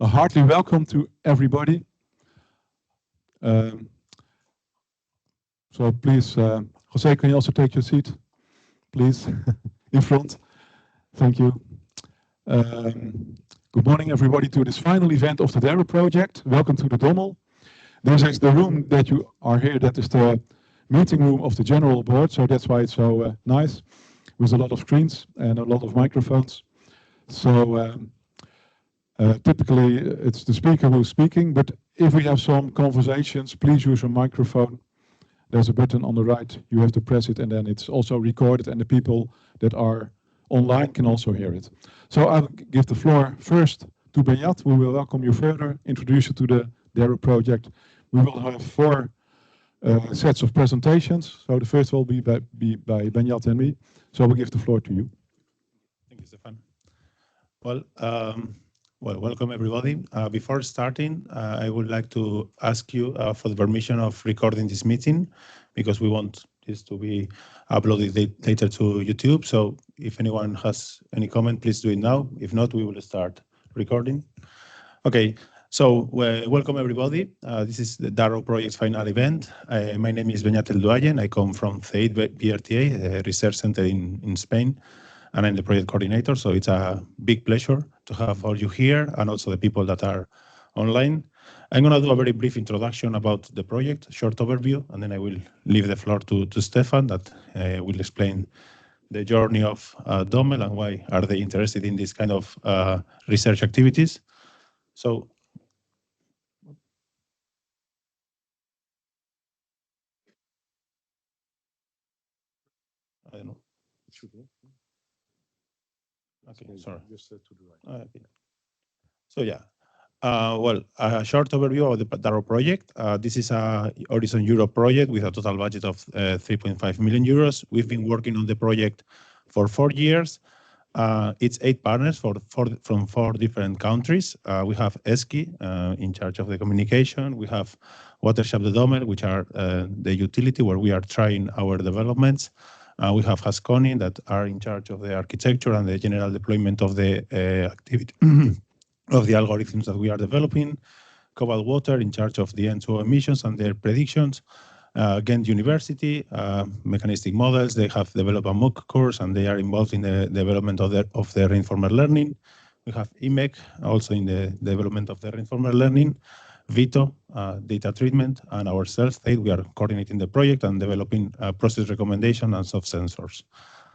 A hearty welcome to everybody. So please, Jose, can you also take your seat, please, in front? Thank you. Good morning, everybody, to this final event of the DARROW project. Welcome to the Dommel. This is the room that you are here. That is the meeting room of the general board, so that's why it's so nice, with a lot of screens and a lot of microphones. So typically it's the speaker who's speaking, but if we have some conversations, please use your microphone. There's a button on the right, you have to press it, and then it's also recorded, and the people that are online can also hear it. So I'll give the floor first to Beñat, who will welcome you further, introduce you to the DARROW project. We will have 4 sets of presentations. So the first will be by Beñat and me. So we'll give the floor to you. Thank you, Stefan. Well, welcome everybody. Before starting, I would like to ask you for the permission of recording this meeting, because we want this to be uploaded later to YouTube. So if anyone has any comment, please do it now. If not, we will start recording. Okay, so welcome everybody. This is the DARROW project final event. My name is Beñat Elduayen. I come from CEID BRTA, a research center in Spain, and I'm the project coordinator. So it's a big pleasure to have all you here and also the people that are online. I'm going to do a very brief introduction about the project, short overview, and then I will leave the floor to Stefan that will explain the journey of Dommel and why are they interested in this kind of research activities. So, I don't know. It should work. Okay, sorry. Just to the right. Okay. So yeah. Well, a short overview of the DARROW project. This is a Horizon Europe project with a total budget of 3.5 million euros. We've been working on the project for 4 years. It's 8 partners from 4 different countries. We have ESCI in charge of the communication. We have Waterschap De Dommel, which are the utility where we are trying our developments. We have Haskoning that are in charge of the architecture and the general deployment of the activity of the algorithms that we are developing. Cobalt Water in charge of the N2O emissions and their predictions. Ghent University, mechanistic models. They have developed a MOOC course and they are involved in the development of their reinformer learning. We have IMEC also in the development of the reinformer learning. Vito, data treatment, and ourselves, we are coordinating the project and developing process recommendation and soft sensors.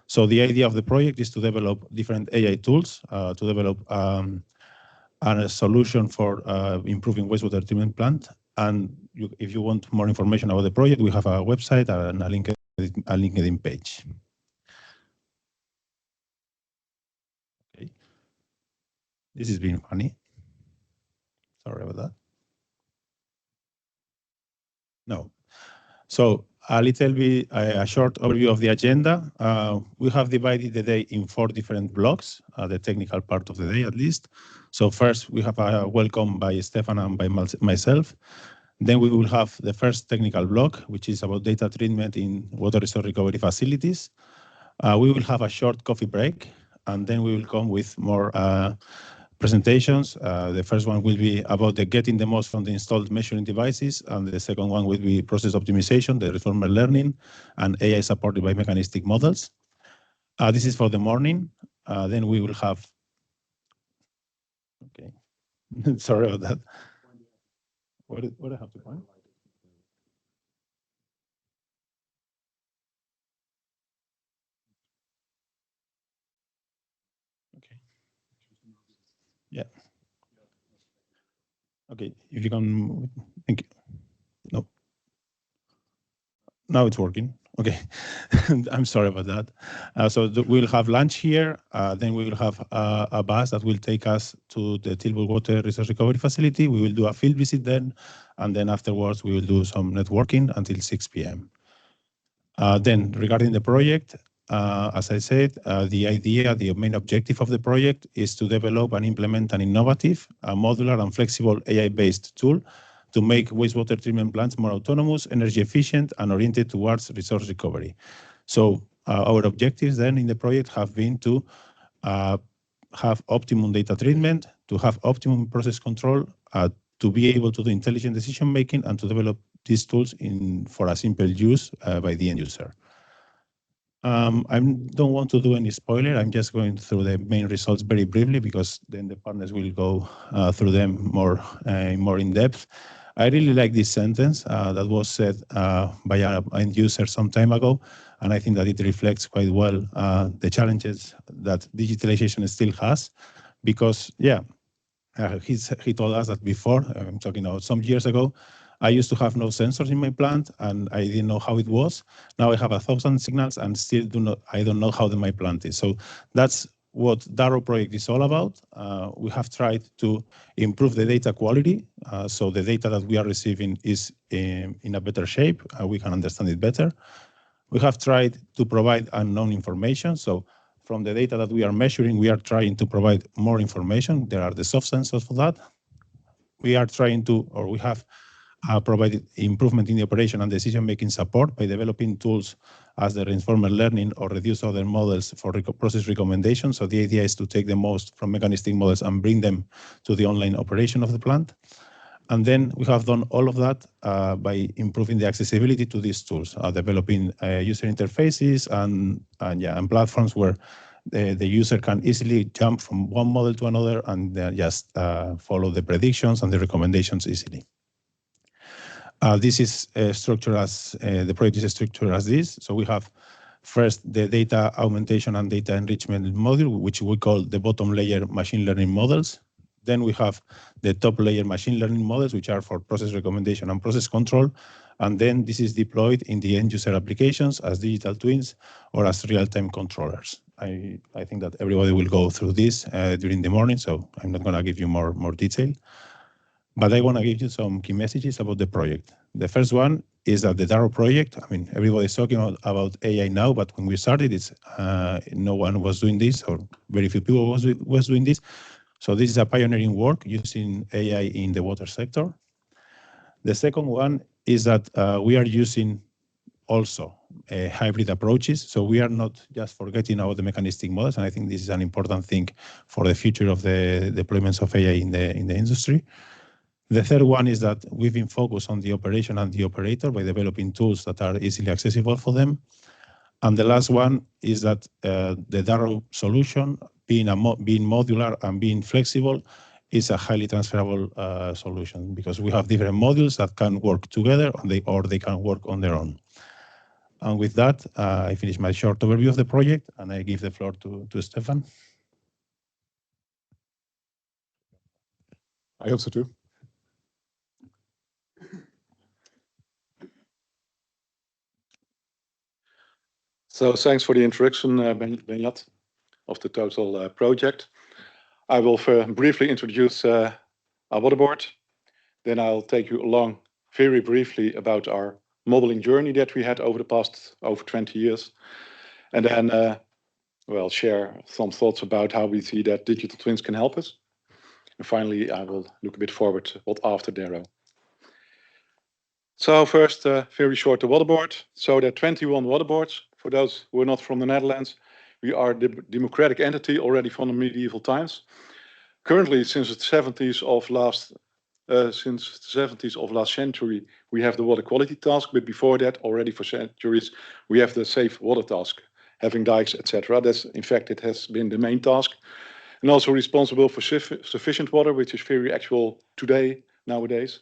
So the idea of the project is to develop different AI tools, to develop a solution for improving wastewater treatment plant. And if you want more information about the project, we have a website and a LinkedIn page. Okay. This is being funny. Sorry about that. No. So a little bit, a short overview of the agenda. We have divided the day in 4 different blocks, the technical part of the day at least. So first we have a welcome by Stefan and by myself. Then we will have the first technical block, which is about data treatment in water resource recovery facilities. We will have a short coffee break, and then we will come with more presentations. The first one will be about getting the most from the installed measuring devices, and the second one will be process optimization, the reinformer learning, and AI supported by mechanistic models. This is for the morning. Then we will have. Okay, sorry about that. What do I have to point? Okay. Yeah. Okay, if you can, thank you. No. Now it's working. Okay, I'm sorry about that. So we'll have lunch here. Then we will have a bus that will take us to the Tilburg Water Resource Recovery Facility. We will do a field visit then, and then afterwards we will do some networking until 6 p.m. Then regarding the project, as I said, the main objective of the project is to develop and implement an innovative, modular and flexible AI-based tool to make wastewater treatment plants more autonomous, energy efficient, and oriented towards resource recovery. So our objectives then in the project have been to have optimum data treatment, to have optimum process control, to be able to do intelligent decision making, and to develop these tools for a simple use by the end user. I don't want to do any spoiler. I'm just going through the main results very briefly, because then the partners will go through them more in depth. I really like this sentence that was said by an end user some time ago, and I think that it reflects quite well the challenges that digitalization still has, because he told us that before, I'm talking about some years ago, I used to have no sensors in my plant and I didn't know how it was. Now I have 1,000 signals and still I don't know how my plant is. So that's what DARROW project is all about. We have tried to improve the data quality, so the data that we are receiving is in a better shape. We can understand it better. We have tried to provide unknown information. So from the data that we are measuring, we are trying to provide more information. There are the soft sensors for that. We are trying to, or we have provided improvement in the operation and decision-making support by developing tools as the reinforcement learning or reduce other models for process recommendations. So the idea is to take the most from mechanistic models and bring them to the online operation of the plant. And then we have done all of that by improving the accessibility to these tools, developing user interfaces and platforms where the user can easily jump from one model to another and just follow the predictions and the recommendations easily. This is structured as the project is structured as this. So we have first the data augmentation and data enrichment module, which we call the bottom layer machine learning models. Then we have the top layer machine learning models, which are for process recommendation and process control. And then this is deployed in the end user applications as digital twins or as real-time controllers. I think that everybody will go through this during the morning, so I'm not going to give you more detail. But I want to give you some key messages about the project. The first one is that the DARROW project, I mean, everybody's talking about AI now, but when we started, no one was doing this, or very few people was doing this. So this is a pioneering work using AI in the water sector. The second one is that we are using also hybrid approaches. So we are not just forgetting about the mechanistic models, and I think this is an important thing for the future of the deployments of AI in the industry. The third one is that we've been focused on the operation and the operator by developing tools that are easily accessible for them. And the last one is that the DARROW solution, being modular and being flexible, is a highly transferable solution, because we have different modules that can work together or they can work on their own. And with that, I finish my short overview of the project and I give the floor to Stefan. I hope so too. So thanks for the introduction, Benjat, of the total project. I will briefly introduce our waterboard. Then I'll take you along very briefly about our modeling journey that we had over the past over 20 years. And then, well, share some thoughts about how we see that digital twins can help us. And finally, I will look a bit forward what after DARROW. So first, very short, the waterboard. So there are 21 waterboards. For those who are not from the Netherlands, we are the democratic entity already from the medieval times. Currently, since the 70s of last century, we have the water quality task. But before that, already for centuries, we have the safe water task, having dikes, etc. That's, in fact, it has been the main task. And also responsible for sufficient water, which is very actual today, nowadays,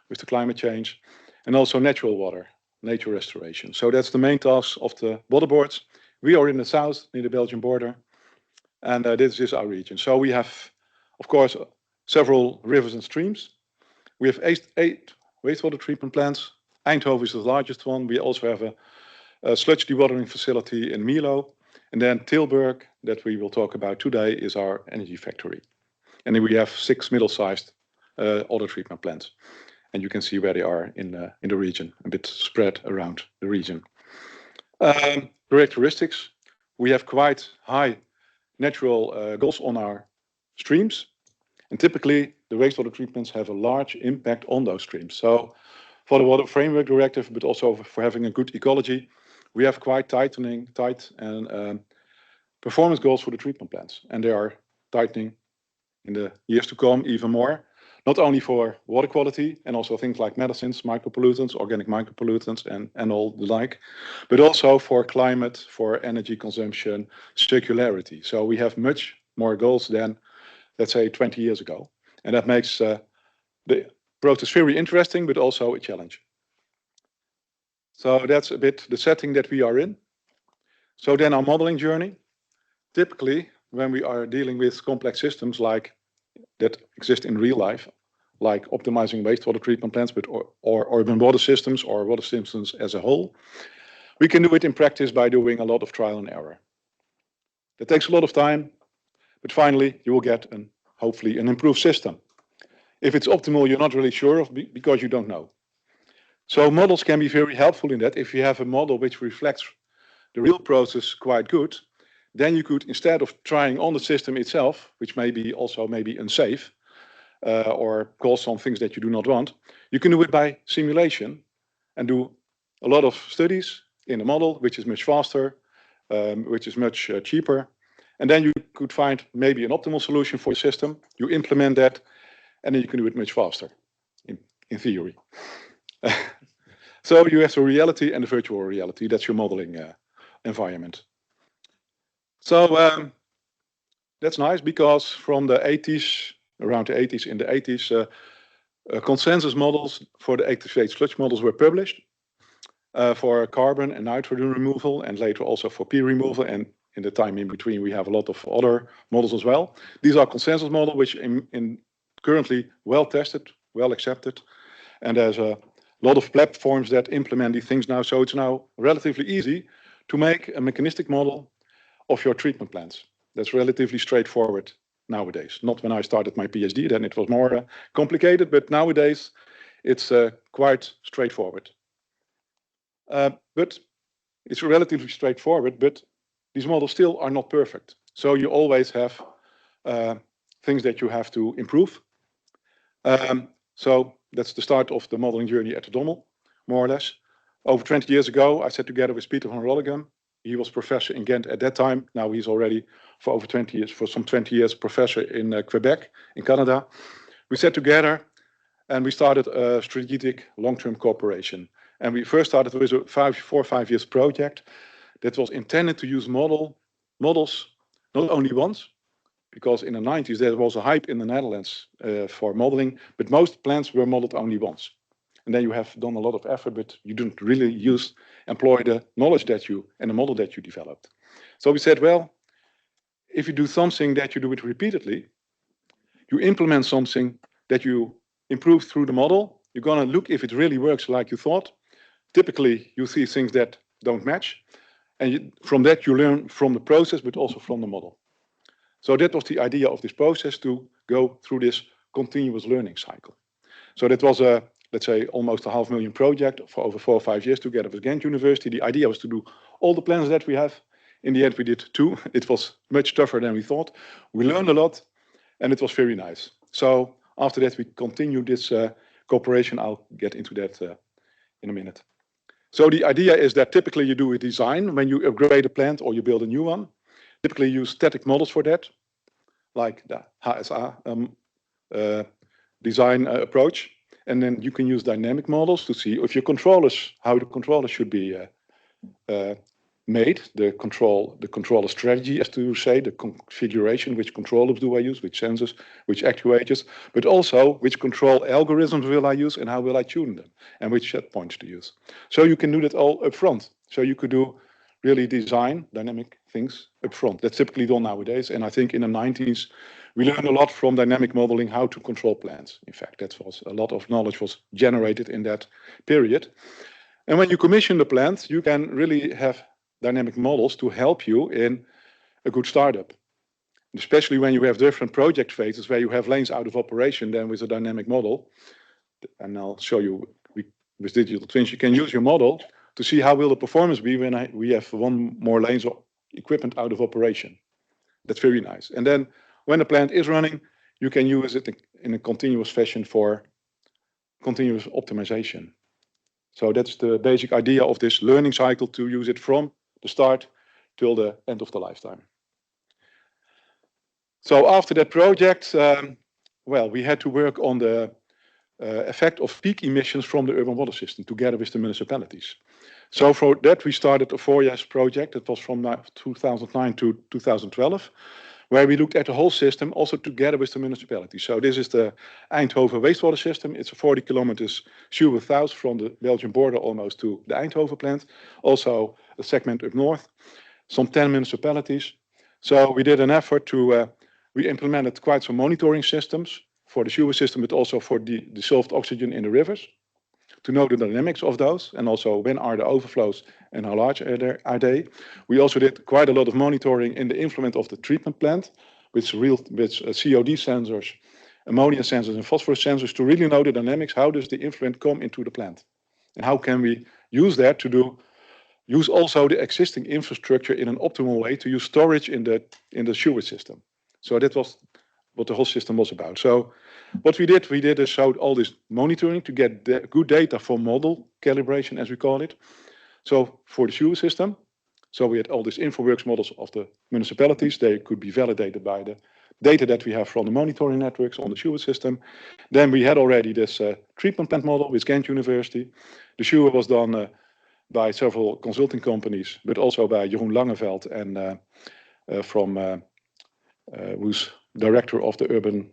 with the climate change. And also natural water, nature restoration. So that's the main task of the waterboards. We are in the south, near the Belgian border, and this is our region. So we have, of course, several rivers and streams. We have eight wastewater treatment plants. Eindhoven is the largest one. We also have a sludge dewatering facility in Milo. And then Tilburg, that we will talk about today, is our energy factory. And then we have 6 middle-sized other treatment plants. And you can see where they are in the region, a bit spread around the region. Characteristics, we have quite high natural goals on our streams. And typically, the wastewater treatments have a large impact on those streams. So for the Water Framework Directive, but also for having a good ecology, we have quite tight and performance goals for the treatment plants. And they are tightening in the years to come even more, not only for water quality and also things like medicines, micropollutants, organic micropollutants and all the like, but also for climate, for energy consumption, circularity. So we have much more goals than, let's say, 20 years ago. And that makes the process very interesting, but also a challenge. So that's a bit the setting that we are in. So then our modeling journey. Typically, when we are dealing with complex systems like that exist in real life, like optimizing wastewater treatment plants, but or urban water systems or water systems as a whole, we can do it in practice by doing a lot of trial and error. That takes a lot of time, but finally you will get hopefully an improved system. If it's optimal, you're not really sure of because you don't know. So models can be very helpful in that. If you have a model which reflects the real process quite good, then you could, instead of trying on the system itself, which may be also maybe unsafe or cause some things that you do not want, you can do it by simulation and do a lot of studies in a model, which is much faster, which is much cheaper. And then you could find maybe an optimal solution for your system. You implement that, and then you can do it much faster, in theory. So you have the reality and the virtual reality. That's your modeling environment. So that's nice because from the 80s, around the 80s, in the 80s, consensus models for the active sludge models were published for carbon and nitrogen removal, and later also for P removal. And in the time in between, we have a lot of other models as well. These are consensus models which in currently well tested, well accepted, and there's a lot of platforms that implement these things now. So it's now relatively easy to make a mechanistic model of your treatment plants. That's relatively straightforward nowadays. Not when I started my PhD, then it was more complicated, but nowadays it's quite straightforward. But it's relatively straightforward, but these models still are not perfect. So you always have things that you have to improve. So that's the start of the modeling journey at De Dommel, more or less. Over 20 years ago, I sat together with Peter van Rollegem. He was professor in Ghent at that time. Now he's already for over 20 years, for some 20 years, professor in Quebec, in Canada. We sat together and we started a strategic long-term cooperation. And we first started with a 4 or 5 years project that was intended to use models not only once, because in the 90s there was a hype in the Netherlands for modeling, but most plants were modeled only once. And then you have done a lot of effort, but you didn't really employ the knowledge that you and the model that you developed. So we said, well, if you do something that you do it repeatedly, you implement something that you improve through the model, you're going to look if it really works like you thought. Typically, you see things that don't match. And from that, you learn from the process, but also from the model. So that was the idea of this process, to go through this continuous learning cycle. So that was a, let's say, almost a $500,000 project for over 4 or 5 years together with Ghent University. The idea was to do all the plans that we have. In the end, we did 2. It was much tougher than we thought. We learned a lot, and it was very nice. So after that, we continued this cooperation. I'll get into that in a minute. So the idea is that typically you do a design when you upgrade a plant or you build a new one. Typically you use static models for that, like the HSA design approach. And then you can use dynamic models to see if your controllers, how the controller should be made, the controller strategy, as to say, the configuration, which controllers do I use, which sensors, which actuators, but also which control algorithms will I use and how will I tune them, and which set points to use. So you can do that all up front. So you could do really design dynamic things up front. That's typically done nowadays. And I think in the 90s, we learned a lot from dynamic modeling how to control plants. In fact, that was a lot of knowledge was generated in that period. And when you commission the plant, you can really have dynamic models to help you in a good startup. Especially when you have different project phases where you have lanes out of operation than with a dynamic model. And I'll show you with digital twins, you can use your model to see how will the performance be when we have 1 more lanes of equipment out of operation. That's very nice. And then when the plant is running, you can use it in a continuous fashion for continuous optimization. So that's the basic idea of this learning cycle, to use it from the start till the end of the lifetime. So after that project, well, we had to work on the effect of peak emissions from the urban water system together with the municipalities. So for that, we started a 4-year project. It was from 2009 to 2012, where we looked at the whole system, also together with the municipality. So this is the Eindhoven wastewater system. It's a 40 kilometers sewer house from the Belgian border almost to the Eindhoven plant. Also a segment up north, some 10 municipalities. So we did an effort to, we implemented quite some monitoring systems for the sewer system, but also for the dissolved oxygen in the rivers, to know the dynamics of those, and also when are the overflows and how large are they. We also did quite a lot of monitoring in the influence of the treatment plant with COD sensors, ammonia sensors and phosphorus sensors to really know the dynamics. How does the influent come into the plant? And how can we use that to use also the existing infrastructure in an optimal way to use storage in the sewer system. So that was what the whole system was about. So what we did is showed all this monitoring to get good data for model calibration, as we call it. So for the sewer system, so we had all these InfoWorks models of the municipalities. They could be validated by the data that we have from the monitoring networks on the sewer system. Then we had already this treatment plant model with Ghent University. The sewer was done by several consulting companies, but also by Jeroen Langeveld and who's director of the urban,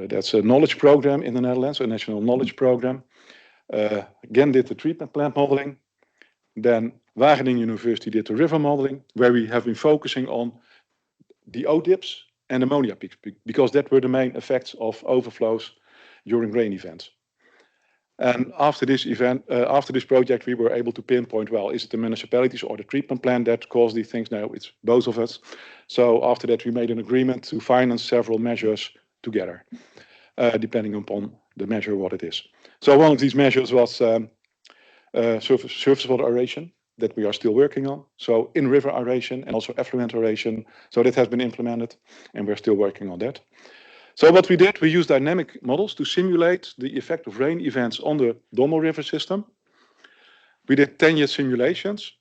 that's a knowledge program in the Netherlands, a national knowledge program. Again, did the treatment plant modeling. Then Wageningen University did the river modeling, where we have been focusing on the ODIPs and ammonia peaks, because that were the main effects of overflows during rain events. And after this event, after this project, we were able to pinpoint, well, is it the municipalities or the treatment plant that caused these things? No, it's both of us. So after that, we made an agreement to finance several measures together, depending upon the measure, what it is. So one of these measures was surface water aeration that we are still working on. So in-river aeration and also effluent aeration. So that has been implemented and we're still working on that. So what we did, we used dynamic models to simulate the effect of rain events on the Dommel River system. We did 10-year simulations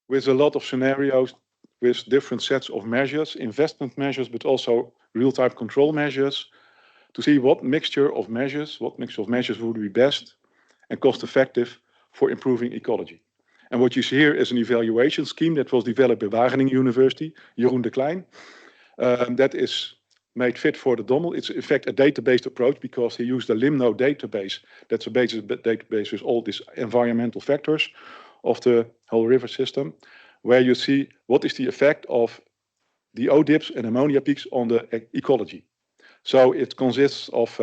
with a lot of scenarios with different sets of measures, investment measures, but also real-time control measures to see what mixture of measures would be best and cost-effective for improving ecology. And what you see here is an evaluation scheme that was developed by Wageningen University, Jeroen de Klein. That is made fit for the Dommel. It's in fact a database approach because he used the Limno database. That's a basis database with all these environmental factors of the whole river system, where you see what is the effect of the ODIPs and ammonia peaks on the ecology. So it consists of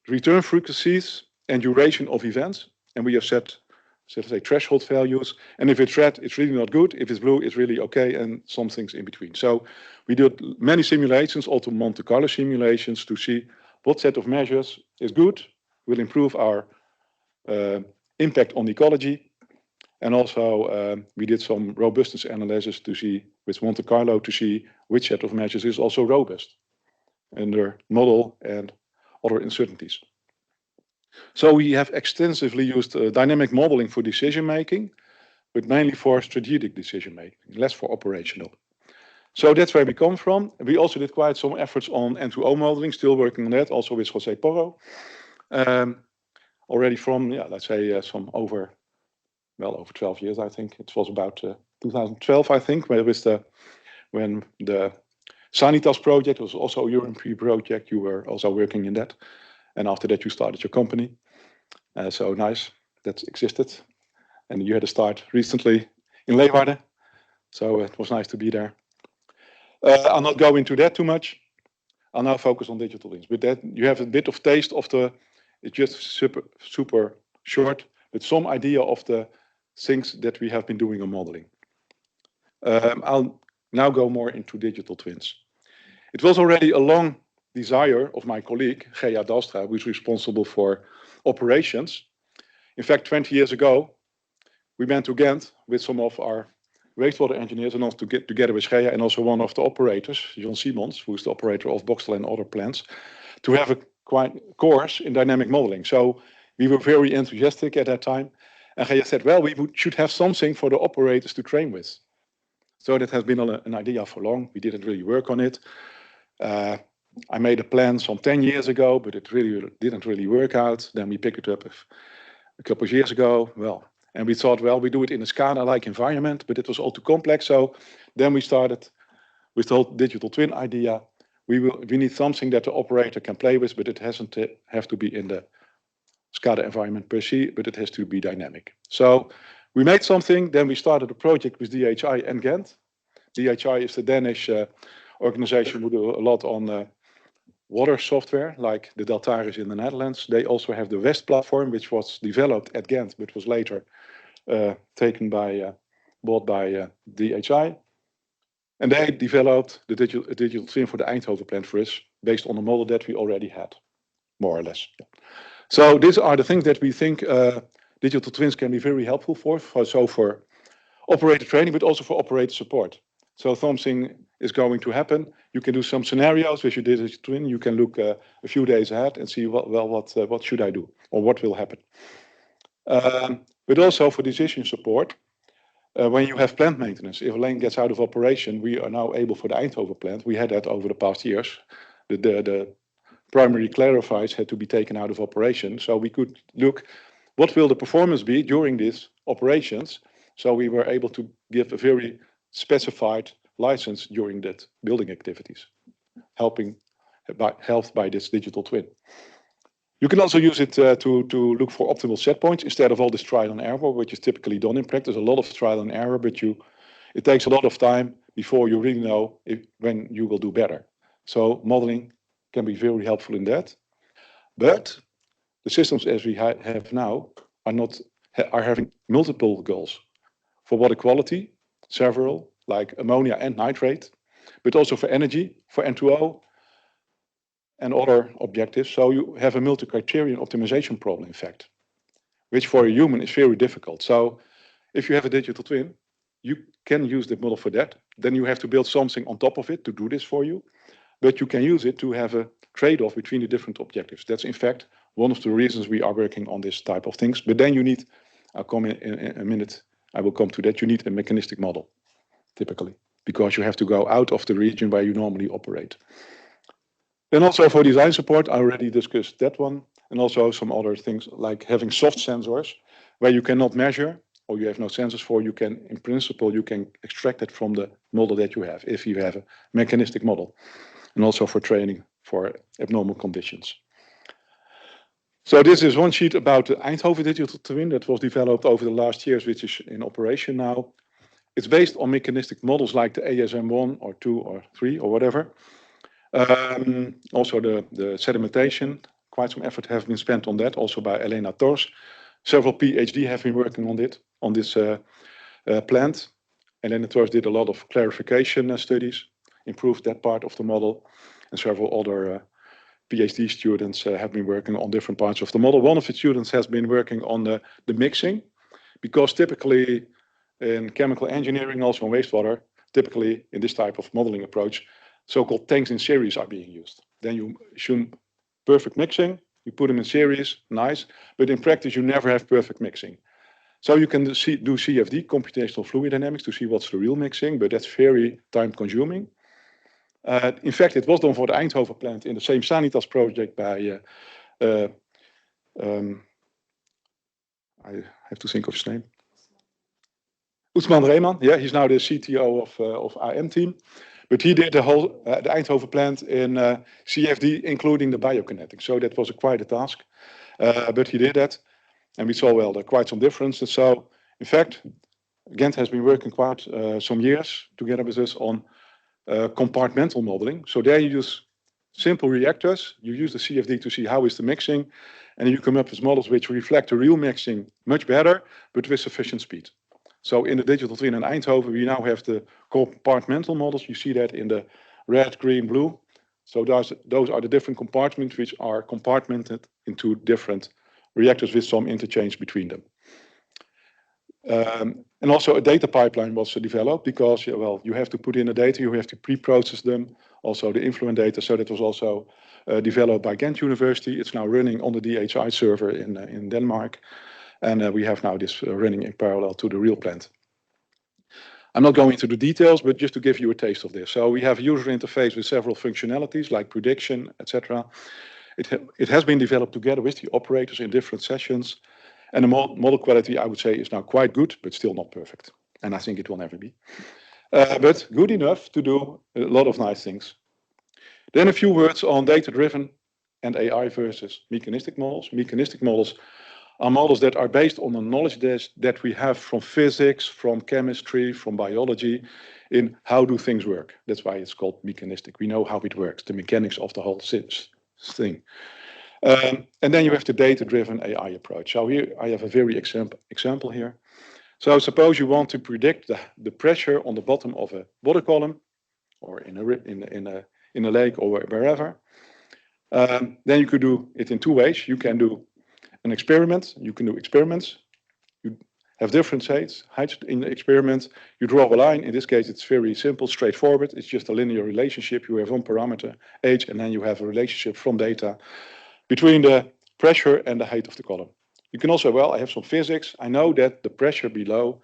return frequencies and duration of events, and we have set, so to say, threshold values. And if it's red, it's really not good. If it's blue, it's really okay, and some things in between. So we did many simulations, also Monte Carlo simulations, to see what set of measures is good, will improve our impact on ecology. And also we did some robustness analysis to see, with Monte Carlo, to see which set of measures is also robust under model and other uncertainties. So we have extensively used dynamic modeling for decision making, but mainly for strategic decision making, less for operational. So that's where we come from. We also did quite some efforts on N2O modeling, still working on that, also with José Porro. Already from, let's say some over 12 years, I think. It was about 2012, I think, when the Sanitas project was also a European project. You were also working in that. And after that, you started your company. So nice that existed. And you had a start recently in Leeuwarden. So it was nice to be there. I'll not go into that too much. I'll now focus on digital things. But that you have a bit of taste of it's just super short, but some idea of the things that we have been doing on modeling. I'll now go more into digital twins. It was already a long desire of my colleague, Gea Dalstra, who is responsible for operations. In fact, 20 years ago, we went to Ghent with some of our wastewater engineers and also together with Gea and also one of the operators, John Simons, who is the operator of Boxtel and other plants, to have a course in dynamic modeling. So we were very enthusiastic at that time. And Gea said, well, we should have something for the operators to train with. So that has been an idea for long. We didn't really work on it. I made a plan some 10 years ago, but it really didn't really work out. Then we picked it up a couple of years ago. And we thought, well, we do it in a SCADA-like environment, but it was all too complex. So then we started with the whole digital twin idea. We need something that the operator can play with, but it doesn't have to be in the SCADA environment per se, but it has to be dynamic. So we made something, then we started a project with DHI and Ghent. DHI is the Danish organization who do a lot on water software, like the Deltaris in the Netherlands. They also have the West platform, which was developed at Ghent, but was later bought by DHI. And they developed the digital twin for the Eindhoven plant for us, based on a model that we already had, more or less. So these are the things that we think digital twins can be very helpful for operator training, but also for operator support. So something is going to happen. You can do some scenarios with your digital twin. You can look a few days ahead and see, what should I do, or what will happen. But also for decision support. When you have plant maintenance, if a lane gets out of operation, we are now able for the Eindhoven plant. We had that over the past years. The primary clarifiers had to be taken out of operation. So we could look, what will the performance be during these operations? So we were able to give a very specified license during that building activities, helped by this digital twin. You can also use it to look for optimal set points instead of all this trial and error, which is typically done in practice. A lot of trial and error, but it takes a lot of time before you really know when you will do better. So modeling can be very helpful in that. But the systems as we have now are having multiple goals for water quality, several like ammonia and nitrate, but also for energy, for N2O, and other objectives. So you have a multi-criterion optimization problem, in fact, which for a human is very difficult. So if you have a digital twin, you can use the model for that. Then you have to build something on top of it to do this for you. But you can use it to have a trade-off between the different objectives. That's, in fact, one of the reasons we are working on this type of things. But then you need, I'll come in a minute, I will come to that, you need a mechanistic model, typically, because you have to go out of the region where you normally operate. Then also for design support, I already discussed that one, and also some other things like having soft sensors where you cannot measure or you have no sensors for, you can, in principle, you can extract it from the model that you have if you have a mechanistic model, and also for training for abnormal conditions. So this is one sheet about the Eindhoven digital twin that was developed over the last years, which is in operation now. It's based on mechanistic models like the ASM1 or 2 or 3 or whatever. Also the sedimentation, quite some effort have been spent on that, also by Elena Tors. Several PhD have been working on this plant. Elena Tors did a lot of clarification studies, improved that part of the model, and several other PhD students have been working on different parts of the model. One of the students has been working on the mixing, because typically in chemical engineering, also in wastewater, typically in this type of modeling approach, so-called tanks in series are being used. Then you assume perfect mixing, you put them in series, nice, but in practice you never have perfect mixing. So you can do CFD, computational fluid dynamics, to see what's the real mixing, but that's very time consuming. In fact, it was done for the Eindhoven plant in the same Sanitas project by, I have to think of his name. Ousmane Rehman, yeah, he's now the CTO of AM team. But he did the whole the Eindhoven plant in CFD, including the biokinetics. So that was quite a task. But he did that. And we saw, well, there are quite some differences. So, in fact, Ghent has been working quite some years together with us on compartmental modeling. So there you use simple reactors. You use the CFD to see how is the mixing. And you come up with models which reflect the real mixing much better, but with sufficient speed. So in the digital twin in Eindhoven, we now have the compartmental models. You see that in the red, green, blue. So those are the different compartments which are compartmented into different reactors with some interchange between them. And also a data pipeline was developed because, well, you have to put in the data, you have to pre-process them, also the influent data. So that was also developed by Ghent University. It's now running on the DHI server in Denmark. And we have now this running in parallel to the real plant. I'm not going into the details, but just to give you a taste of this. So we have a user interface with several functionalities like prediction, etc. It has been developed together with the operators in different sessions. And the model quality, I would say, is now quite good, but still not perfect. And I think it will never be. But good enough to do a lot of nice things. Then a few words on data-driven and AI versus mechanistic models. Mechanistic models are models that are based on the knowledge that we have from physics, from chemistry, from biology, in how do things work. That's why it's called mechanistic. We know how it works, the mechanics of the whole thing. And then you have the data-driven AI approach. So here I have a very example here. So suppose you want to predict the pressure on the bottom of a water column, or in a lake, or wherever. Then you could do it in two ways. You can do an experiment. You can do experiments. You have different heights in the experiment. You draw a line. In this case, it's very simple, straightforward. It's just a linear relationship. You have one parameter, h, and then you have a relationship from data between the pressure and the height of the column. You can also, well, I have some physics. I know that the pressure below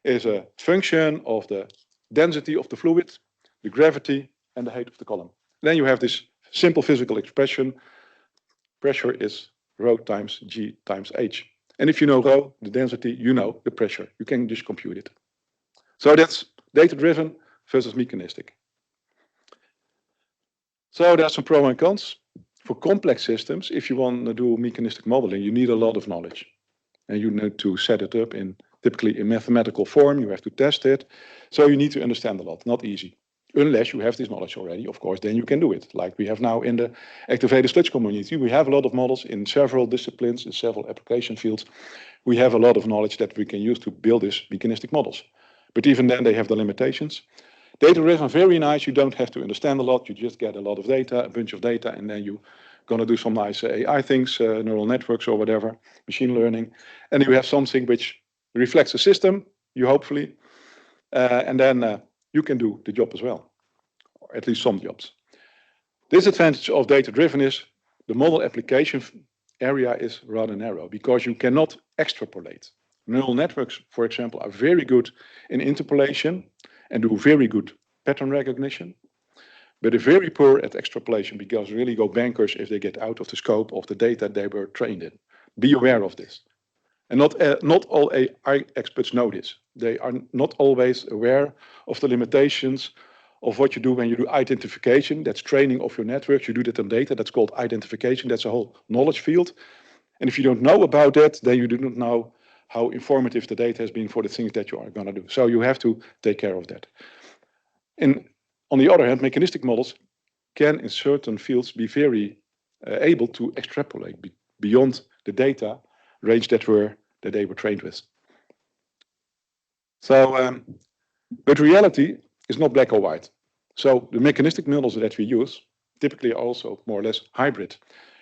is a function of the density of the fluid, the gravity, and the height of the column. Then you have this simple physical expression. Pressure is rho times g times h. And if you know rho, the density, you know the pressure. You can just compute it. So that's data-driven versus mechanistic. So there are some pros and cons. For complex systems, if you want to do mechanistic modeling, you need a lot of knowledge. And you need to set it up typically in mathematical form. You have to test it. So you need to understand a lot. Not easy. Unless you have this knowledge already, of course, then you can do it. Like we have now in the activated sludge community. We have a lot of models in several disciplines, in several application fields. We have a lot of knowledge that we can use to build these mechanistic models. But even then, they have the limitations. Data-driven, very nice. You don't have to understand a lot. You just get a lot of data, a bunch of data, and then you're going to do some nice AI things, neural networks or whatever, machine learning. And you have something which reflects the system, you hopefully, and then you can do the job as well, or at least some jobs. Disadvantage of data-driven is the model application area is rather narrow because you cannot extrapolate. Neural networks, for example, are very good in interpolation and do very good pattern recognition, but are very poor at extrapolation because really go bankers if they get out of the scope of the data they were trained in. Be aware of this. And not all AI experts know this. They are not always aware of the limitations of what you do when you do identification. That's training of your networks. You do that on data. That's called identification. That's a whole knowledge field. And if you don't know about that, then you do not know how informative the data has been for the things that you are going to do. So you have to take care of that. And on the other hand, mechanistic models can, in certain fields, be very able to extrapolate beyond the data range that they were trained with. So, but reality is not black or white. So the mechanistic models that we use typically are also more or less hybrid.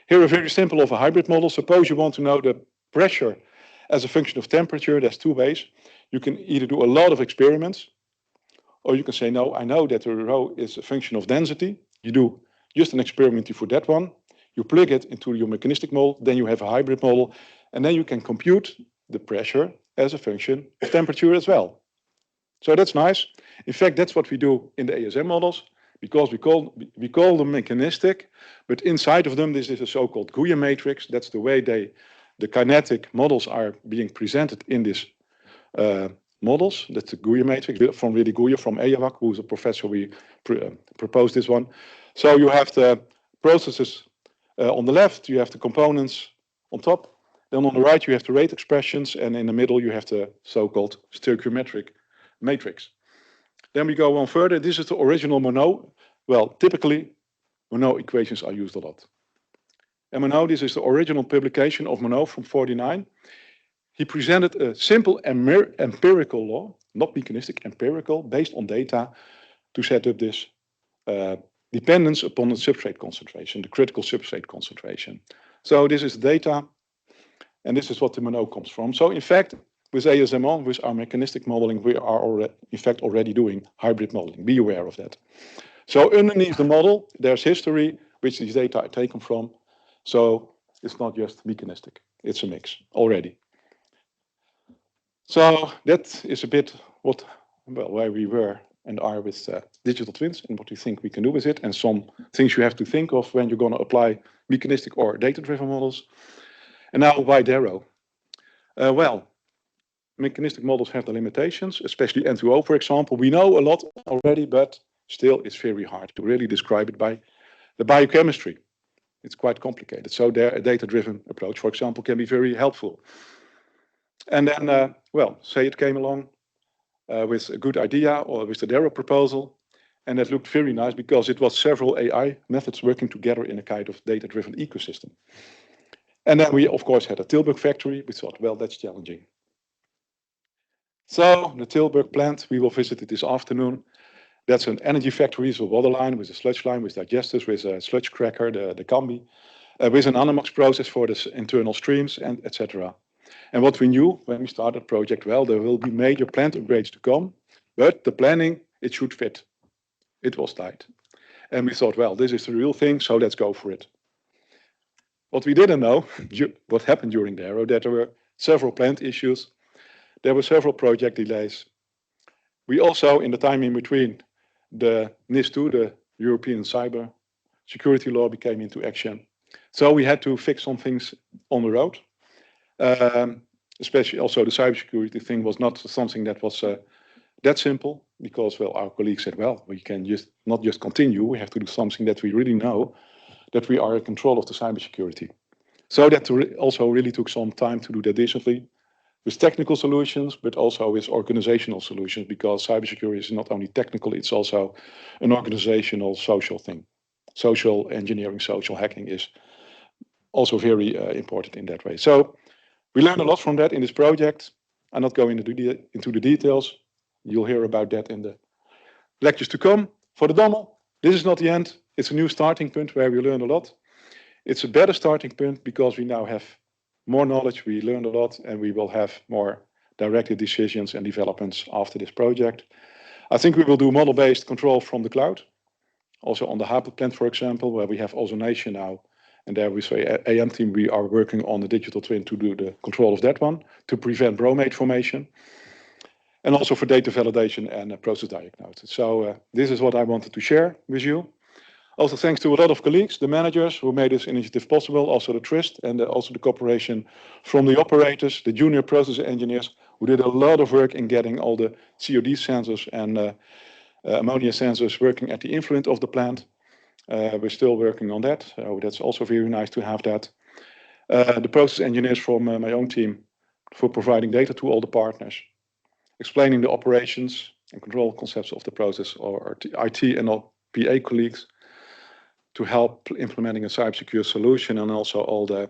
Here a very simple of a hybrid model. Suppose you want to know the pressure as a function of temperature. There's two ways. You can either do a lot of experiments, or you can say, no, I know that the rho is a function of density. You do just an experiment for that one. You plug it into your mechanistic model, then you have a hybrid model, and then you can compute the pressure as a function of temperature as well. So that's nice. In fact, that's what we do in the ASM models, because we call them mechanistic, but inside of them, this is a so-called Gouy matrix. That's the way the kinetic models are being presented in this models. That's the Gouy matrix from Willy Gouy from EAWAC, who's a professor. We proposed this one. So you have the processes on the left, you have the components on top. Then on the right, you have the rate expressions, and in the middle, you have the so-called stoichiometric matrix. Then we go on further. This is the original Monod. Well, typically, Monod equations are used a lot. And Monod, this is the original publication of Monod from '49. He presented a simple empirical law, not mechanistic, empirical, based on data, to set up this dependence upon the substrate concentration, the critical substrate concentration. So this is data, and this is what the Monod comes from. So in fact, with ASM1, with our mechanistic modeling, we are in fact already doing hybrid modeling. Be aware of that. So underneath the model, there's history, which these data are taken from. So it's not just mechanistic, it's a mix already. So that is a bit what well, where we were and are with digital twins and what we think we can do with it, and some things you have to think of when you're going to apply mechanistic or data-driven models. And now, why DARROW? Well, mechanistic models have the limitations, especially N2O, for example. We know a lot already, but still it's very hard to really describe it by the biochemistry. It's quite complicated. So there, a data-driven approach, for example, can be very helpful. And then, well, say it came along with a good idea or with the DARROW proposal, and that looked very nice because it was several AI methods working together in a kind of data-driven ecosystem. And then we, of course, had a Tilburg factory. We thought, well, that's challenging. So the Tilburg plant, we will visit it this afternoon. That's an energy factory, so water line with a sludge line, with digesters, with a sludge cracker, the Cambi, with an Anamox process for the internal streams, and etc. And what we knew when we started the project, well, there will be major plant upgrades to come, but the planning, it should fit. It was tight. And we thought, well, this is the real thing, so let's go for it. What we didn't know, what happened during DARROW, that there were several plant issues. There were several project delays. We also, in the time in between, the NIS2, the European Cyber Security Law, became into action. So we had to fix some things on the road. Especially also the cybersecurity thing was not something that was that simple, because, well, our colleagues said, well, we can not just continue, we have to do something that we really know, that we are in control of the cybersecurity. So that also really took some time to do that decently, with technical solutions, but also with organizational solutions, because cybersecurity is not only technical, it's also an organizational social thing. Social engineering, social hacking is also very important in that way. So we learned a lot from that in this project. I'm not going into the details. You'll hear about that in the lectures to come. For the Dommel, this is not the end. It's a new starting point where we learned a lot. It's a better starting point because we now have more knowledge, we learned a lot, and we will have more directed decisions and developments after this project. I think we will do model-based control from the cloud. Also on the Hapel plant, for example, where we have ozonation now. And there we say, AM team, we are working on the digital twin to do the control of that one, to prevent bromate formation. And also for data validation and process diagnosis. So this is what I wanted to share with you. Also thanks to a lot of colleagues, the managers who made this initiative possible, also the trust and also the cooperation from the operators, the junior process engineers who did a lot of work in getting all the COD sensors and ammonia sensors working at the influent of the plant. We're still working on that, so that's also very nice to have that. The process engineers from my own team for providing data to all the partners, explaining the operations and control concepts of the process, or IT and all PA colleagues to help implementing a cybersecure solution, and also all the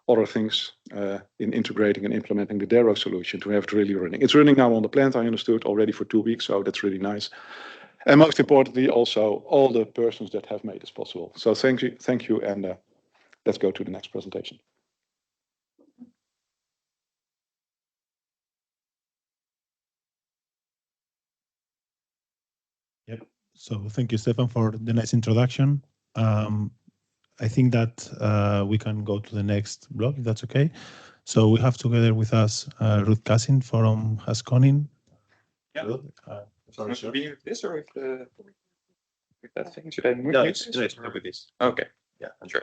other things in integrating and implementing the DARROW solution to have it really running. It's running now on the plant, I understood, already for 2 weeks, so that's really nice. And most importantly, also all the persons that have made this possible. So thank you, and let's go to the next presentation. Yep. So thank you, Stefan, for the nice introduction. I think that we can go to the next block, if that's okay. So we have together with us Ruud Kassin from Haskoning. Yeah. Sorry, Should be with this or with that thing? Should I move No, this? it's with this. Okay. Yeah, sure.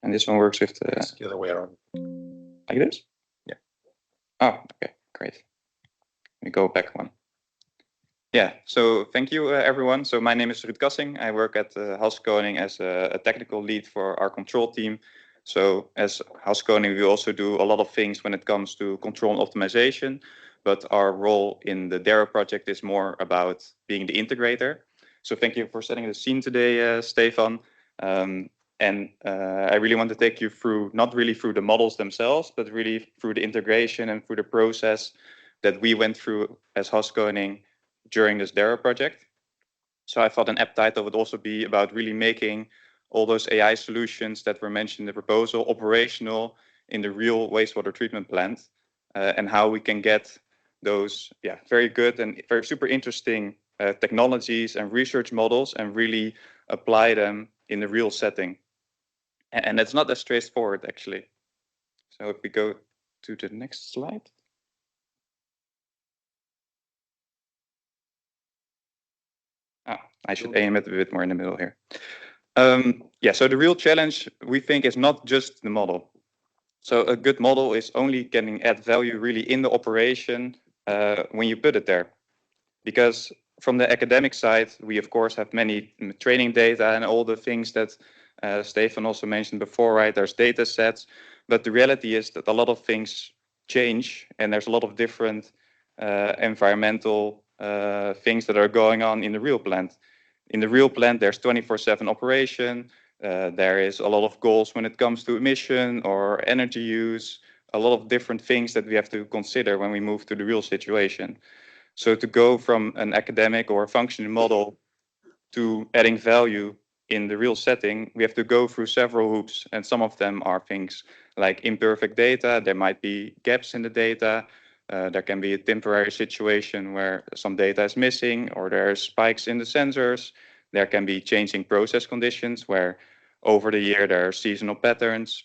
And this one works with It's the other way around. like this? Yeah. Oh, okay, great. Let me go back one. Yeah, so thank you, everyone. So my name is Ruud Kassin. I work at Haskoning as a technical lead for our control team. So as Haskoning, we also do a lot of things when it comes to control and optimization, but our role in the DARROW project is more about being the integrator. So thank you for setting the scene today, Stefan. I really want to take you through, not really through the models themselves, but really through the integration and through the process that we went through as Haskoning during this DARROW project. So I thought an apt title would also be about really making all those AI solutions that were mentioned in the proposal operational in the real wastewater treatment plant, and how we can get those very good and very super interesting technologies and research models and really apply them in the real setting. And it's not as straightforward, actually. So if we go to the next slide. I should aim it a bit more in the middle here. Yeah, so the real challenge, we think, is not just the model. So a good model is only can add value really in the operation when you put it there. Because from the academic side, we of course have many training data and all the things that Stefan also mentioned before, right? There's data sets, but the reality is that a lot of things change and there's a lot of different environmental things that are going on in the real plant. In the real plant, there's 24/7 operation. There is a lot of goals when it comes to emission or energy use, a lot of different things that we have to consider when we move to the real situation. So to go from an academic or a functioning model to adding value in the real setting, we have to go through several hoops. And some of them are things like imperfect data. There might be gaps in the data. There can be a temporary situation where some data is missing or there are spikes in the sensors. There can be changing process conditions where over the year there are seasonal patterns.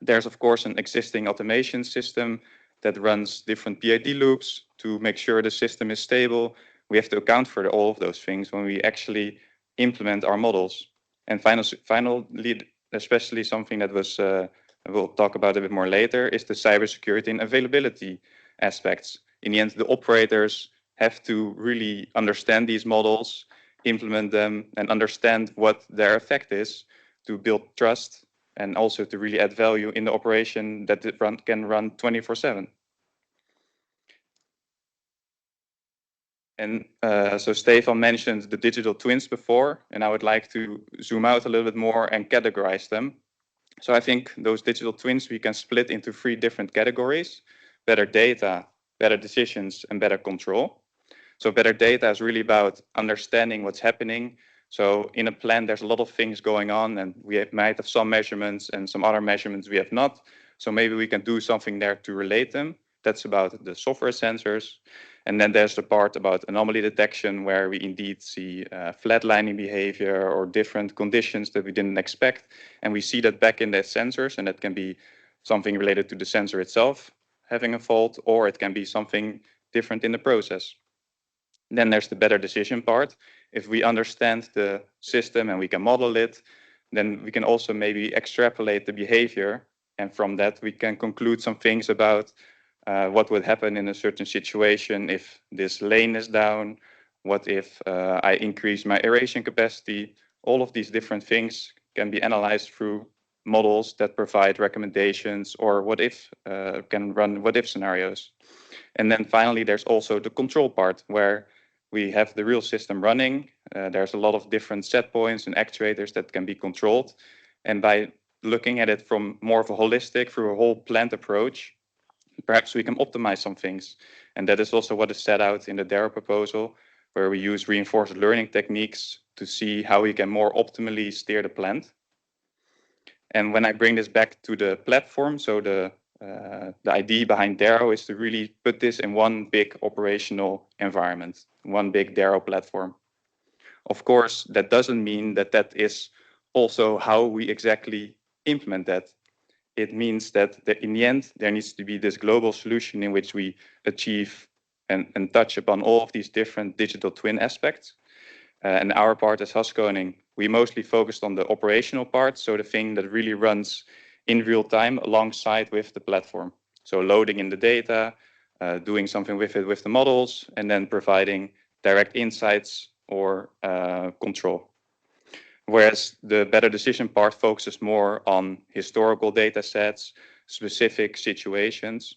There's of course an existing automation system that runs different PID loops to make sure the system is stable. We have to account for all of those things when we actually implement our models. And finally, especially something that was we'll talk about a bit more later, is the cybersecurity and availability aspects. In the end, the operators have to really understand these models, implement them, and understand what their effect is to build trust and also to really add value in the operation that it can run 24/7. And so Stefan mentioned the digital twins before, and I would like to zoom out a little bit more and categorize them. So I think those digital twins we can split into 3 different categories: better data, better decisions, and better control. So better data is really about understanding what's happening. So in a plant, there's a lot of things going on, and we might have some measurements and some other measurements we have not. So maybe we can do something there to relate them. That's about the software sensors. And then there's the part about anomaly detection, where we indeed see flatlining behavior or different conditions that we didn't expect. And we see that back in the sensors, and that can be something related to the sensor itself having a fault, or it can be something different in the process. Then there's the better decision part. If we understand the system and we can model it, then we can also maybe extrapolate the behavior. And from that, we can conclude some things about what would happen in a certain situation if this lane is down, what if I increase my aeration capacity. All of these different things can be analyzed through models that provide recommendations, or what if can run what if scenarios. And then finally, there's also the control part, where we have the real system running. There's a lot of different set points and actuators that can be controlled. And by looking at it from more of a holistic, through a whole plant approach, perhaps we can optimize some things. And that is also what is set out in the DARROW proposal, where we use reinforced learning techniques to see how we can more optimally steer the plant. And when I bring this back to the platform, so the idea behind DARROW is to really put this in one big operational environment, one big DARROW platform. Of course, that doesn't mean that that is also how we exactly implement that. It means that in the end, there needs to be this global solution in which we achieve and touch upon all of these different digital twin aspects. And our part as Haskoning, we mostly focused on the operational part, so the thing that really runs in real time alongside with the platform. So loading in the data, doing something with it with the models, and then providing direct insights or control. Whereas the better decision part focuses more on historical data sets, specific situations.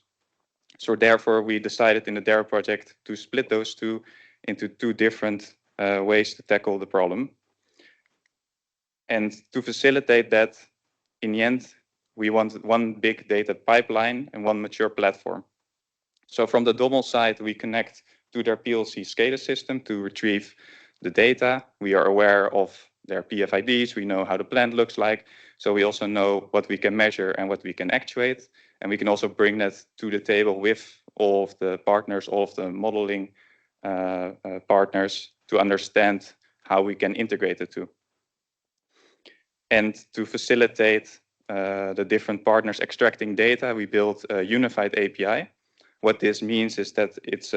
So therefore, we decided in the DARROW project to split those two into 2 different ways to tackle the problem. And to facilitate that, in the end, we want one big data pipeline and one mature platform. So from the Dommel side, we connect to their PLC SCADA system to retrieve the data. We are aware of their PFIDs. We know how the plant looks like. So we also know what we can measure and what we can actuate. And we can also bring that to the table with all of the partners, all of the modeling partners, to understand how we can integrate the two. And to facilitate the different partners extracting data, we built a unified API. What this means is that it's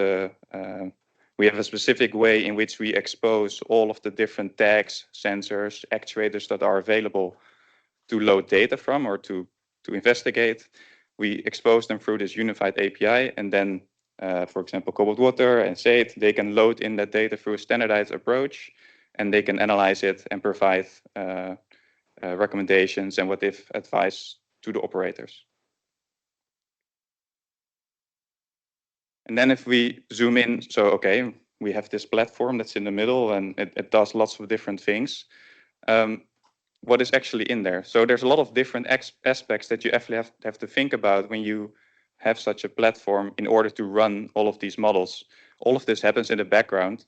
We have a specific way in which we expose all of the different tags, sensors, actuators that are available to load data from or to investigate. We expose them through this unified API, and then, for example, Cobalt Water and SAID, they can load in that data through a standardized approach, and they can analyze it and provide recommendations and what-if advice to the operators. And then if we zoom in, so okay, we have this platform that's in the middle, and it does lots of different things. What is actually in there? So there's a lot of different aspects that you actually have to think about when you have such a platform in order to run all of these models. All of this happens in the background,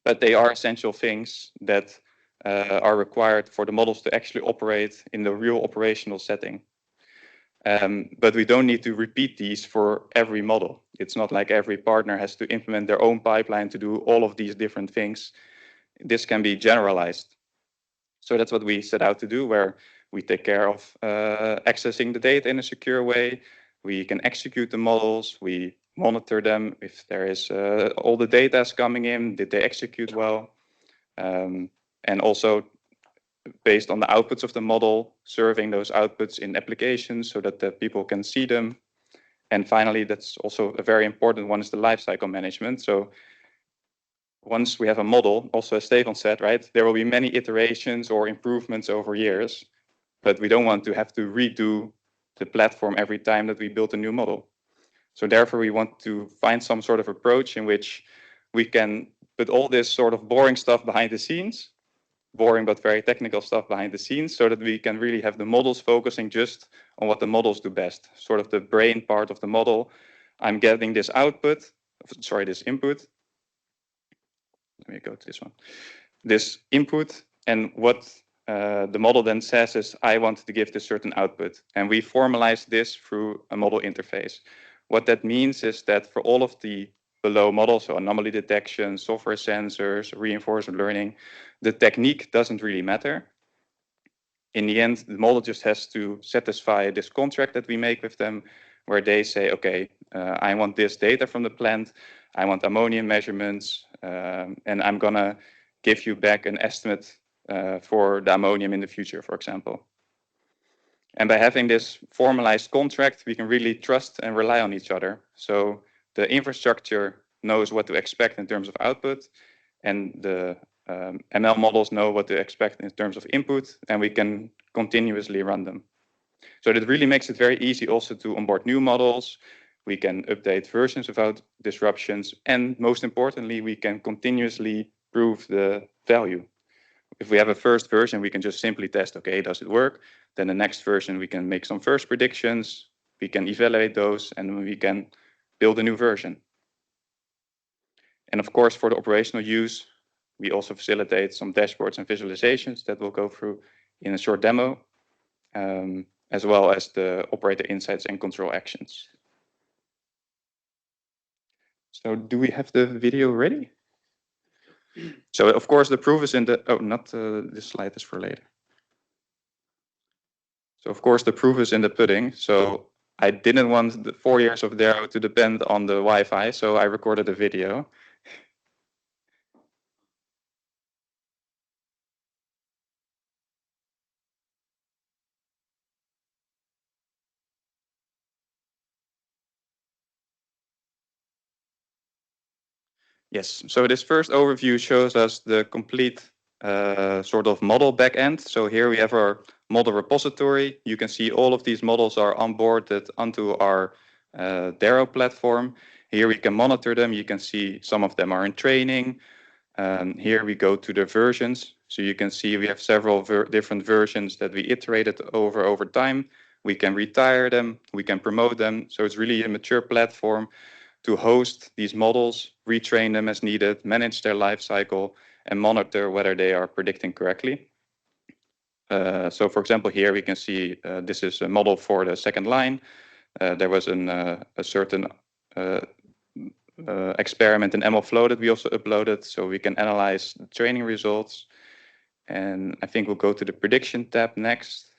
but they are essential things that are required for the models to actually operate in the real operational setting. But we don't need to repeat these for every model. It's not like every partner has to implement their own pipeline to do all of these different things. This can be generalized. So that's what we set out to do, where we take care of accessing the data in a secure way. We can execute the models. We monitor them if there is all the data is coming in. Did they execute well? And also, based on the outputs of the model, serving those outputs in applications so that the people can see them. And finally, that's also a very important one, is the lifecycle management. So once we have a model, also as Stefan said, right, there will be many iterations or improvements over years, but we don't want to have to redo the platform every time that we build a new model. So therefore, we want to find some sort of approach in which we can put all this sort of boring stuff behind the scenes, boring but very technical stuff behind the scenes, so that we can really have the models focusing just on what the models do best, sort of the brain part of the model. I'm getting this output, sorry, this input. Let me go to this one. This input, and what the model then says is, I want to give this certain output. And we formalize this through a model interface. What that means is that for all of the below models, so anomaly detection, software sensors, reinforcement learning, the technique doesn't really matter. In the end, the model just has to satisfy this contract that we make with them, where they say, okay, I want this data from the plant, I want ammonia measurements, and I'm gonna give you back an estimate for the ammonium in the future, for example. And by having this formalized contract, we can really trust and rely on each other. So the infrastructure knows what to expect in terms of output, and the ML models know what to expect in terms of input, and we can continuously run them. So that really makes it very easy also to onboard new models. We can update versions without disruptions, and most importantly, we can continuously prove the value. If we have a first version, we can just simply test, okay, does it work? Then the next version, we can make some first predictions, we can evaluate those, and we can build a new version. And of course, for the operational use, we also facilitate some dashboards and visualizations that we'll go through in a short demo, as well as the operator insights and control actions. So do we have the video ready? So of course the proof is in the, oh, not this slide is for later. So of course the proof is in the pudding. So I didn't want the 4 years of DARROW to depend on the Wi-Fi, so I recorded a video. Yes, so this first overview shows us the complete sort of model backend. So here we have our model repository. You can see all of these models are onboarded onto our DARROW platform. Here we can monitor them. You can see some of them are in training. Here we go to the versions. So you can see we have several different versions that we iterated over time. We can retire them, we can promote them. So it's really a mature platform to host these models, retrain them as needed, manage their life cycle, and monitor whether they are predicting correctly. So for example, here we can see this is a model for the second line. There was a certain experiment in MLflow that we also uploaded, so we can analyze the training results. And I think we'll go to the prediction tab next.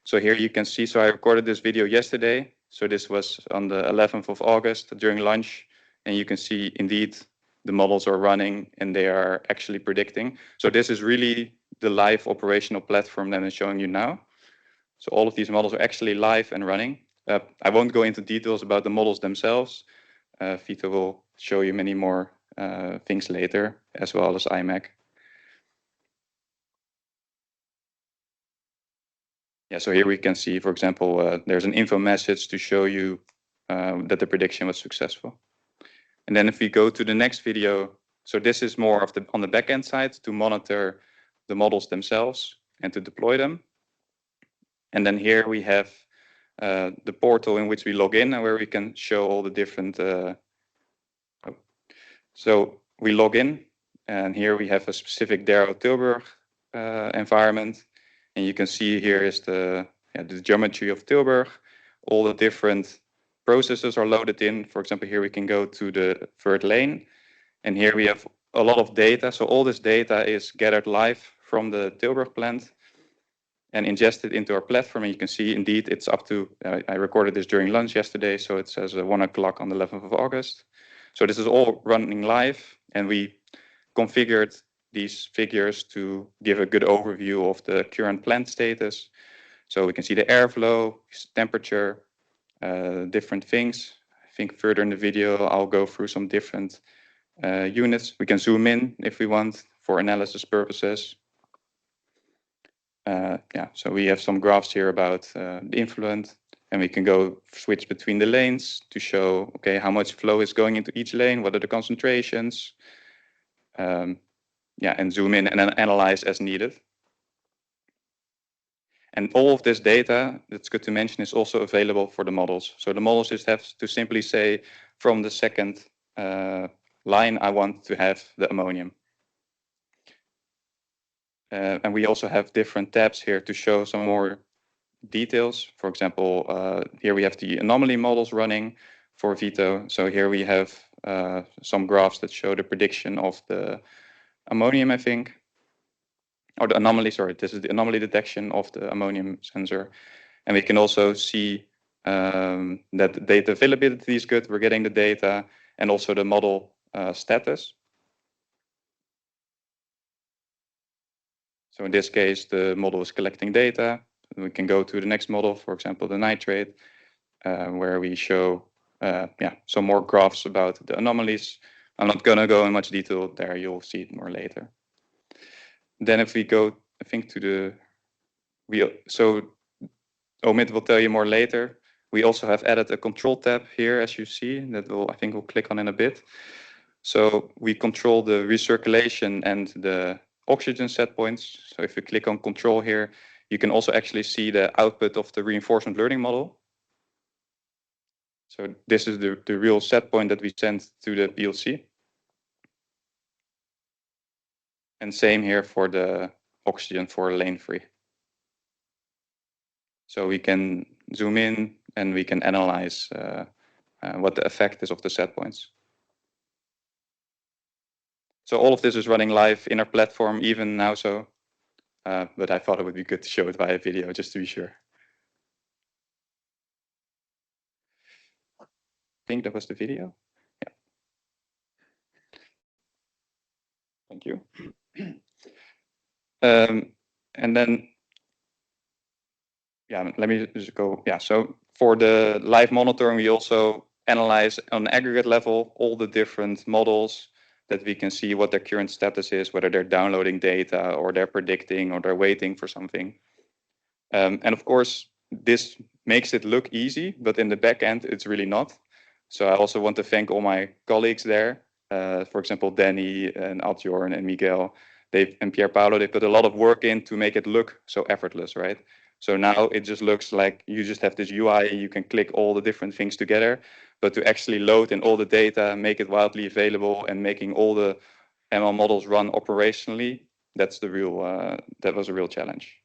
So here you can see, so I recorded this video yesterday. So this was on the 11th of August during lunch. And you can see indeed the models are running and they are actually predicting. So this is really the live operational platform that I'm showing you now. So all of these models are actually live and running. I won't go into details about the models themselves. Vito will show you many more things later, as well as IMAC. Yeah, so here we can see, for example, there's an info message to show you that the prediction was successful. And then if we go to the next video, so this is more of on the backend side to monitor the models themselves and to deploy them. And then here we have the portal in which we log in and where we can show all the different. So we log in, and here we have a specific DARROW Tilburg environment. And you can see here is the geometry of Tilburg. All the different processes are loaded in. For example, here we can go to the third lane. And here we have a lot of data. So all this data is gathered live from the Tilburg plant and ingested into our platform. And you can see, indeed, it's up to, I recorded this during lunch yesterday, so it says 1 o'clock on the 11th of August. So this is all running live, and we configured these figures to give a good overview of the current plant status. So we can see the airflow, temperature, different things. I think further in the video, I'll go through some different units. We can zoom in if we want for analysis purposes. So we have some graphs here about the influent, and we can go switch between the lanes to show, okay, how much flow is going into each lane, what are the concentrations, and zoom in and then analyze as needed. And all of this data, that's good to mention, is also available for the models. So the models just have to simply say from the second line, I want to have the ammonium. And we also have different tabs here to show some more details. For example, here we have the anomaly models running for Vito. So here we have some graphs that show the prediction of the ammonium, I think. Or the anomaly, sorry, this is the anomaly detection of the ammonium sensor. And we can also see that the data availability is good, we're getting the data, and also the model status. So in this case, the model is collecting data. We can go to the next model, for example, the nitrate, where we show some more graphs about the anomalies. I'm not going to go in much detail there, you'll see it more later. Then if we go, I think, to so Omid will tell you more later. We also have added a control tab here, as you see, that I think we'll click on in a bit. So we control the recirculation and the oxygen set points. So if you click on control here, you can also actually see the output of the reinforcement learning model. So this is the real set point that we send to the PLC. And same here for the oxygen for lane 3. So we can zoom in and we can analyze what the effect is of the set points. So all of this is running live in our platform even now. So, but I thought it would be good to show it via video just to be sure. I think that was the video. Yeah. Thank you. And then, let me just go. So for the live monitoring, we also analyze on aggregate level all the different models that we can see what their current status is, whether they're downloading data or they're predicting or they're waiting for something. And of course, this makes it look easy, but in the back end, it's really not. So I also want to thank all my colleagues there. For example, Danny and Adjorn and Miguel, and Pier Paolo, they put a lot of work in to make it look so effortless, right? So now it just looks like you just have this UI, you can click all the different things together, but to actually load in all the data, make it widely available, and making all the ML models run operationally, that was a real challenge.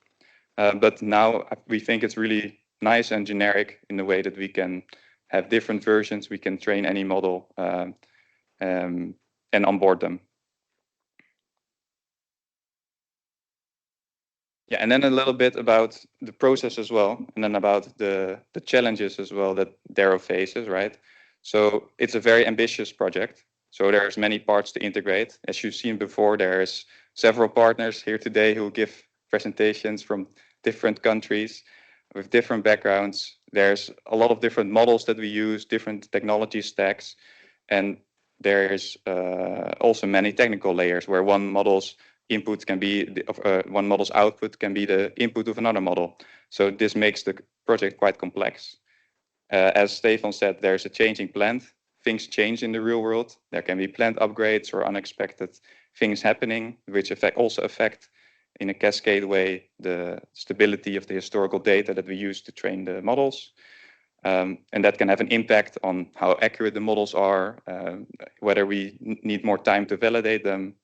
But now we think it's really nice and generic in the way that we can have different versions, we can train any model and onboard them. Yeah, and then a little bit about the process as well, and then about the challenges as well that DARROW faces, right? So it's a very ambitious project. So there's many parts to integrate. As you've seen before, there's several partners here today who give presentations from different countries with different backgrounds. There's a lot of different models that we use, different technology stacks, and there's also many technical layers where one model's input can be one model's output can be the input of another model. So this makes the project quite complex. As Stefan said, there's a changing plant. Things change in the real world. There can be plant upgrades or unexpected things happening, which also affect in a cascade way the stability of the historical data that we use to train the models. And that can have an impact on how accurate the models are, whether we need more time to validate them.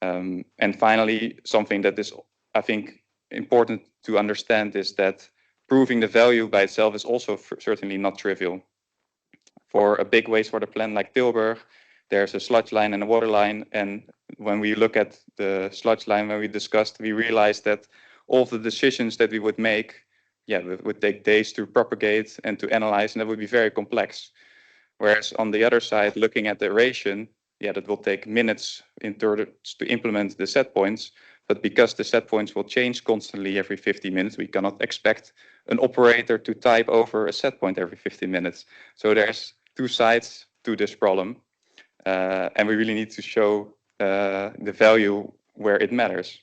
And finally, something that is, I think, important to understand is that proving the value by itself is also certainly not trivial. For a big wastewater plant like Tilburg, there's a sludge line and a water line. And when we look at the sludge line, when we discussed, we realized that all of the decisions that we would make, would take days to propagate and to analyze, and that would be very complex. Whereas on the other side, looking at the aeration, that will take minutes in order to implement the set points. But because the set points will change constantly every 50 minutes, we cannot expect an operator to type over a set point every 50 minutes. So there's two sides to this problem. And we really need to show the value where it matters.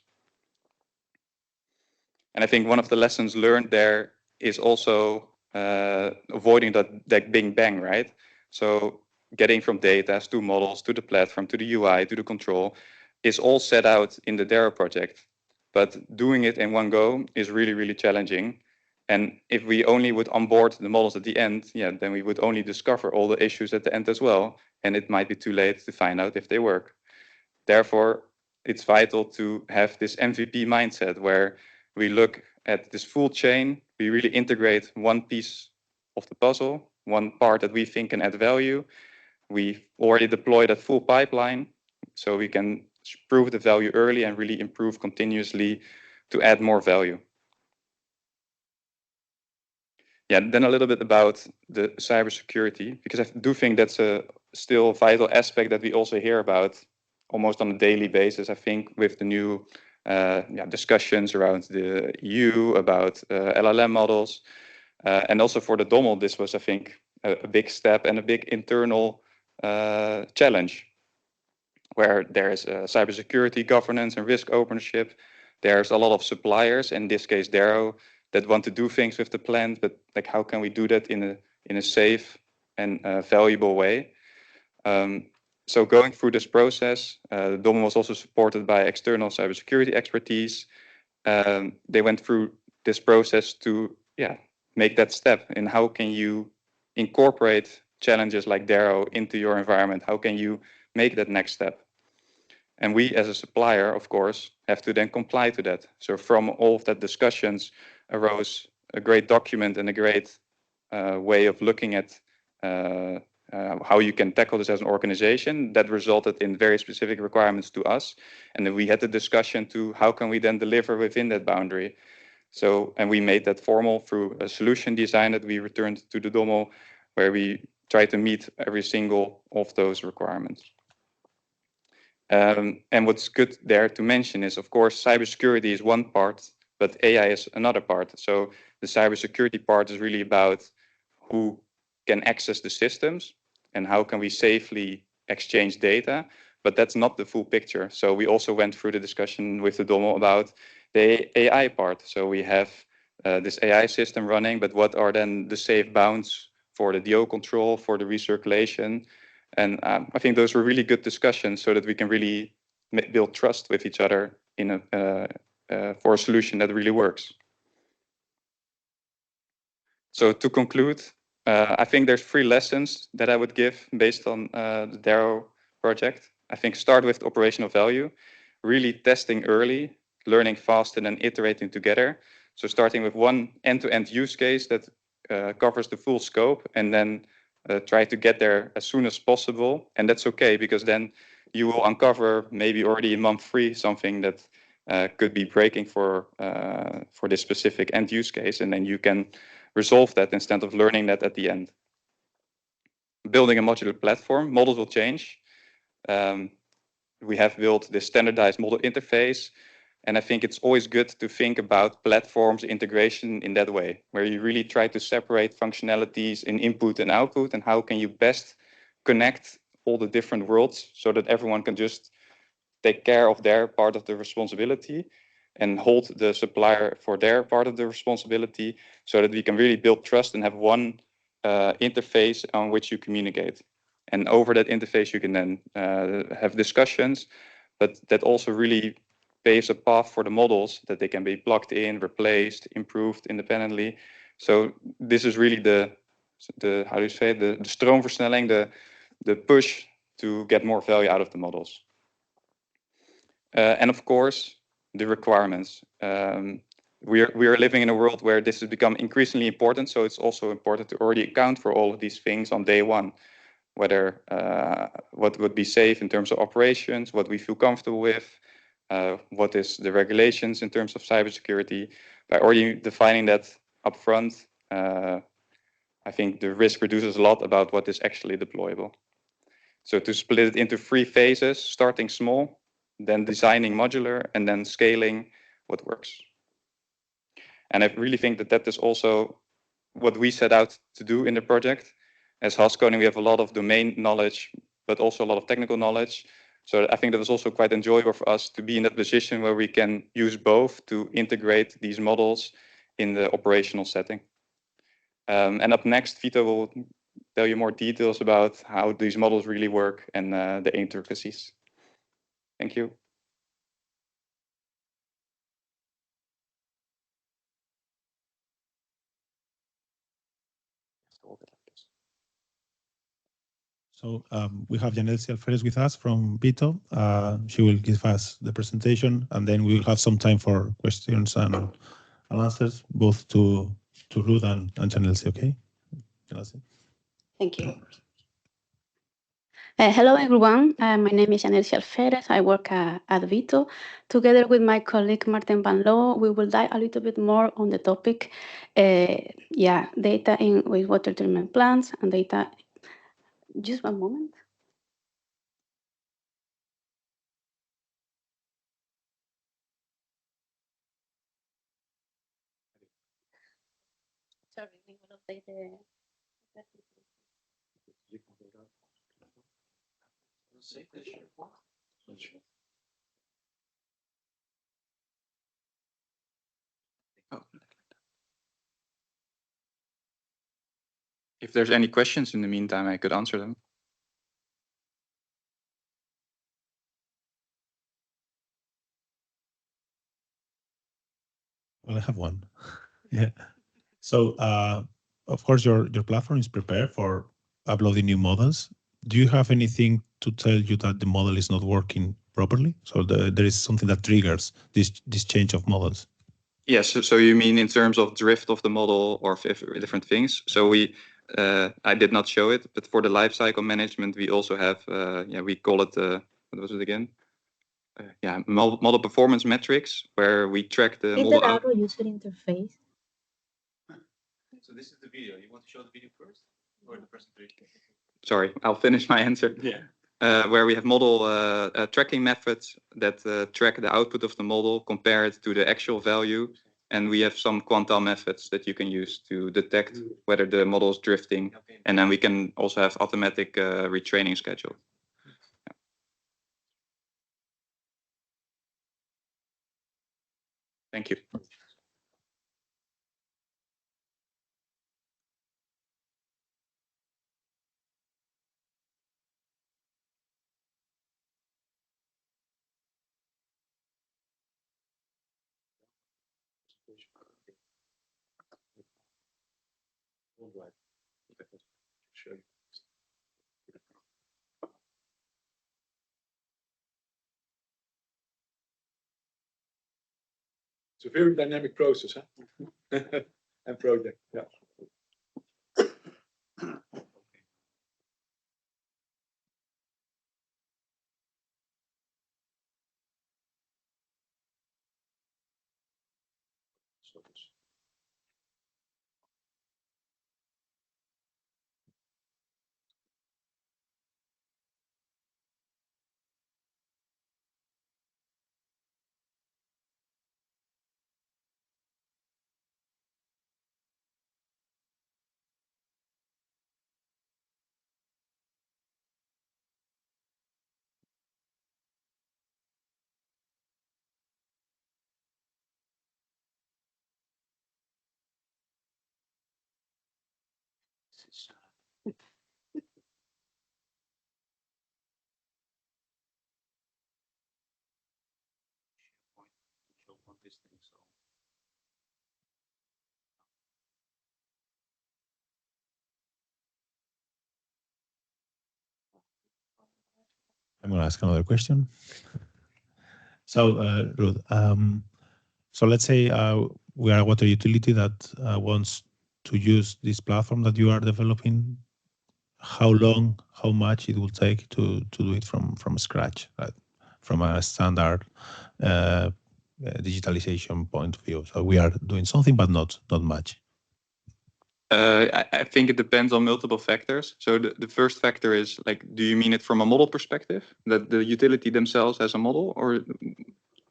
And I think one of the lessons learned there is also avoiding that big bang, right? So getting from data to models, to the platform, to the UI, to the control is all set out in the DARROW project. But doing it in one go is really, really challenging. And if we only would onboard the models at the end, then we would only discover all the issues at the end as well. And it might be too late to find out if they work. Therefore, it's vital to have this MVP mindset where we look at this full chain, we really integrate one piece of the puzzle, one part that we think can add value. We already deployed that full pipeline, so we can prove the value early and really improve continuously to add more value. Then a little bit about the cybersecurity, because I do think that's a still vital aspect that we also hear about almost on a daily basis, I think, with the new discussions around the EU about LLM models. And also for the Dommel, this was, I think, a big step and a big internal challenge, where there's cybersecurity governance and risk ownership. There's a lot of suppliers, in this case DARROW, that want to do things with the plant, but like how can we do that in a safe and valuable way? So going through this process, Dommel was also supported by external cybersecurity expertise. They went through this process to make that step in how can you incorporate challenges like DARROW into your environment? How can you make that next step? And we as a supplier, of course, have to then comply to that. So from all of that discussions arose a great document and a great way of looking at how you can tackle this as an organization that resulted in very specific requirements to us. And then we had the discussion to how can we then deliver within that boundary. So, and we made that formal through a solution design that we returned to the Dommel, where we try to meet every single of those requirements. And what's good there to mention is, of course, cybersecurity is one part, but AI is another part. So the cybersecurity part is really about who can access the systems and how can we safely exchange data, but that's not the full picture. So we also went through the discussion with the Dommel about the AI part. So we have this AI system running, but what are then the safe bounds for the DO control, for the recirculation? And I think those were really good discussions so that we can really build trust with each other in for a solution that really works. So to conclude, I think there's 3 lessons that I would give based on the DARROW project. I think start with operational value, really testing early, learning fast, and then iterating together. So starting with one end-to-end use case that covers the full scope, and then try to get there as soon as possible. And that's okay, because then you will uncover maybe already in month 3 something that could be breaking for this specific end use case, and then you can resolve that instead of learning that at the end. Building a modular platform, models will change. we have built this standardized model interface. And I think it's always good to think about platforms integration in that way, where you really try to separate functionalities in input and output, and how can you best connect all the different worlds so that everyone can just take care of their part of the responsibility and hold the supplier for their part of the responsibility, so that we can really build trust and have one interface on which you communicate. And over that interface, you can then have discussions, but that also really paves a path for the models that they can be plugged in, replaced, improved independently. So this is really the how do you say, the stroomversnelling, the push to get more value out of the models. And of course, the requirements. We are living in a world where this has become increasingly important, so it's also important to already account for all of these things on day one, whether what would be safe in terms of operations, what we feel comfortable with, what is the regulations in terms of cybersecurity. By already defining that upfront, I think the risk reduces a lot about what is actually deployable. So to split it into 3 phases, starting small, then designing modular, and then scaling what works. And I really think that that is also what we set out to do in the project. As Haskoning, we have a lot of domain knowledge, but also a lot of technical knowledge. So I think that was also quite enjoyable for us to be in that position where we can use both to integrate these models in the operational setting. And up next, Vito will tell you more details about how these models really work and the intricacies. Thank you. So we have Yanelsi Alferez with us from Vito. She will give us the presentation, and then we will have some time for questions and answers, both to Ruth and Yanelsi, okay? Yanelsi. Thank you. Hello, everyone. My name is Yanelsi Alferez. I work at Vito. Together with my colleague, Martin Van Loo, we will dive a little bit more on the topic, data in wastewater treatment plants and data. Just one moment. Sorry, we will update the. If there's any questions in the meantime, I could answer them. Well, I have one. Yeah. So, of course, your platform is prepared for uploading new models. Do you have anything to tell you that the model is not working properly? So there is something that triggers this change of models. Yes. So you mean in terms of drift of the model or different things? So I did not show it, but for the lifecycle management, we also have, we call it, what was it again? Model performance metrics, where we track the model. The DARROW user interface. So this is the video. You want to show the video first, or the presentation? Sorry, I'll finish my answer. Yeah. Where we have model tracking methods that track the output of the model compared to the actual value. And we have some quantile methods that you can use to detect whether the model is drifting. And then we can also have automatic retraining schedule. Yeah. Thank you. It's a very dynamic process, huh? And project, yeah. I'm going to ask another question. So, Ruth, so let's say we are a water utility that wants to use this platform that you are developing. How long, how much it will take to do it from scratch, right? From a standard digitalization point of view. So we are doing something, but not much. I think it depends on multiple factors. So the first factor is, like, do you mean it from a model perspective, that the utility themselves has a model, or?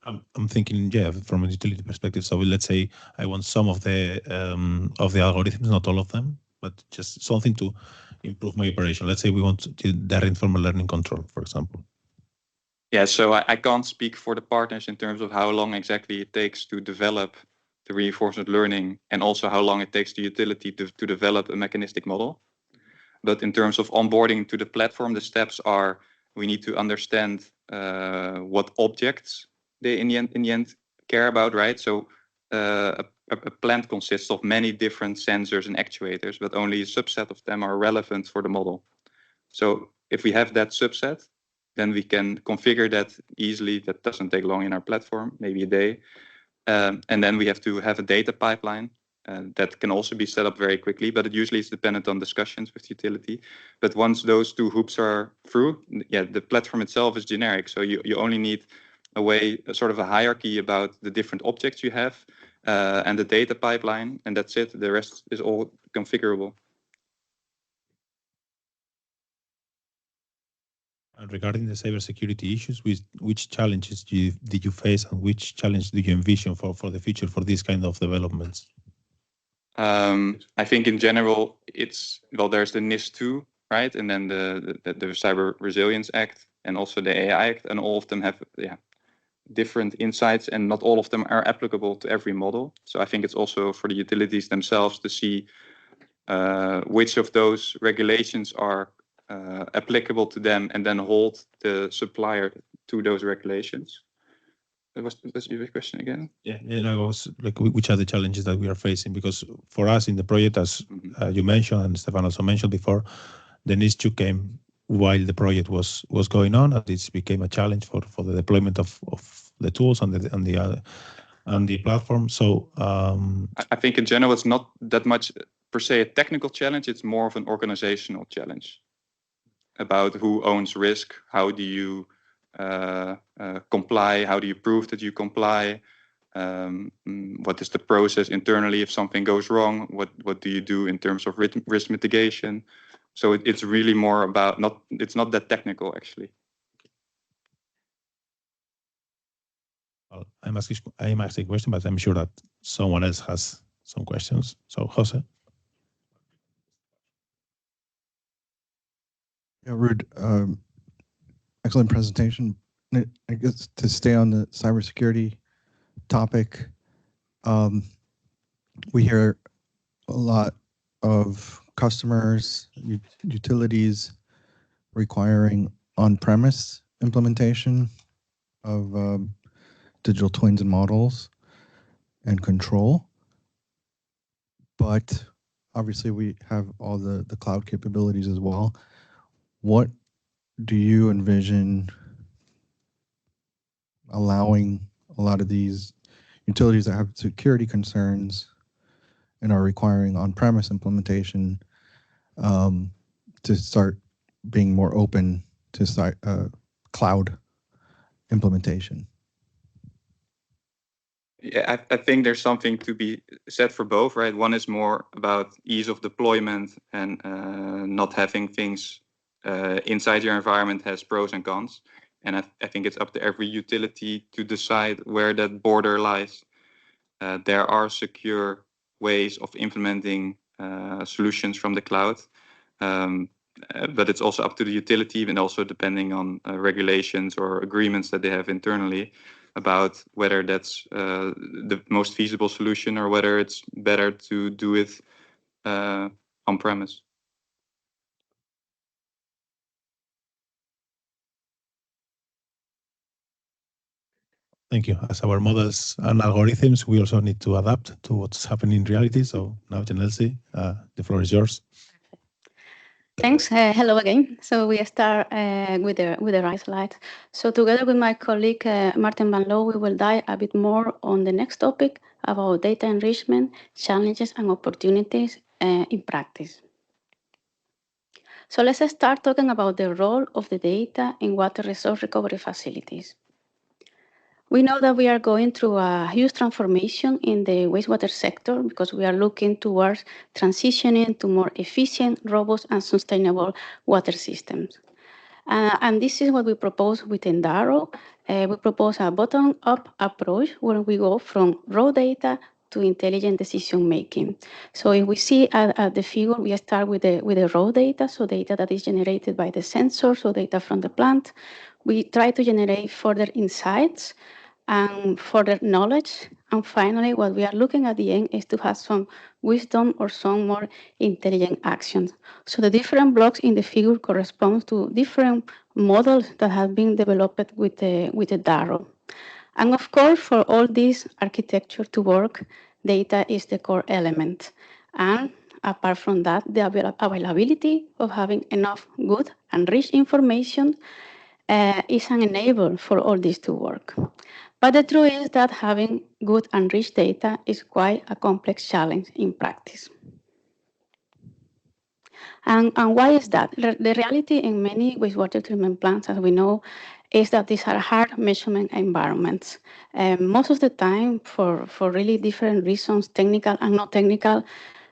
I'm thinking, yeah, from a utility perspective. So let's say I want some of the algorithms, not all of them, but just something to improve my operation. Let's say we want that informal learning control, for example. Yeah, so I can't speak for the partners in terms of how long exactly it takes to develop the reinforcement learning, and also how long it takes the utility to develop a mechanistic model. But in terms of onboarding to the platform, the steps are, we need to understand what objects they in the end care about, right? So a plant consists of many different sensors and actuators, but only a subset of them are relevant for the model. So if we have that subset, then we can configure that easily. That doesn't take long in our platform, maybe a day. And then we have to have a data pipeline that can also be set up very quickly, but it usually is dependent on discussions with utility. But once those two hoops are through, yeah, the platform itself is generic. So you only need a sort of a hierarchy about the different objects you have and the data pipeline, and that's it. The rest is all configurable. And regarding the cybersecurity issues, which challenges did you face, and which challenge do you envision for the future for these kind of developments? I think in general, there's the NIS2, right? And then the Cyber Resilience Act, and also the AI Act, and all of them have different insights, and not all of them are applicable to every model. So I think it's also for the utilities themselves to see which of those regulations are applicable to them, and then hold the supplier to those regulations. Was your question again? Yeah, I was like, which are the challenges that we are facing? Because for us in the project, as you mentioned, and Stefan also mentioned before, the NIS2 came while the project was going on, and this became a challenge for the deployment of the tools and the platform. So I think in general, it's not that much per se a technical challenge. It's more of an organizational challenge about who owns risk. How do you comply? How do you prove that you comply? What is the process internally if something goes wrong? What do you do in terms of risk mitigation? So it's really more about it's not that technical actually. Well, I'm asking a question, but I'm sure that someone else has some questions. So Jose. Yeah, Ruud, excellent presentation. I guess to stay on the cybersecurity topic, we hear a lot of customers, utilities requiring on-premise implementation of digital twins and models and control. But obviously we have all the cloud capabilities as well. What do you envision allowing a lot of these utilities that have security concerns and are requiring on-premise implementation to start being more open to cloud implementation? Yeah, I think there's something to be said for both, right? One is more about ease of deployment, and not having things inside your environment has pros and cons. And I think it's up to every utility to decide where that border lies. There are secure ways of implementing solutions from the cloud, but it's also up to the utility, and also depending on regulations or agreements that they have internally about whether that's the most feasible solution, or whether it's better to do it on-premise. Thank you. As our models and algorithms, we also need to adapt to what's happening in reality. So now, Janelsi, the floor is yours. Thanks. Hello again. So we start with the right slide. So together with my colleague Martin Van Loo, we will dive a bit more on the next topic about data enrichment, challenges and opportunities in practice. So let's start talking about the role of the data in water resource recovery facilities. We know that we are going through a huge transformation in the wastewater sector because we are looking towards transitioning to more efficient, robust, and sustainable water systems. And this is what we propose within DARROW. We propose a bottom-up approach where we go from raw data to intelligent decision making. So if we see at the figure, we start with the raw data, so data that is generated by the sensors, so data from the plant. We try to generate further insights and further knowledge. And finally, what we are looking at the end is to have some wisdom or some more intelligent actions. So the different blocks in the figure correspond to different models that have been developed with the DARROW. And of course, for all this architecture to work, data is the core element. And apart from that, the availability of having enough good and rich information is an enabler for all this to work. But the truth is that having good and rich data is quite a complex challenge in practice. And why is that? The reality in many wastewater treatment plants, as we know, is that these are hard measurement environments. Most of the time, for really different reasons, technical and not technical,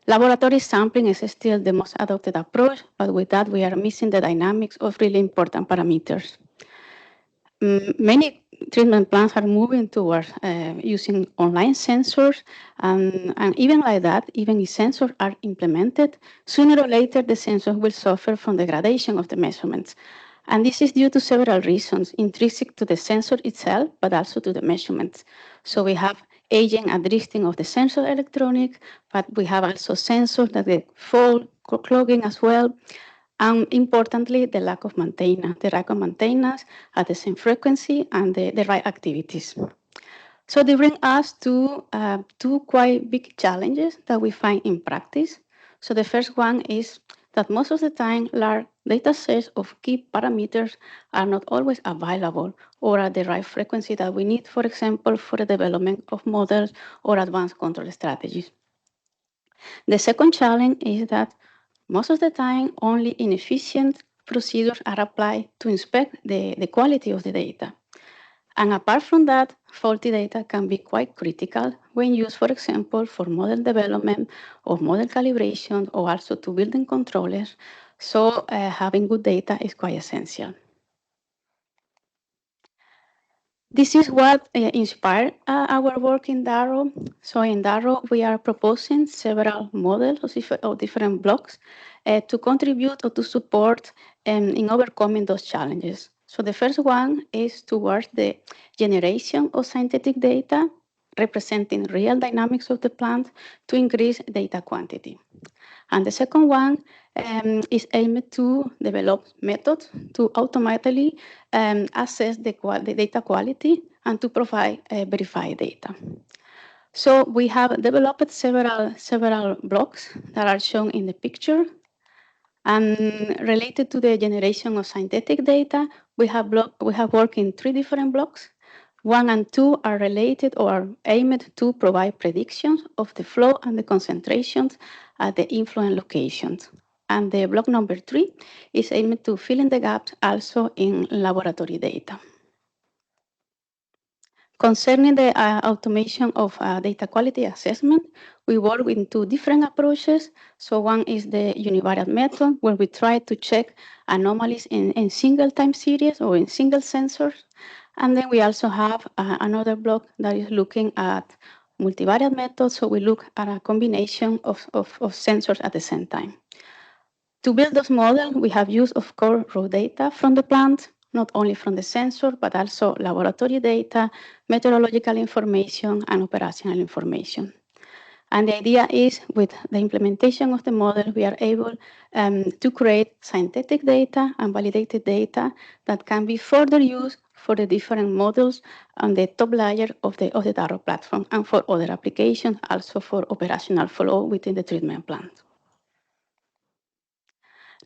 laboratory sampling is still the most adopted approach, but with that, we are missing the dynamics of really important parameters. Many treatment plants are moving towards using online sensors, and even like that, even if sensors are implemented, sooner or later the sensors will suffer from degradation of the measurements. And this is due to several reasons, intrinsic to the sensor itself, but also to the measurements. So we have aging and drifting of the sensor electronic, but we have also sensors that they fall, clogging as well. And importantly, the lack of maintenance, at the same frequency and the right activities. So they bring us to two quite big challenges that we find in practice. So the first one is that most of the time, large data sets of key parameters are not always available or at the right frequency that we need, for example, for the development of models or advanced control strategies. The second challenge is that most of the time, only inefficient procedures are applied to inspect the quality of the data. And apart from that, faulty data can be quite critical when used, for example, for model development or model calibration or also to building controllers. So having good data is quite essential. This is what inspired our work in DARROW. So in DARROW, we are proposing several models of different blocks to contribute or to support in overcoming those challenges. So the first one is towards the generation of synthetic data representing real dynamics of the plant to increase data quantity. And the second one is aimed to develop methods to automatically assess the data quality and to provide verified data. So we have developed several blocks that are shown in the picture. And related to the generation of synthetic data, we have worked in 3 different blocks. 1 and 2 are related or are aimed to provide predictions of the flow and the concentrations at the influent locations. And the block number 3 is aimed to fill in the gaps also in laboratory data. Concerning the automation of data quality assessment, we work with 2 different approaches. So one is the univariate method, where we try to check anomalies in single time series or in single sensors. And then we also have another block that is looking at multivariate methods. So we look at a combination of sensors at the same time. To build those models, we have used, of course, raw data from the plant, not only from the sensor, but also laboratory data, meteorological information, and operational information. And the idea is, with the implementation of the model, we are able to create synthetic data and validated data that can be further used for the different models on the top layer of the DARROW platform and for other applications, also for operational flow within the treatment plant.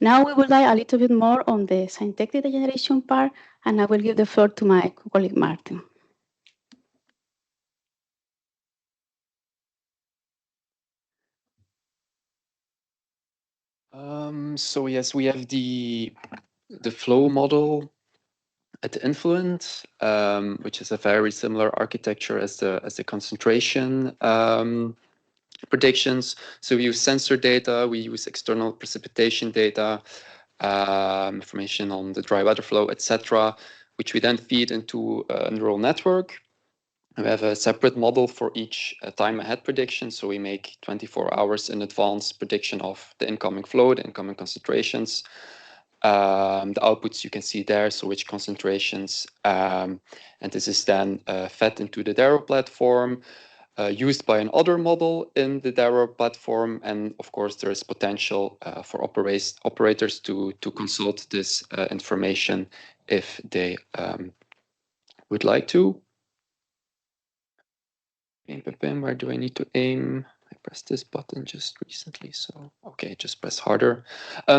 Now we will dive a little bit more on the synthetic data generation part, and I will give the floor to my colleague Martin. So yes, we have the flow model at the influent, which is a very similar architecture as the concentration predictions. So we use sensor data, we use external precipitation data, information on the dry weather flow, etc., which we then feed into a neural network. We have a separate model for each time ahead prediction. So we make 24 hours in advance prediction of the incoming flow, the incoming concentrations. The outputs you can see there, so which concentrations, and this is then fed into the DARROW platform, used by another model in the DARROW platform, and of course there is potential for operators to consult this information if they would like to. Where do I need to aim? I pressed this button just recently, so okay, just press harder.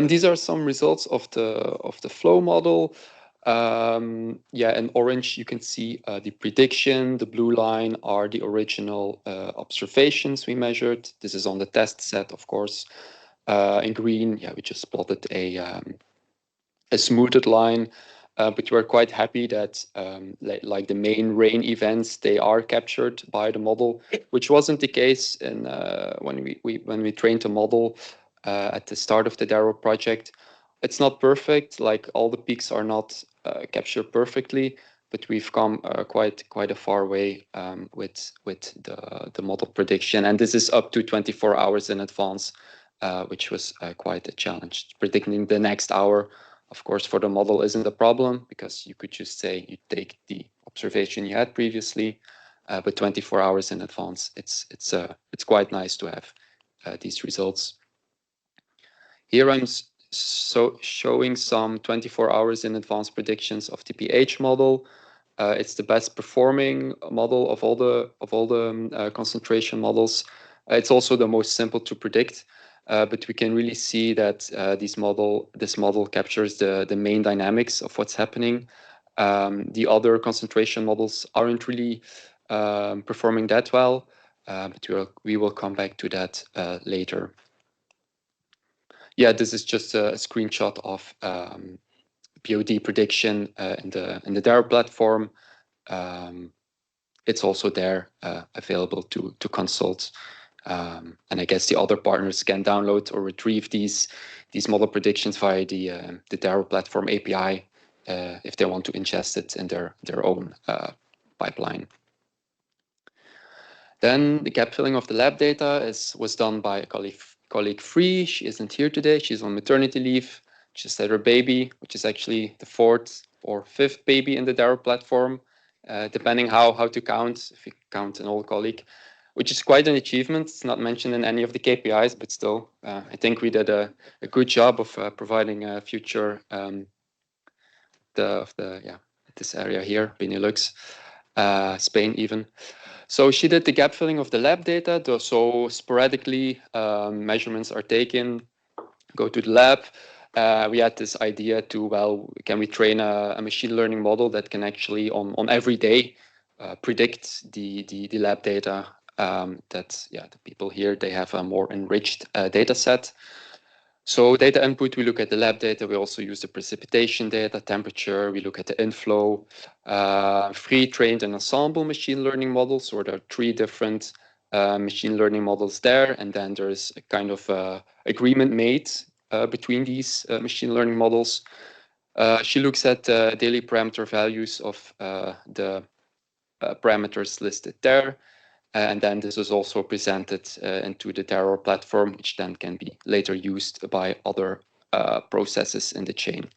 These are some results of the flow model. Yeah, in orange you can see the prediction. The blue line are the original observations we measured. This is on the test set, of course. In green, yeah, we just plotted a smoothed line. But we're quite happy that like the main rain events, they are captured by the model, which wasn't the case in when we trained the model at the start of the DARROW project. It's not perfect, like all the peaks are not captured perfectly, but we've come quite a far way with the model prediction, and this is up to 24 hours in advance, which was quite a challenge. Predicting the next hour, of course, for the model isn't a problem, because you could just say you take the observation you had previously, but 24 hours in advance, it's quite nice to have these results. Here I'm showing some 24 hours in advance predictions of the pH model. It's the best performing model of all the concentration models. It's also the most simple to predict. But we can really see that this model captures the main dynamics of what's happening. The other concentration models aren't really performing that well, but we will come back to that later. Yeah, this is just a screenshot of POD prediction in the DARROW platform. It's also there available to consult. And I guess the other partners can download or retrieve these model predictions via the DARROW platform API if they want to ingest it in their own pipeline. Then the gap filling of the lab data was done by a colleague Free. She isn't here today. She's on maternity leave. She just had her baby, which is actually the 4th or 5th baby in the DARROW platform, depending how to count, if you count an old colleague, which is quite an achievement. It's not mentioned in any of the KPIs, but still, I think we did a good job of providing a future this area here, Benelux, Spain even. So she did the gap filling of the lab data. So sporadically, measurements are taken, go to the lab. We had this idea to, well, can we train a machine learning model that can actually on every day predict the lab data, that the people here, they have a more enriched data set. So data input, we look at the lab data. We also use the precipitation data, temperature. We look at the inflow. Free trained an ensemble machine learning model. So there are 3 different machine learning models there. And then there's a kind of agreement made between these machine learning models. She looks at daily parameter values of the parameters listed there. And then this is also presented into the DARROW platform, which then can be later used by other processes in the chain.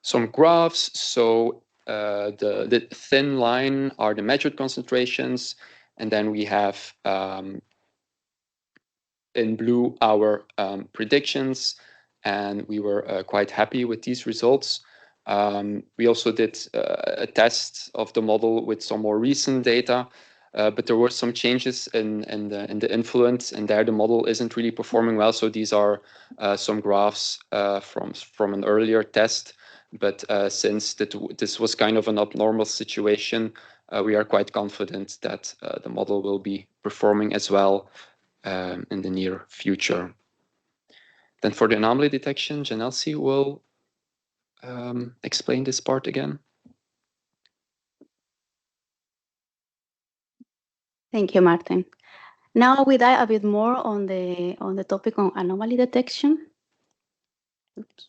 Some graphs. So the thin line are the measured concentrations. And then we have in blue our predictions. And we were quite happy with these results. We also did a test of the model with some more recent data. but there were some changes in the influence, and there the model isn't really performing well. So these are some graphs from an earlier test. But since this was kind of an abnormal situation, we are quite confident that the model will be performing as well in the near future. Then for the anomaly detection, Janelsi will explain this part again. Thank you, Martin. Now we dive a bit more on the topic on anomaly detection. Oops.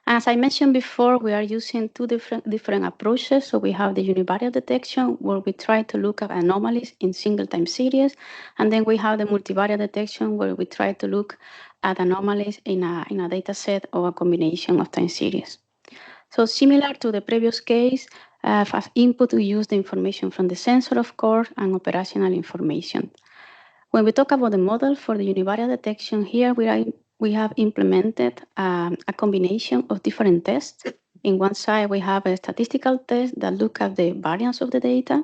As I mentioned before, we are using two different approaches. So we have the univariate detection, where we try to look at anomalies in single time series, and then we have the multivariate detection, where we try to look at anomalies in a data set or a combination of time series. So similar to the previous case, as input we use the information from the sensor, of course, and operational information. When we talk about the model for the univariate detection, here we have implemented a combination of different tests. In one side, we have a statistical test that look at the variance of the data,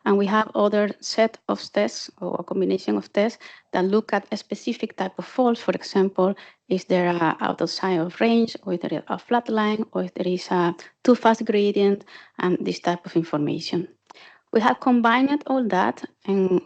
and we have other set of tests or a combination of tests that look at a specific type of fault. For example, is there a outside of range, or is there a flat line, or if there is a too fast gradient, and this type of information. We have combined all that and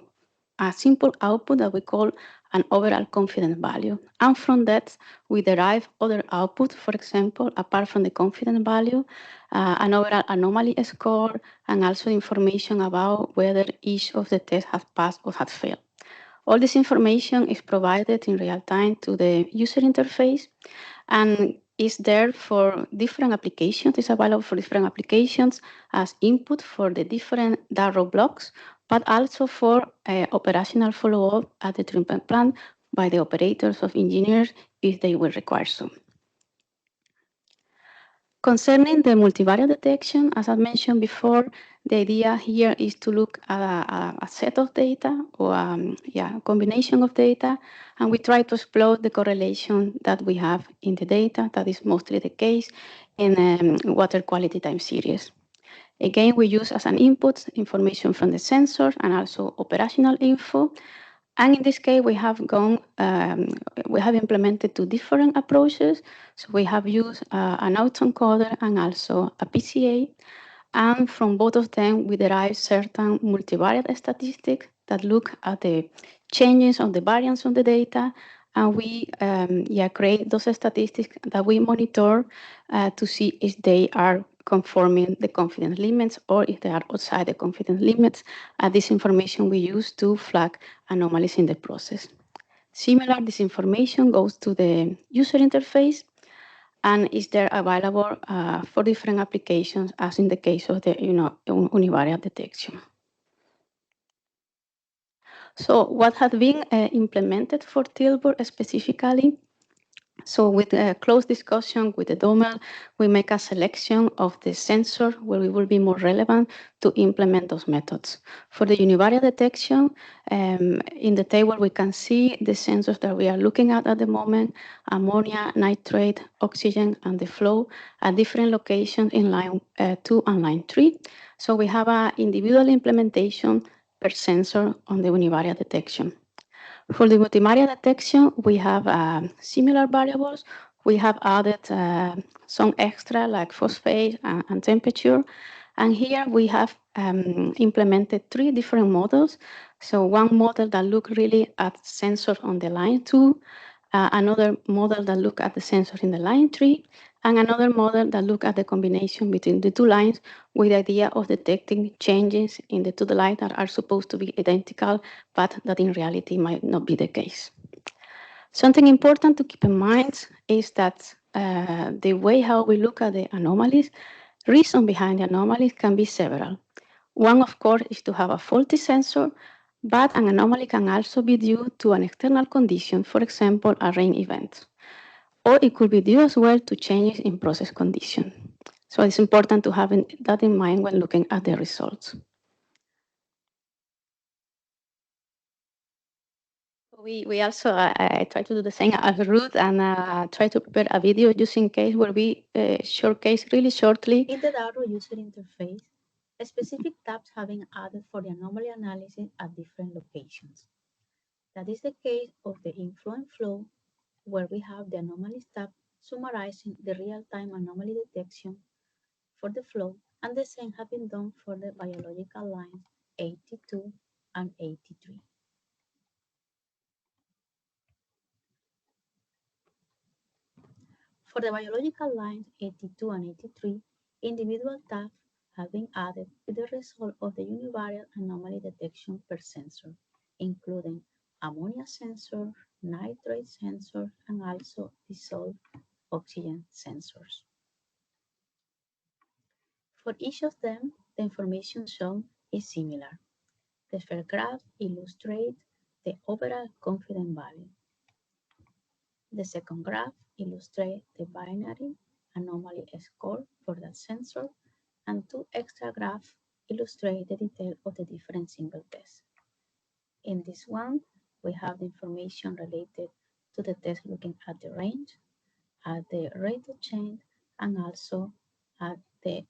a simple output that we call an overall confidence value. And from that, we derive other output, for example, apart from the confidence value, an overall anomaly score, and also information about whether each of the tests has passed or has failed. All this information is provided in real time to the user interface and is there for different applications. It's available for different applications as input for the different DARROW blocks, but also for operational follow-up at the treatment plant by the operators of engineers if they will require so. Concerning the multivariate detection, as I mentioned before, the idea here is to look at a set of data or a combination of data, and we try to explore the correlation that we have in the data. That is mostly the case in water quality time series. Again, we use as an input information from the sensor and also operational info. And in this case, we have implemented two different approaches. So we have used an autoencoder and also a PCA. And from both of them, we derive certain multivariate statistics that look at the changes on the variance of the data. And we create those statistics that we monitor to see if they are conforming the confidence limits or if they are outside the confidence limits. This information we use to flag anomalies in the process. Similar, this information goes to the user interface and is there available for different applications, as in the case of the univariate detection. So what has been implemented for Tilburg specifically? So with a close discussion with the Dommel, we make a selection of the sensor where we will be more relevant to implement those methods. For the univariate detection, in the table we can see the sensors that we are looking at the moment, ammonia, nitrate, oxygen, and the flow at different locations in line 2 and line 3. So we have an individual implementation per sensor on the univariate detection. For the multivariate detection, we have similar variables. We have added some extra like phosphate and temperature. And here we have implemented 3 different models. So one model that look really at sensors on the line 2, another model that look at the sensors in the line 3, and another model that look at the combination between the 2 lines with the idea of detecting changes in the 2 lines that are supposed to be identical, but that in reality might not be the case. Something important to keep in mind is that the way how we look at the anomalies, reason behind the anomalies can be several. One, of course, is to have a faulty sensor, but an anomaly can also be due to an external condition, for example, a rain event. Or it could be due as well to changes in process condition. So it's important to have that in mind when looking at the results. We also try to do the same as Ruth and try to prepare a video just in case where we showcase really shortly. In the DARROW user interface, specific tabs have been added for the anomaly analysis at different locations. That is the case of the inflow and flow, where we have the anomalies tab summarizing the real-time anomaly detection for the flow, and the same have been done for the biological lines 82 and 83. For the biological lines 82 and 83, individual tabs have been added with the result of the univariate anomaly detection per sensor, including ammonia sensor, nitrate sensor, and also dissolved oxygen sensors. For each of them, the information shown is similar. The first graph illustrates the overall confidence value. The second graph illustrates the binary anomaly score for that sensor, and two extra graphs illustrate the detail of the different single tests. In this one, we have the information related to the test looking at the range, at the rate of change, and also at the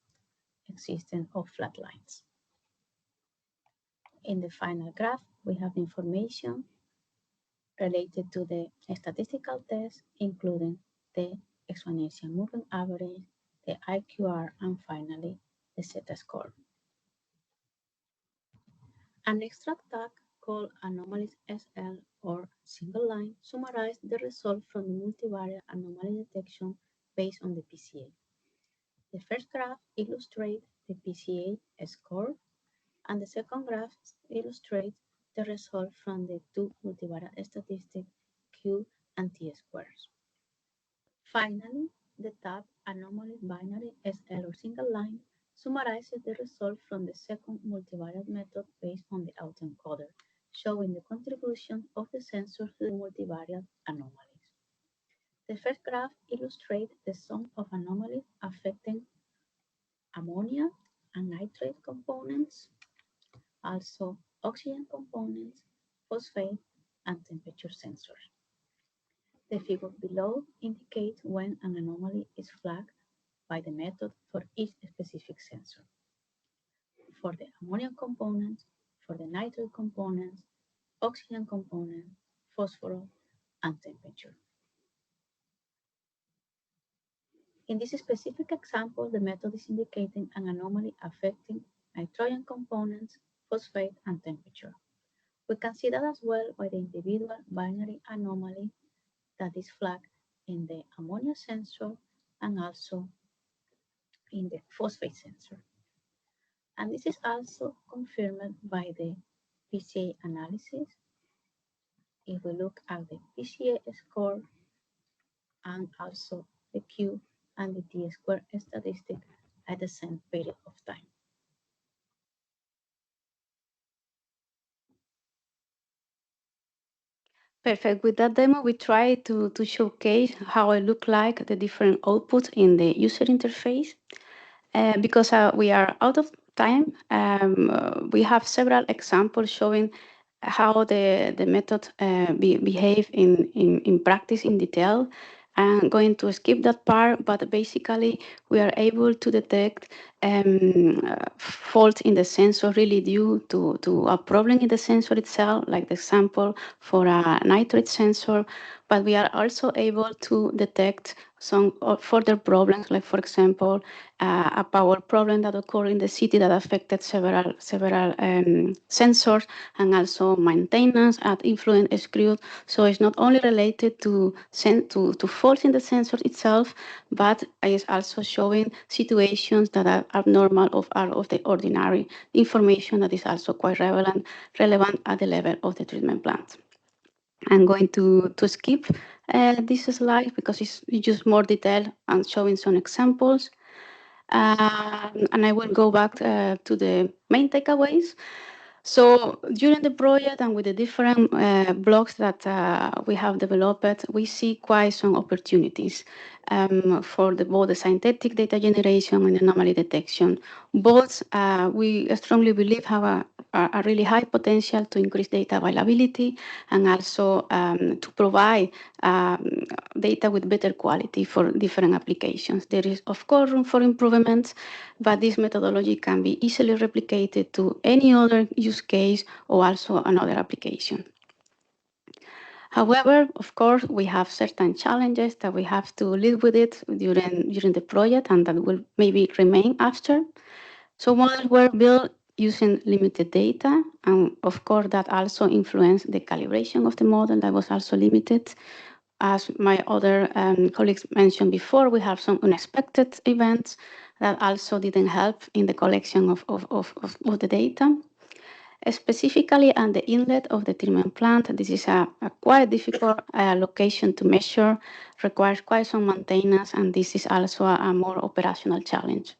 existence of flat lines. In the final graph, we have information related to the statistical tests, including the exponential moving average, the IQR, and finally, the Z-score. An extract tag called Anomalies SL or single line summarizes the result from the multivariate anomaly detection based on the PCA. The first graph illustrates the PCA score, and the second graph illustrates the result from the two multivariate statistics Q and T squares. Finally, the tab Anomaly Binary SL or Single Line summarizes the result from the second multivariate method based on the autoencoder, showing the contribution of the sensor to the multivariate anomalies. The first graph illustrates the sum of anomalies affecting ammonia and nitrate components, also oxygen components, phosphate, and temperature sensors. The figure below indicates when an anomaly is flagged by the method for each specific sensor. For the ammonia components, for the nitrate components, oxygen component, phosphorus, and temperature. In this specific example, the method is indicating an anomaly affecting nitrogen components, phosphate, and temperature. We can see that as well by the individual binary anomaly that is flagged in the ammonia sensor and also in the phosphate sensor. And this is also confirmed by the PCA analysis. If we look at the PCA score and also the Q and the T square statistic at the same period of time. Perfect. With that demo, we try to showcase how it look like the different outputs in the user interface. Because we are out of time, we have several examples showing how the method behave in practice in detail. I'm going to skip that part, but basically we are able to detect faults in the sensor really due to a problem in the sensor itself, like the example for a nitrate sensor, but we are also able to detect some further problems, like for example, a power problem that occurred in the city that affected several sensors, and also maintenance at influent screw. So it's not only related to faults in the sensor itself, but it's also showing situations that are abnormal or out of the ordinary, information that is also quite relevant at the level of the treatment plant. I'm going to skip this slide because it's just more detail and showing some examples. And I will go back to the main takeaways. So during the project and with the different blocks that we have developed, we see quite some opportunities for both the synthetic data generation and anomaly detection. Both, we strongly believe, have a a really high potential to increase data availability and also to provide data with better quality for different applications. There is, of course, room for improvements, but this methodology can be easily replicated to any other use case or also another application. However, of course, we have certain challenges that we have to live with it during the project and that will maybe remain after. So models were built using limited data, and of course that also influenced the calibration of the model that was also limited. As my other colleagues mentioned before, we have some unexpected events that also didn't help in the collection of the data. Specifically on the inlet of the treatment plant, this is a quite difficult location to measure, requires quite some maintenance, and this is also a more operational challenge.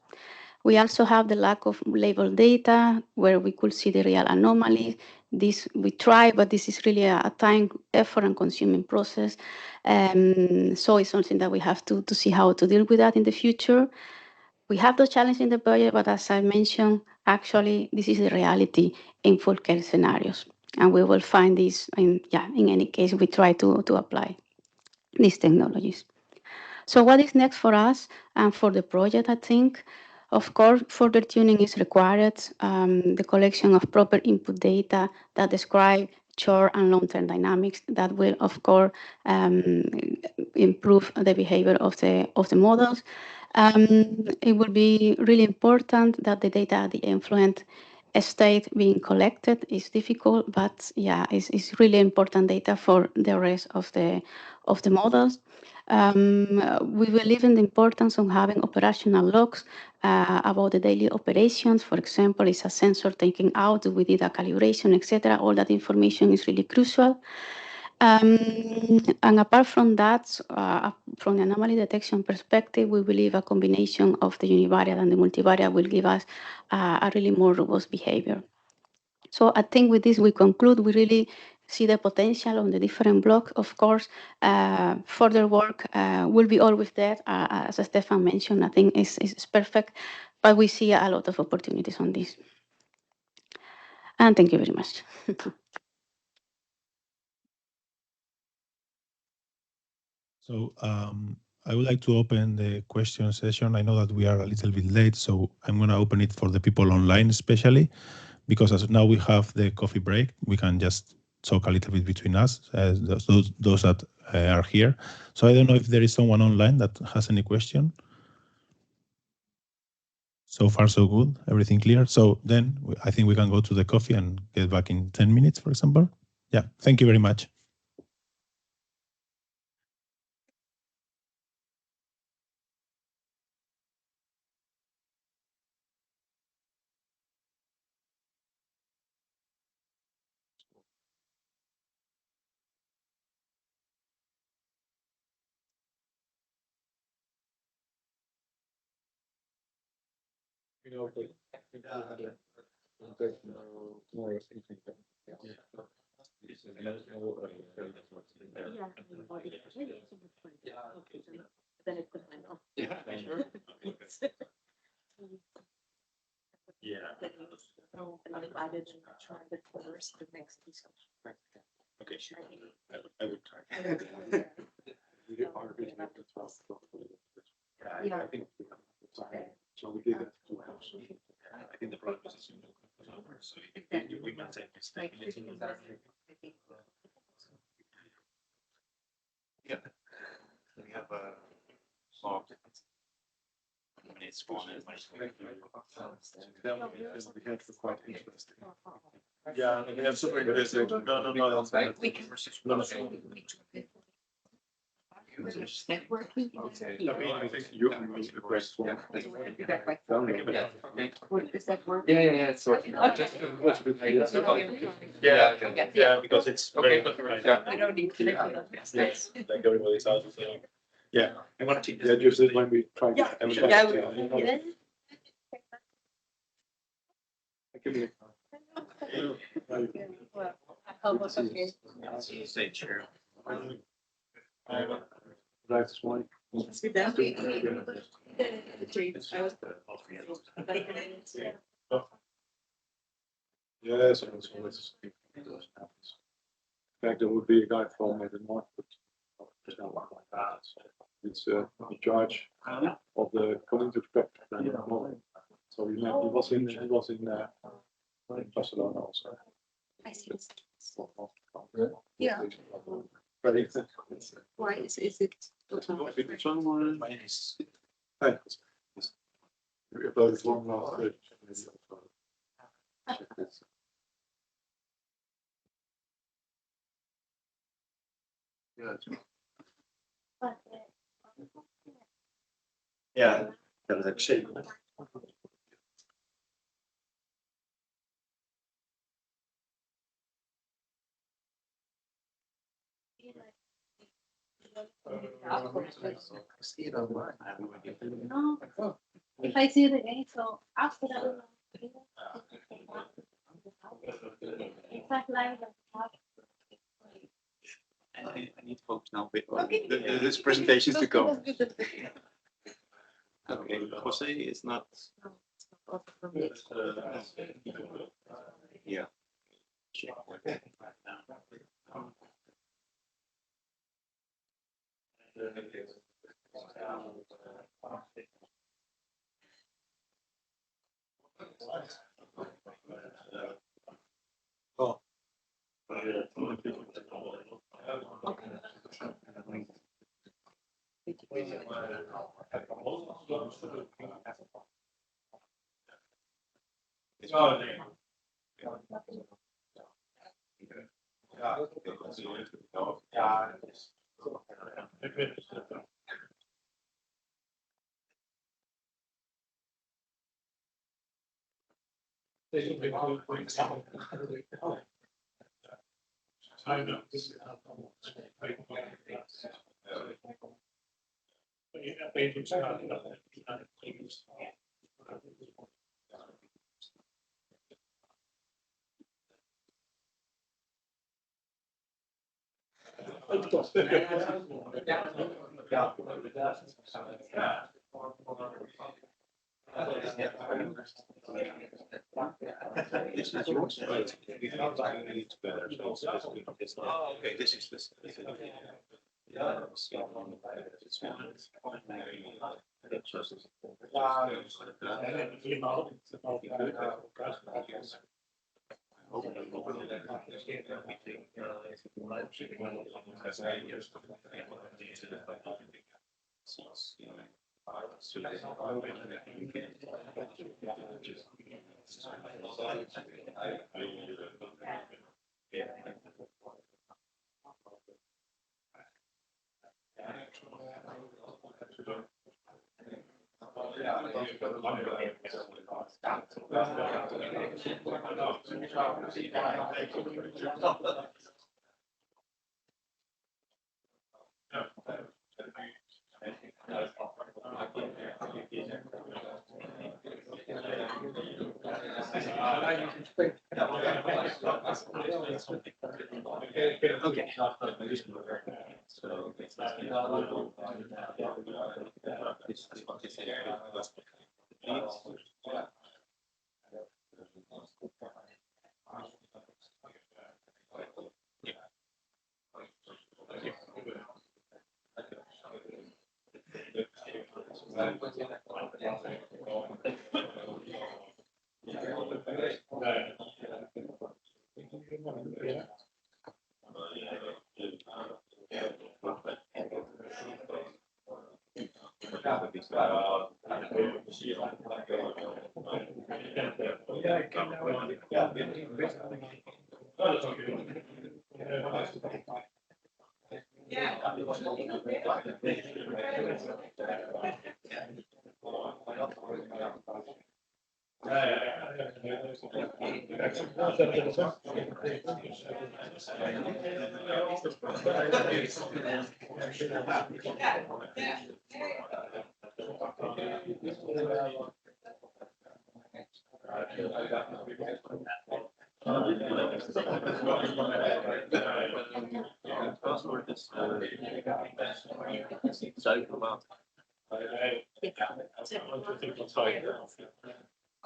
We also have the lack of labeled data where we could see the real anomaly. This we try, but this is really a time, effort, and consuming process. So it's something that we have to see how to deal with that in the future. We have those challenges in the budget, but as I mentioned, actually, this is the reality in full care scenarios. And we will find this, in any case, we try to apply these technologies. So what is next for us and for the project, I think? Of course, further tuning is required, the collection of proper input data that describe short and long-term dynamics that will, of course, improve the behavior of the models. It will be really important that the data, the effluent state being collected is difficult, but yeah, it's really important data for the rest of the models. We believe in the importance of having operational logs about the daily operations. For example, is a sensor taking out, we did a calibration, etc. All that information is really crucial. And apart from that, from the anomaly detection perspective, we believe a combination of the univariate and the multivariate will give us a really more robust behavior. So I think with this we conclude. We really see the potential on the different blocks. Of course, further work will be always there. As Stefan mentioned, I think it's perfect, but we see a lot of opportunities on this. And thank you very much. So I would like to open the question session. I know that we are a little bit late, so I'm going to open it for the people online especially, because as now we have the coffee break, we can just talk a little bit between us, those that are here. So I don't know if there is someone online that has any question. So far, so good. Everything clear. So then I think we can go to the coffee and get back in 10 minutes, for example. Yeah, thank you very much. Okay, sure. I would try. Yeah, I think so. We did it 2 hours. I think the problem is so we maintain this thing. Yeah, we have a log. It's one is quite interesting. Yeah, we have super interesting. No, that's right. We can networking. Okay. I think you make the first one. Is that work? Yeah. It's working. Yeah, because it's very good. Yeah. I don't need to. Yes. Like everybody's out. Yeah. I want to take this. Yeah, just when we try. Yeah. Say chair. That's one. Yes, and it's always those happens. In fact, there would be a guy from the north, but there's no one like that. It's in charge of the community perspective. So he was in Barcelona also. I see. Yeah. Why is it? Hey, we uploaded one last week. Ja, dat heb ik zeker. No, if I see the game, so after that, it's like live. I need to focus now a bit on this presentations to come. Okay, Jose is not. Yeah. Oh. This is yours. Oh, okay. This is this. Okay.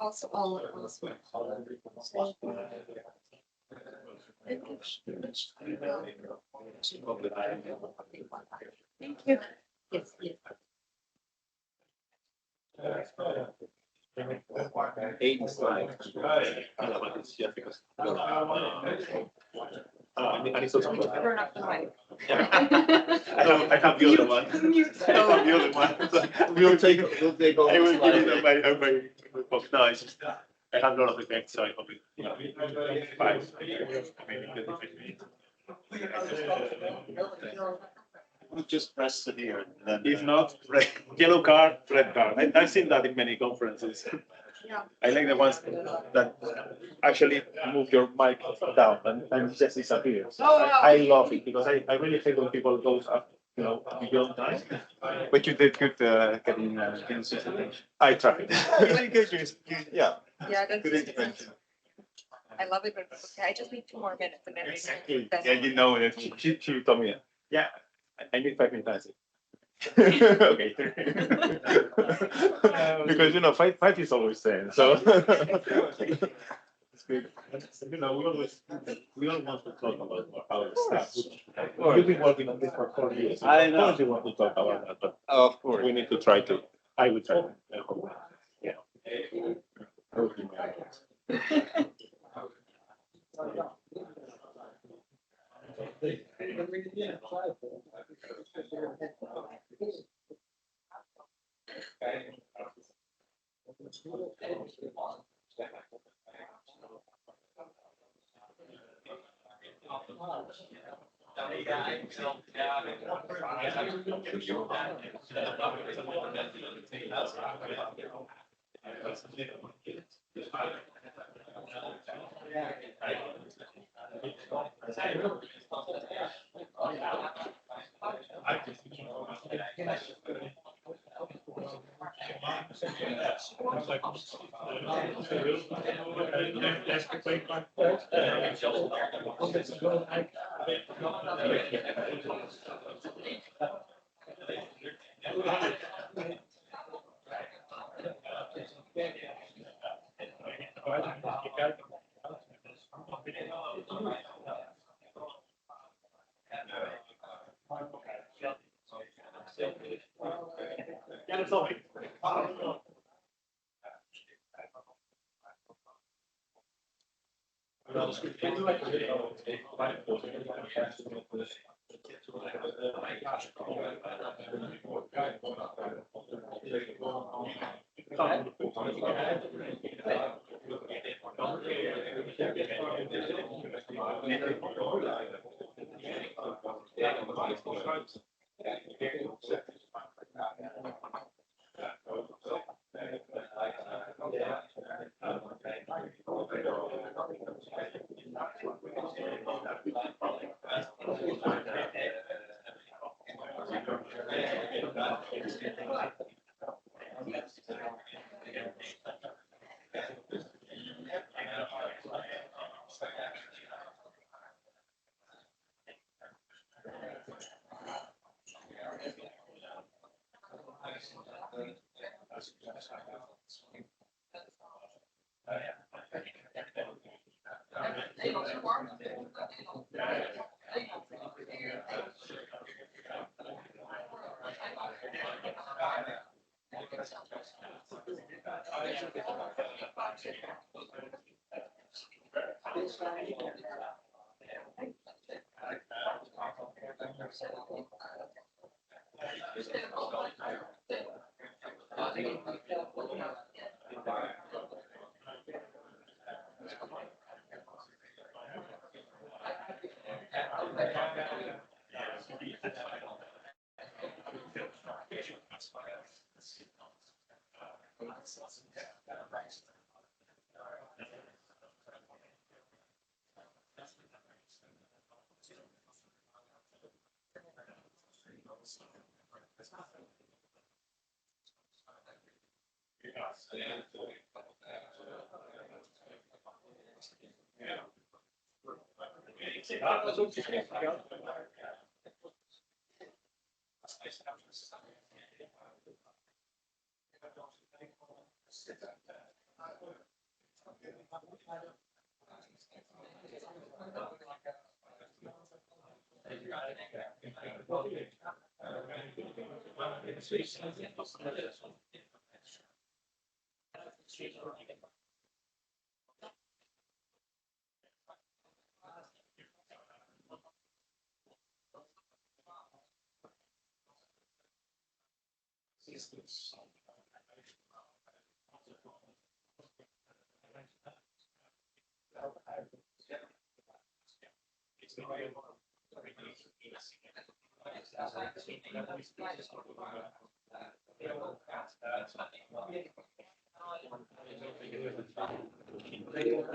So Also, all Thank you. Yes, yes. Eight slides. Yeah, because I need to Turn up the mic. I have the other one. I have the other one. We'll take all I will give it on my book. No, it's just I have a lot of effects, so I hope it five, maybe 25 minutes. We'll just press it here. If not, red, yellow card, red card. I've seen that in many conferences. Yeah. I like the ones that actually move your mic down and just disappears. Oh, wow. I love it because I really hate when people go up, beyond time. But you did good getting I tried. really good. Yeah. Yeah, Good that's, intervention. I love it, but it's okay. I just need 2 more minutes and then it's Exactly. done. Yeah, you know that she told me, yeah, I need 5 minutes. Okay. Because five is always 10, so it's good. We all want to talk about our stuff. We've been working on this for 4 years. I know. Of course, you want to talk about that, but Of course. we need to try to. I would try. Yeah.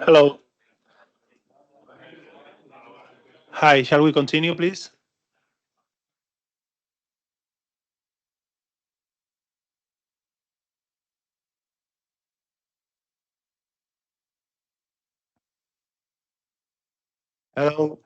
Hello. Hi, shall we continue, please? Hello.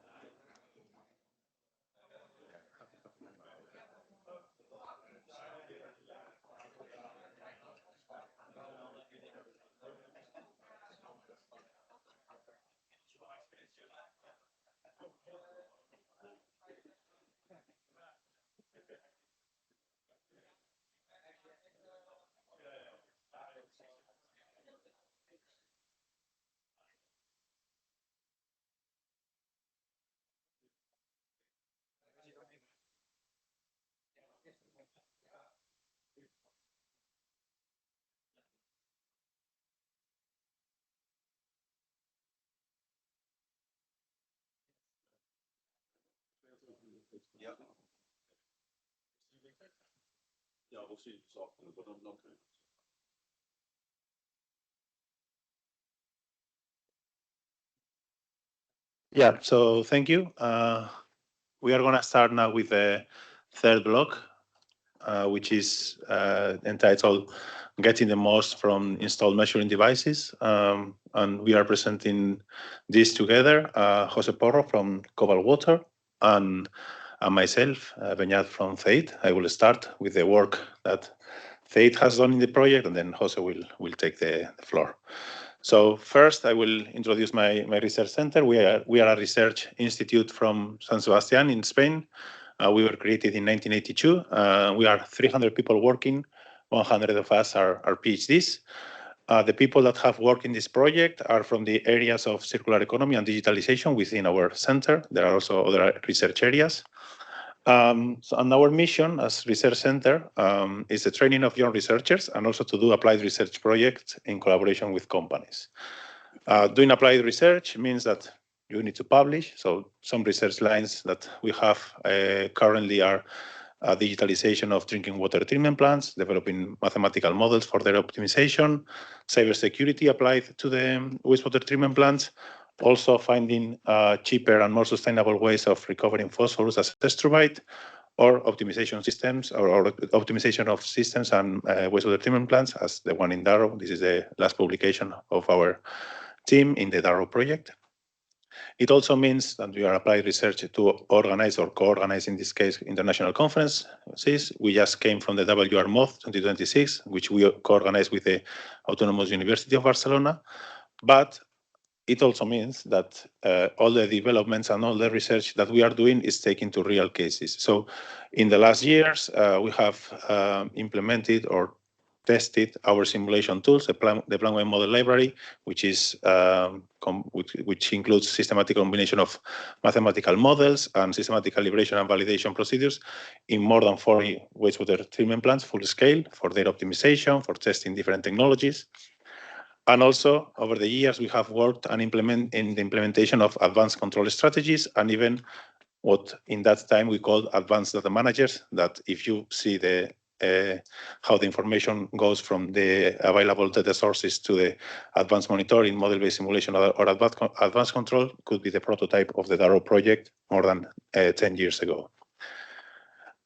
Yeah, so thank you. We are going to start now with the third block, which is entitled Getting the Most from Installed Measuring Devices. And we are presenting this together, Jose Porro from Cobalt Water and myself, Beñat from Zeit. I will start with the work that Zeit has done in the project, and then Jose will take the floor. So first, I will introduce my research center. We are a research institute from San Sebastian in Spain. We were created in 1982. We are 300 people working. 100 of us are PhDs. The people that have worked in this project are from the areas of circular economy and digitalization within our center. There are also other research areas. And our mission as research center is the training of young researchers and also to do applied research projects in collaboration with companies. Doing applied research means that you need to publish. So some research lines that we have currently are digitalization of drinking water treatment plants, developing mathematical models for their optimization, cybersecurity applied to the wastewater treatment plants, also finding cheaper and more sustainable ways of recovering phosphorus as estrobite, or optimization systems, or optimization of systems and wastewater treatment plants, as the one in DARROW. This is the last publication of our team in the DARROW project. It also means that we are applied research to organize or co-organize, in this case, international conferences. We just came from the WRMOD 2026, which we co-organized with the Autonomous University of Barcelona. But it also means that all the developments and all the research that we are doing is taken to real cases. So in the last years, we have implemented or tested our simulation tools, the Planway Model Library, which is which includes systematic combination of mathematical models and systematic calibration and validation procedures in more than 40 wastewater treatment plants, full scale, for their optimization, for testing different technologies. And also, over the years, we have worked and in the implementation of advanced control strategies, and even what in that time we called advanced data managers, that if you see the how the information goes from the available data sources to the advanced monitoring, model-based simulation, or advanced control, could be the prototype of the DARROW project more than 10 years ago.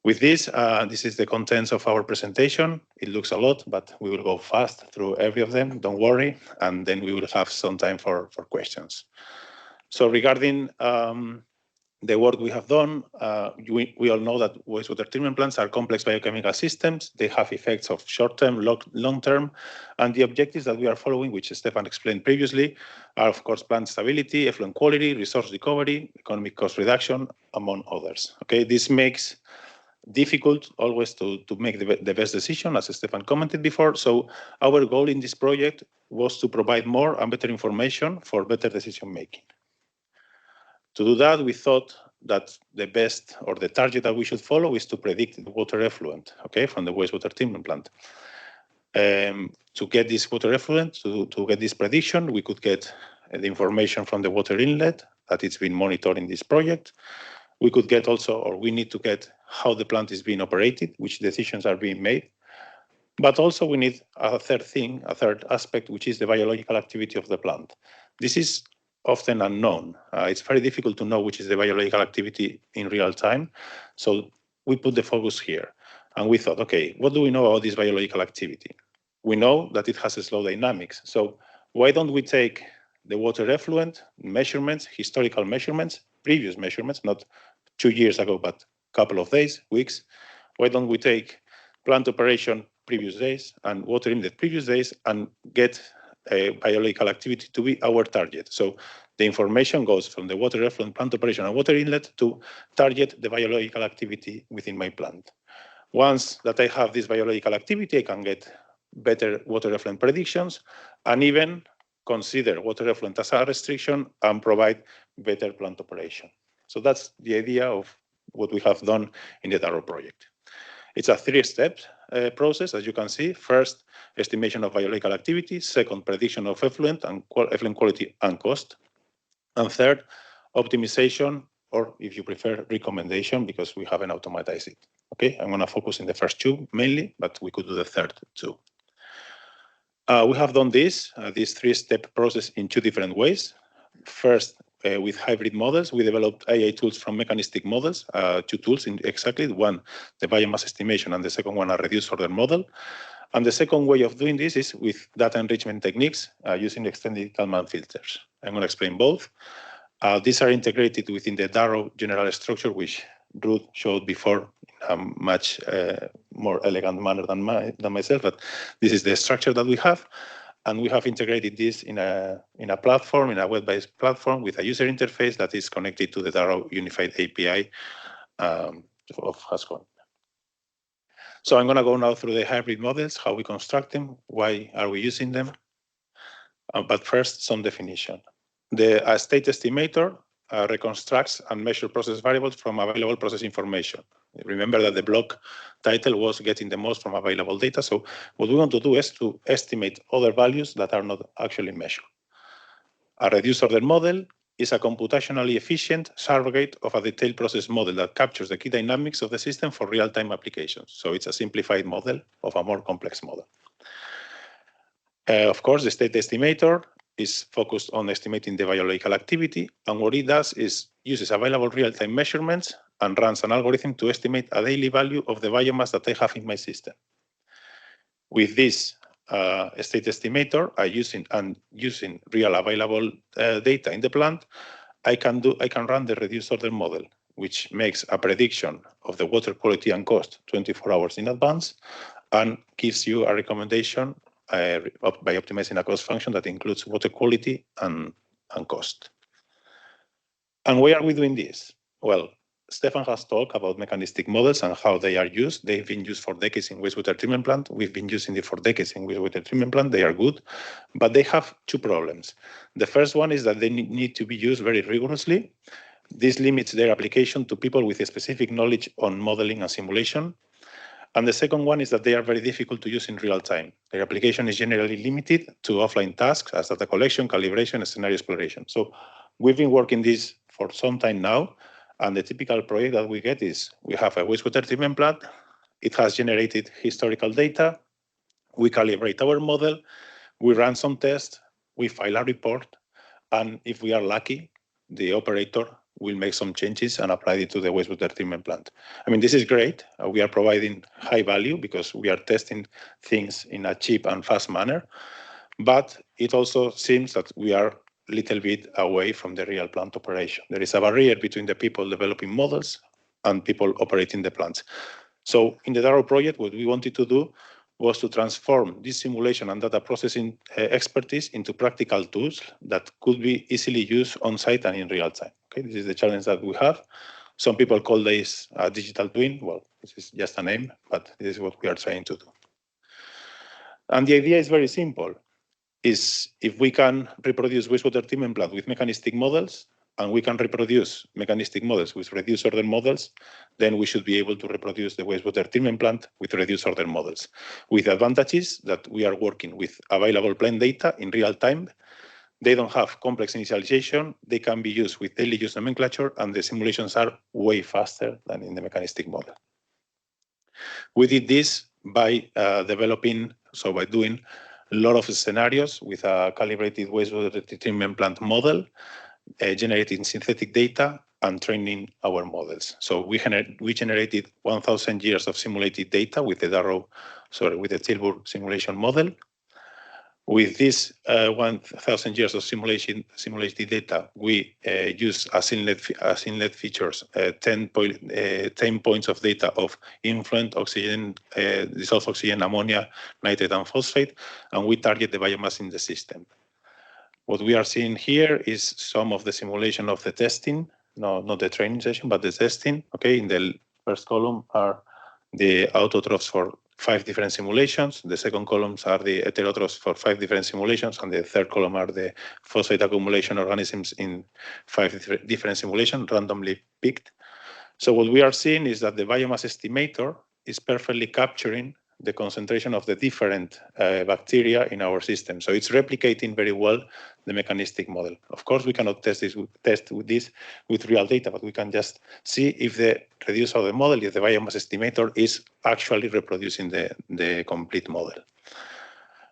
With this, this is the contents of our presentation. It looks a lot, but we will go fast through every of them, don't worry, and then we will have some time for questions. So regarding the work we have done, we all know that wastewater treatment plants are complex biochemical systems. They have effects of short-term, long-term, and the objectives that we are following, which Stefan explained previously, are of course plant stability, effluent quality, resource recovery, economic cost reduction, among others. Okay, this makes difficult always to make the best decision, as Stefan commented before. So our goal in this project was to provide more and better information for better decision making. To do that, we thought that the best or the target that we should follow is to predict the water effluent, okay, from the wastewater treatment plant. To get this water effluent, to get this prediction, we could get the information from the water inlet that it's been monitored in this project. We could get also, or we need to get how the plant is being operated, which decisions are being made. But also we need a third aspect, which is the biological activity of the plant. This is often unknown. It's very difficult to know which is the biological activity in real time. So we put the focus here. And we thought, okay, what do we know about this biological activity? We know that it has a slow dynamics. So why don't we take the water effluent measurements, historical measurements, previous measurements, not 2 years ago, but a couple of days, weeks. Why don't we take plant operation previous days and water inlet previous days and get a biological activity to be our target? So the information goes from the water effluent, plant operation, and water inlet to target the biological activity within my plant. Once that I have this biological activity, I can get better water effluent predictions and even consider water effluent as a restriction and provide better plant operation. So that's the idea of what we have done in the DARROW project. It's a 3-step process, as you can see. First, estimation of biological activity. Second, prediction of effluent and effluent quality and cost. And third, optimization, or if you prefer, recommendation, because we haven't automatized it. Okay, I'm going to focus in the first 2 mainly, but we could do the third too. We have done this 3-step process in 2 different ways. First, with hybrid models, we developed AI tools from mechanistic models, 2 tools exactly, one, the biomass estimation, and the second one, a reduced order model. And the second way of doing this is with data enrichment techniques using extended Kalman filters. I'm going to explain both. These are integrated within the DARROW general structure, which Ruth showed before in a much more elegant manner than myself, but this is the structure that we have. And we have integrated this in a platform, in a web-based platform with a user interface that is connected to the DARROW unified API of Haskell. So I'm going to go now through the hybrid models, how we construct them, why are we using them. But first, some definition. The state estimator reconstructs and measures process variables from available process information. Remember that the block title was getting the most from available data. So what we want to do is to estimate other values that are not actually measured. A reduced order model is a computationally efficient surrogate of a detailed process model that captures the key dynamics of the system for real-time applications. So it's a simplified model of a more complex model. Of course, the state estimator is focused on estimating the biological activity, and what it does is uses available real-time measurements and runs an algorithm to estimate a daily value of the biomass that I have in my system. With this state estimator, using real available data in the plant, I can run the reduced order model, which makes a prediction of the water quality and cost 24 hours in advance, and gives you a recommendation by optimizing a cost function that includes water quality and cost. And why are we doing this? Well, Stefan has talked about mechanistic models and how they are used. They've been used for decades in wastewater treatment plant. We've been using it for decades in wastewater treatment plant. They are good, but they have 2 problems. The first one is that they need to be used very rigorously. This limits their application to people with a specific knowledge on modeling and simulation. And the second one is that they are very difficult to use in real time. Their application is generally limited to offline tasks as data collection, calibration, and scenario exploration. So we've been working this for some time now. And the typical project that we get is we have a wastewater treatment plant. It has generated historical data. We calibrate our model. We run some tests. We file a report. And if we are lucky, the operator will make some changes and apply it to the wastewater treatment plant. I mean, this is great. We are providing high value because we are testing things in a cheap and fast manner. But it also seems that we are little bit away from the real plant operation. There is a barrier between the people developing models and people operating the plants. So in the DARROW project, what we wanted to do was to transform this simulation and data processing expertise into practical tools that could be easily used on site and in real time. Okay, this is the challenge that we have. Some people call this a digital twin. Well, this is just a name, but this is what we are trying to do. And the idea is very simple. Is if we can reproduce wastewater treatment plant with mechanistic models, and we can reproduce mechanistic models with reduced order models, then we should be able to reproduce the wastewater treatment plant with reduced order models. With advantages that we are working with available plant data in real time. They don't have complex initialization. They can be used with daily use nomenclature, and the simulations are way faster than in the mechanistic model. We did this by by doing a lot of scenarios with a calibrated wastewater treatment plant model, generating synthetic data and training our models. So we generated 1,000 years of simulated data with the Tilburg simulation model. With this 1,000 years of simulated data, we use as inlet features 10 points of data of influent, oxygen, dissolved oxygen, ammonia, nitrate, and phosphate, and we target the biomass in the system. What we are seeing here is some of the simulation of the testing, not the training session, but the testing. Okay, in the first column are the autotrophs for 5 different simulations. The second columns are the heterotrophs for 5 different simulations, and the third column are the phosphate accumulation organisms in 5 different simulations, randomly picked. So what we are seeing is that the biomass estimator is perfectly capturing the concentration of the different bacteria in our system. So it's replicating very well the mechanistic model. Of course, we cannot test this with real data, but we can just see if the reducer of the model, if the biomass estimator is actually reproducing the complete model.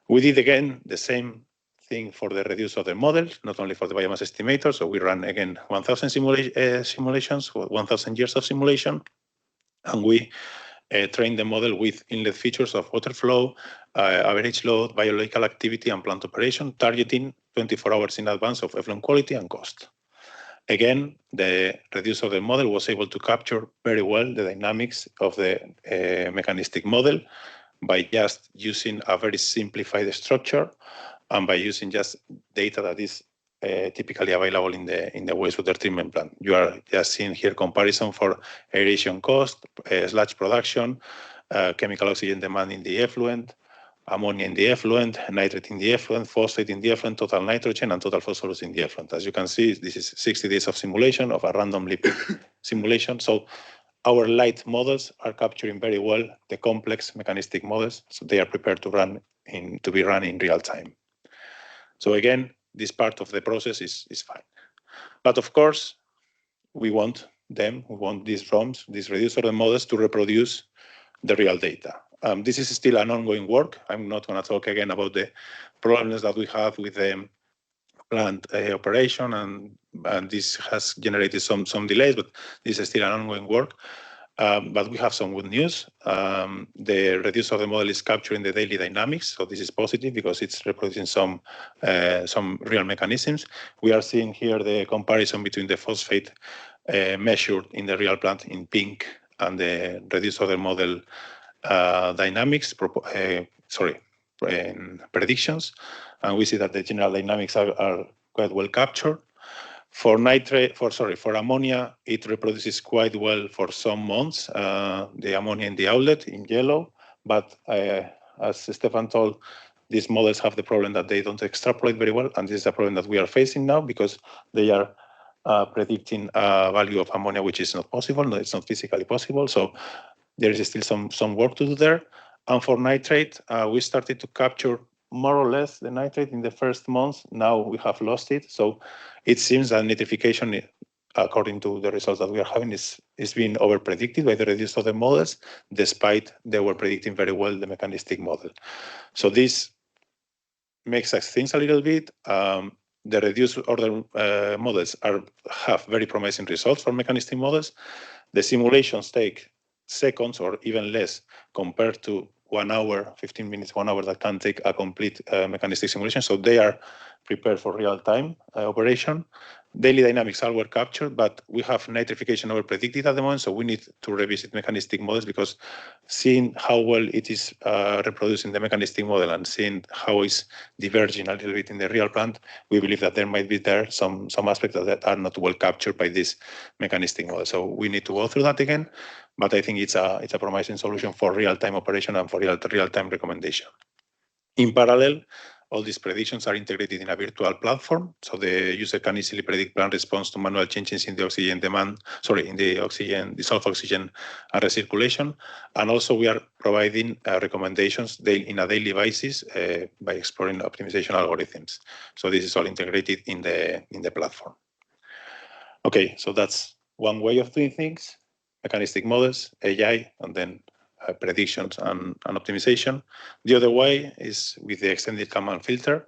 We did again the same thing for the reducer of the model, not only for the biomass estimator. So we ran again 1,000 simulations, 1,000 years of simulation, and we train the model with inlet features of water flow, average load, biological activity, and plant operation, targeting 24 hours in advance of effluent quality and cost. Again, the reducer of the model was able to capture very well the dynamics of the mechanistic model by just using a very simplified structure and by using just data that is typically available in the wastewater treatment plant. You are just seeing here comparison for aeration cost, sludge production, chemical oxygen demand in the effluent, ammonia in the effluent, nitrate in the effluent, phosphate in the effluent, total nitrogen, and total phosphorus in the effluent. As you can see, this is 60 days of simulation of a randomly picked simulation. So our light models are capturing very well the complex mechanistic models, so they are prepared to be run in real time. So again, this part of the process is fine. But of course, we want these ROMs, these reducer of the models, to reproduce the real data. This is still an ongoing work. I'm not going to talk again about the problems that we have with the plant operation, and this has generated some delays, but this is still an ongoing work. But we have some good news. The reducer of the model is capturing the daily dynamics, so this is positive because it's reproducing some real mechanisms. We are seeing here the comparison between the phosphate measured in the real plant in pink and the reducer of the model dynamics, predictions, and we see that the general dynamics are quite well captured. For ammonia, it reproduces quite well for some months, the ammonia in the outlet in yellow, but as Stefan told, these models have the problem that they don't extrapolate very well, and this is a problem that we are facing now because they are predicting a value of ammonia which is not possible, no, it's not physically possible, so there is still some work to do there. And for nitrate, we started to capture more or less the nitrate in the first months. Now we have lost it. So it seems that nitrification, according to the results that we are having, is being over-predicted by the reducer of the models, despite they were predicting very well the mechanistic model. So this makes us think a little bit. The reduced order models have very promising results for mechanistic models. The simulations take seconds or even less compared to 1 hour, 15 minutes, 1 hour that can take a complete mechanistic simulation. So they are prepared for real-time operation. Daily dynamics are well captured, but we have nitrification over predicted at the moment, so we need to revisit mechanistic models, because seeing how well it is reproducing the mechanistic model and seeing how it's diverging a little bit in the real plant, we believe that there might be some aspects that are not well captured by this mechanistic model. So we need to go through that again, but I think it's a promising solution for real-time operation and for real-time recommendation. In parallel, all these predictions are integrated in a virtual platform, so the user can easily predict plant response to manual changes in the oxygen demand, in the dissolved oxygen and recirculation. And also we are providing recommendations in a daily basis by exploring optimization algorithms. So this is all integrated in the platform. Okay, so that's one way of doing things: mechanistic models, AI, and then predictions and optimization. The other way is with the extended Kalman filter.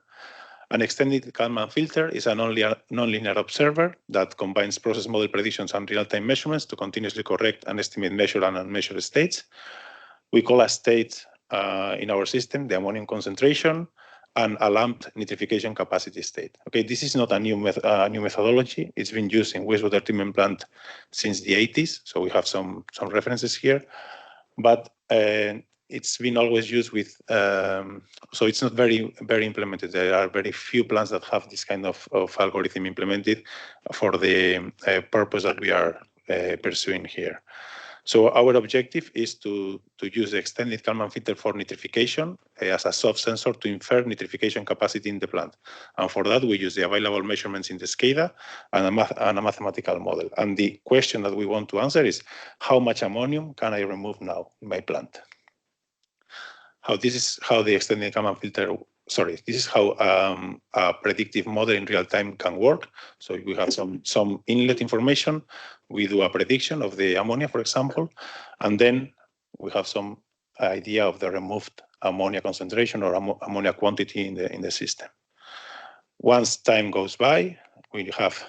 An extended Kalman filter is a nonlinear observer that combines process model predictions and real-time measurements to continuously correct and estimate measured and unmeasured states. We call a state in our system the ammonium concentration and a lumped nitrification capacity state. Okay, this is not a new methodology. It's been used in wastewater treatment plant since the 80s, so we have some references here. But it's been always used with, so it's not very implemented. There are very few plants that have this kind of algorithm implemented for the purpose that we are pursuing here. So our objective is to use the extended Kalman filter for nitrification as a soft sensor to infer nitrification capacity in the plant. And for that, we use the available measurements in the SCADA and a mathematical model. And the question that we want to answer is, how much ammonium can I remove now in my plant? This is how the extended Kalman filter, this is how a predictive model in real time can work. So we have some inlet information. We do a prediction of the ammonia, for example, and then we have some idea of the removed ammonia concentration or ammonia quantity in the system. Once time goes by, we have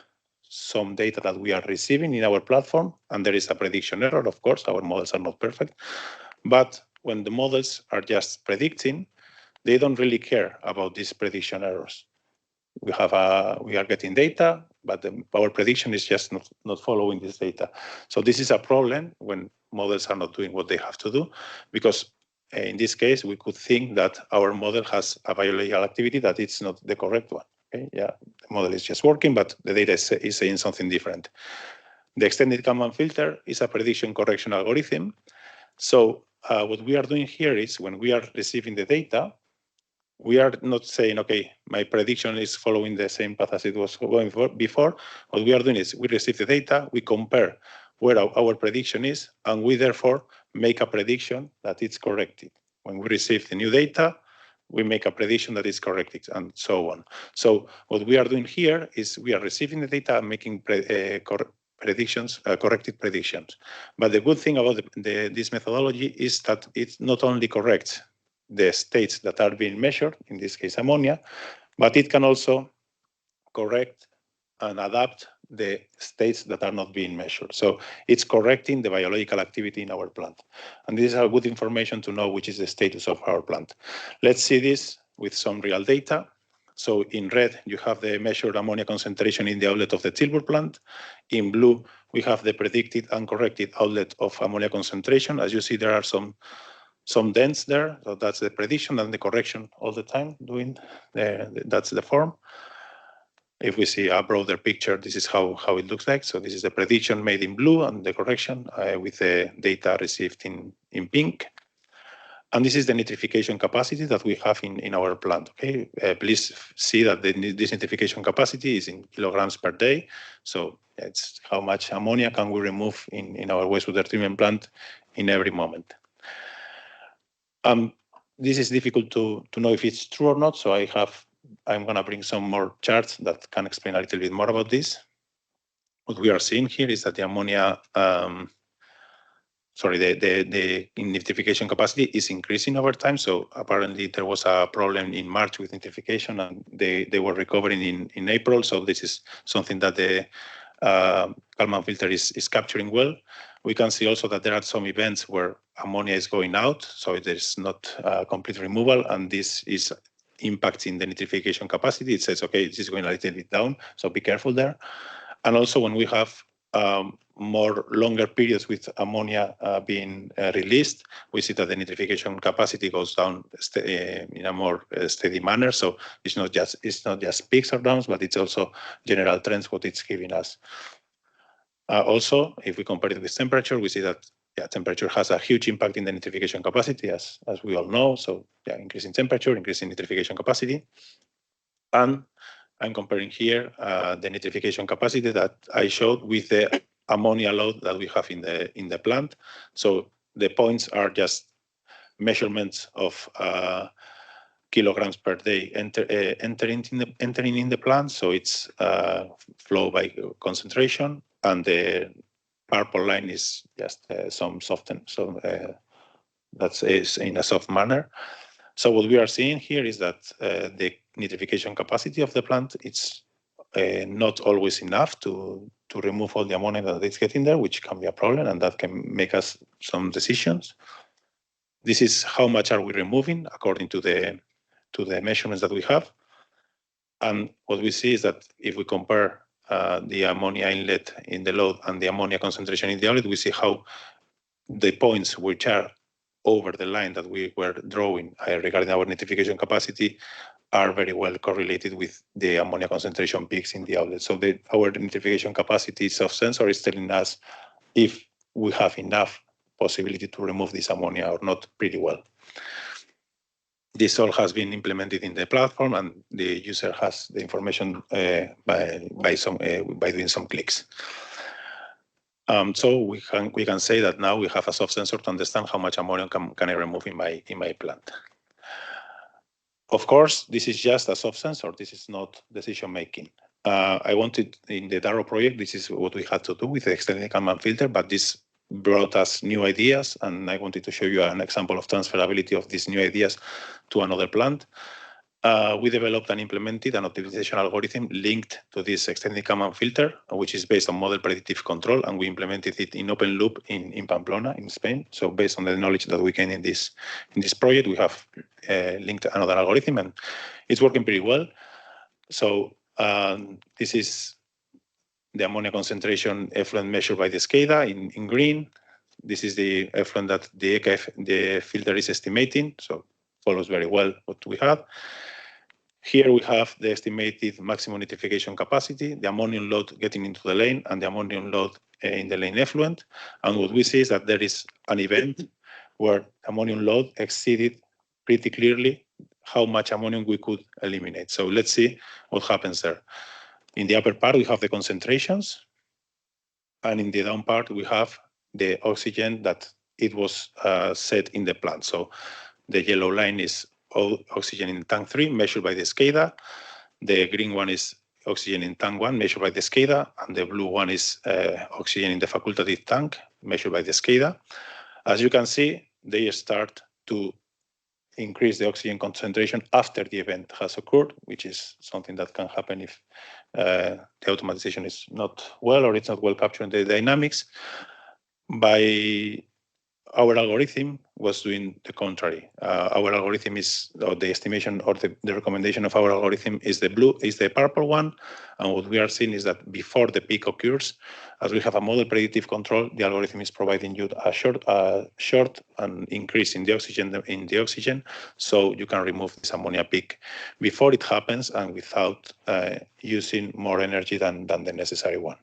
some data that we are receiving in our platform, and there is a prediction error. Of course, our models are not perfect, but when the models are just predicting, they don't really care about these prediction errors. We are getting data, but our prediction is just not following this data. So this is a problem when models are not doing what they have to do, because in this case, we could think that our model has a biological activity that it's not the correct one. Okay? Yeah, the model is just working, but the data is saying something different. The extended Kalman filter is a prediction correction algorithm. So what we are doing here is, when we are receiving the data, we are not saying, okay, my prediction is following the same path as it was going before. What we are doing is we receive the data, we compare where our prediction is, and we therefore make a prediction that it's corrected. When we receive the new data, we make a prediction that is corrected, and so on. So what we are doing here is we are receiving the data and making corrected predictions. But the good thing about this methodology is that it not only corrects the states that are being measured, in this case ammonia, but it can also correct and adapt the states that are not being measured. So it's correcting the biological activity in our plant. And this is a good information to know which is the status of our plant. Let's see this with some real data. So in red, you have the measured ammonia concentration in the outlet of the Tilburg plant. In blue, we have the predicted and corrected outlet of ammonia concentration. As you see, there are some dents there. So that's the prediction and the correction all the time doing that's the form. If we see a broader picture, this is how it looks like. So this is the prediction made in blue and the correction with the data received in pink. And this is the nitrification capacity that we have in our plant. Okay, please see that this nitrification capacity is in kilograms per day. So it's how much ammonia can we remove in our wastewater treatment plant in every moment. This is difficult to know if it's true or not. So I'm going to bring some more charts that can explain a little bit more about this. What we are seeing here is that the ammonia, the nitrification capacity is increasing over time. So apparently there was a problem in March with nitrification, and they were recovering in April. So this is something that the Kalman filter is capturing well. We can see also that there are some events where ammonia is going out, so there's not complete removal, and this is impacting the nitrification capacity. It says, okay, this is going a little bit down, so be careful there. And also when we have more longer periods with ammonia being released, we see that the nitrification capacity goes down in a more steady manner. So it's not just peaks or downs, but it's also general trends what it's giving us. Also, if we compare it with temperature, we see that temperature has a huge impact in the nitrification capacity, as we all know. So increasing temperature, increasing nitrification capacity. And I'm comparing here the nitrification capacity that I showed with the ammonia load that we have in the plant. So the points are just measurements of kilograms per day entering in the plant. So it's flow by concentration, and the purple line is just some soften. So that is in a soft manner. So what we are seeing here is that the nitrification capacity of the plant, it's not always enough to remove all the ammonia that is getting there, which can be a problem, and that can make us some decisions. This is how much are we removing according to the measurements that we have. And what we see is that if we compare the ammonia inlet in the load and the ammonia concentration in the outlet, we see how the points which are over the line that we were drawing regarding our nitrification capacity are very well correlated with the ammonia concentration peaks in the outlet. So our nitrification capacity self-sensor is telling us if we have enough possibility to remove this ammonia or not pretty well. This all has been implemented in the platform, and the user has the information by doing some clicks. So we can say that now we have a soft sensor to understand how much ammonia can I remove in my plant. Of course, this is just a soft sensor. This is not decision making. I wanted in the DARROW project, this is what we had to do with the extended Kalman filter, but this brought us new ideas, and I wanted to show you an example of transferability of these new ideas to another plant. We developed and implemented an optimization algorithm linked to this extended Kalman filter, which is based on model predictive control, and we implemented it in open loop in Pamplona, in Spain. So based on the knowledge that we gained in this project, we have linked another algorithm, and it's working pretty well. So this is the ammonia concentration effluent measured by the SCADA in green. This is the effluent that the filter is estimating, so follows very well what we have. Here we have the estimated maximum nitrification capacity, the ammonium load getting into the lane, and the ammonium load in the lane effluent. And what we see is that there is an event where ammonium load exceeded pretty clearly how much ammonium we could eliminate. So let's see what happens there. In the upper part, we have the concentrations, and in the down part, we have the oxygen that it was set in the plant. So the yellow line is oxygen in tank 3 measured by the SCADA. The green one is oxygen in tank 1 measured by the SCADA, and the blue one is oxygen in the facultative tank measured by the SCADA. As you can see, they start to increase the oxygen concentration after the event has occurred, which is something that can happen if the automatization is not well or it's not well capturing the dynamics. By our algorithm was doing the contrary. Our algorithm is, or the estimation or the recommendation of our algorithm is the purple one. And what we are seeing is that before the peak occurs, as we have a model predictive control, the algorithm is providing you a short and increase in the oxygen, so you can remove this ammonia peak before it happens and without using more energy than the necessary one.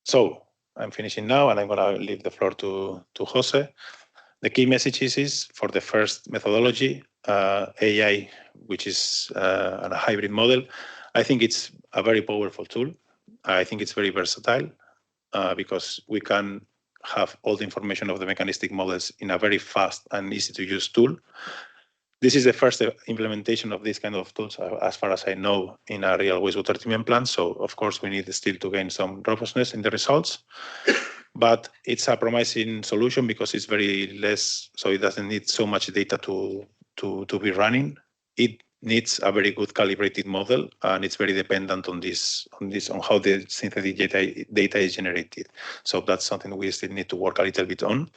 So I'm finishing now, and I'm going to leave the floor to Jose. The key messages is for the first methodology, AI, which is a hybrid model. I think it's a very powerful tool. I think it's very versatile because we can have all the information of the mechanistic models in a very fast and easy to use tool. This is the first implementation of these kind of tools, as far as I know, in a real wastewater treatment plant. So, of course, we need still to gain some robustness in the results. But it's a promising solution because it's very less, so it doesn't need so much data to be running. It needs a very good calibrated model, and it's very dependent on on how the synthetic data is generated. So that's something we still need to work a little bit on.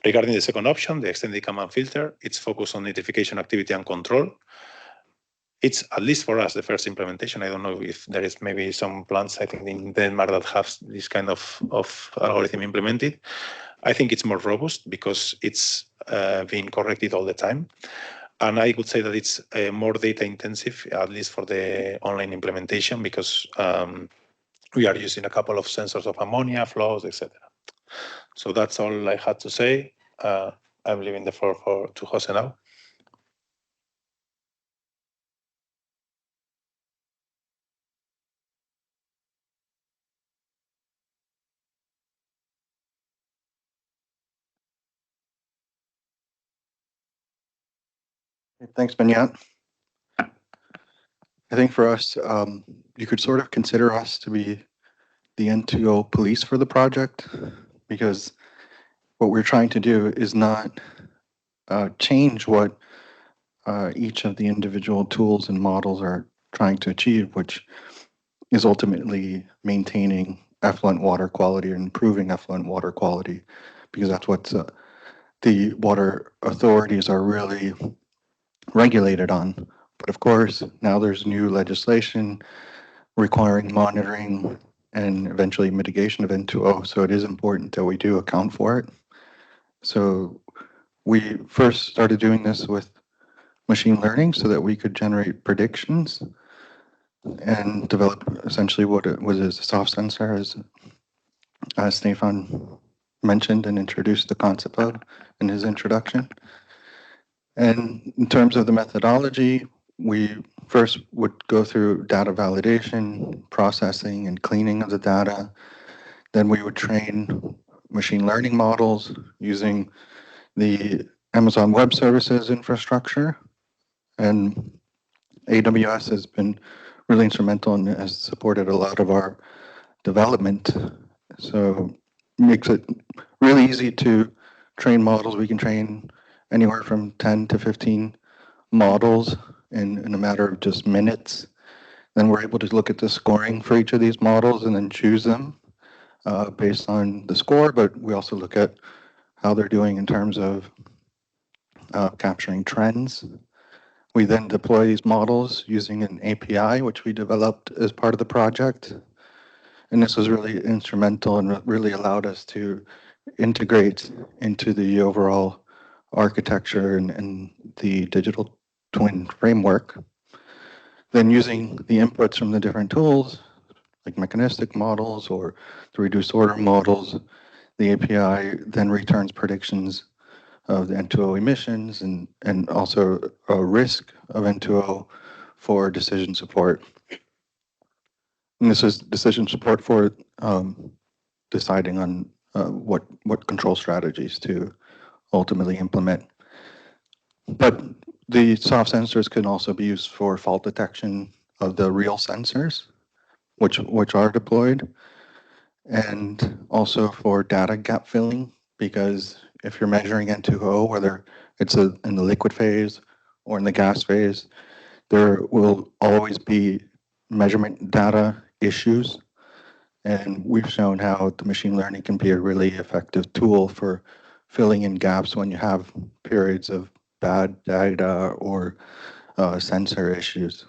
Regarding the second option, the extended command filter, it's focused on identification, activity, and control. It's, at least for us, the first implementation. I don't know if there is maybe some plants, I think, in Denmark that have this kind of algorithm implemented. I think it's more robust because it's being corrected all the time. And I would say that it's more data intensive, at least for the online implementation, because we are using a couple of sensors of ammonia, flows, etc. So that's all I had to say. I'm leaving the floor to Jose now. Thanks, Benyat. I think for us, you could sort of consider us to be the N2O police for the project, because what we're trying to do is not change what each of the individual tools and models are trying to achieve, which is ultimately maintaining effluent water quality or improving effluent water quality, because that's what the water authorities are really regulated on. But of course, now there's new legislation requiring monitoring and eventually mitigation of N2O, so it is important that we do account for it. So we first started doing this with machine learning so that we could generate predictions and develop essentially what is a soft sensor, as Stefan mentioned and introduced the concept of in his introduction. And in terms of the methodology, we first would go through data validation, processing, and cleaning of the data. Then we would train machine learning models using the Amazon Web Services infrastructure. And AWS has been really instrumental and has supported a lot of our development. So it makes it really easy to train models. We can train anywhere from 10 to 15 models in a matter of just minutes. Then we're able to look at the scoring for each of these models and then choose them based on the score, but we also look at how they're doing in terms of capturing trends. We then deploy these models using an API, which we developed as part of the project. And this was really instrumental and really allowed us to integrate into the overall architecture and the digital twin framework. Then using the inputs from the different tools, like mechanistic models or the reduced order models, the API then returns predictions of the N2O emissions and also a risk of N2O for decision support. And this is decision support for deciding on what control strategies to ultimately implement. But the soft sensors can also be used for fault detection of the real sensors, which are deployed, and also for data gap filling, because if you're measuring N2O, whether it's in the liquid phase or in the gas phase, there will always be measurement data issues. And we've shown how the machine learning can be a really effective tool for filling in gaps when you have periods of bad data or sensor issues.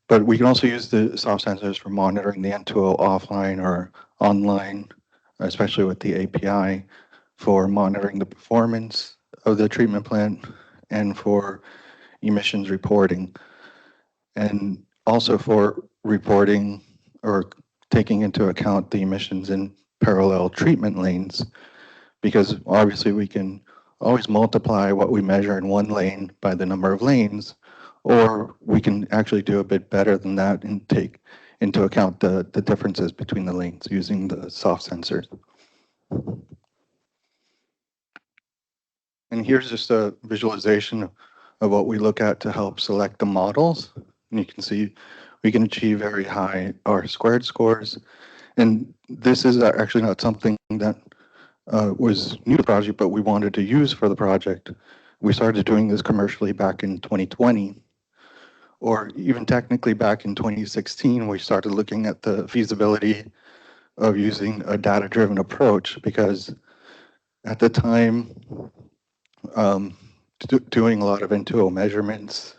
But we can also use the soft sensors for monitoring the N2O offline or online, especially with the API, for monitoring the performance of the treatment plant and for emissions reporting. And also for reporting or taking into account the emissions in parallel treatment lanes, because obviously we can always multiply what we measure in one lane by the number of lanes, or we can actually do a bit better than that and take into account the differences between the lanes using the soft sensors. And here's just a visualization of what we look at to help select the models. And you can see we can achieve very high R-squared scores. And this is actually not something that was new to the project, but we wanted to use for the project. We started doing this commercially back in 2020. or even technically back in 2016, we started looking at the feasibility of using a data-driven approach, because at the time, doing a lot of N2O measurements,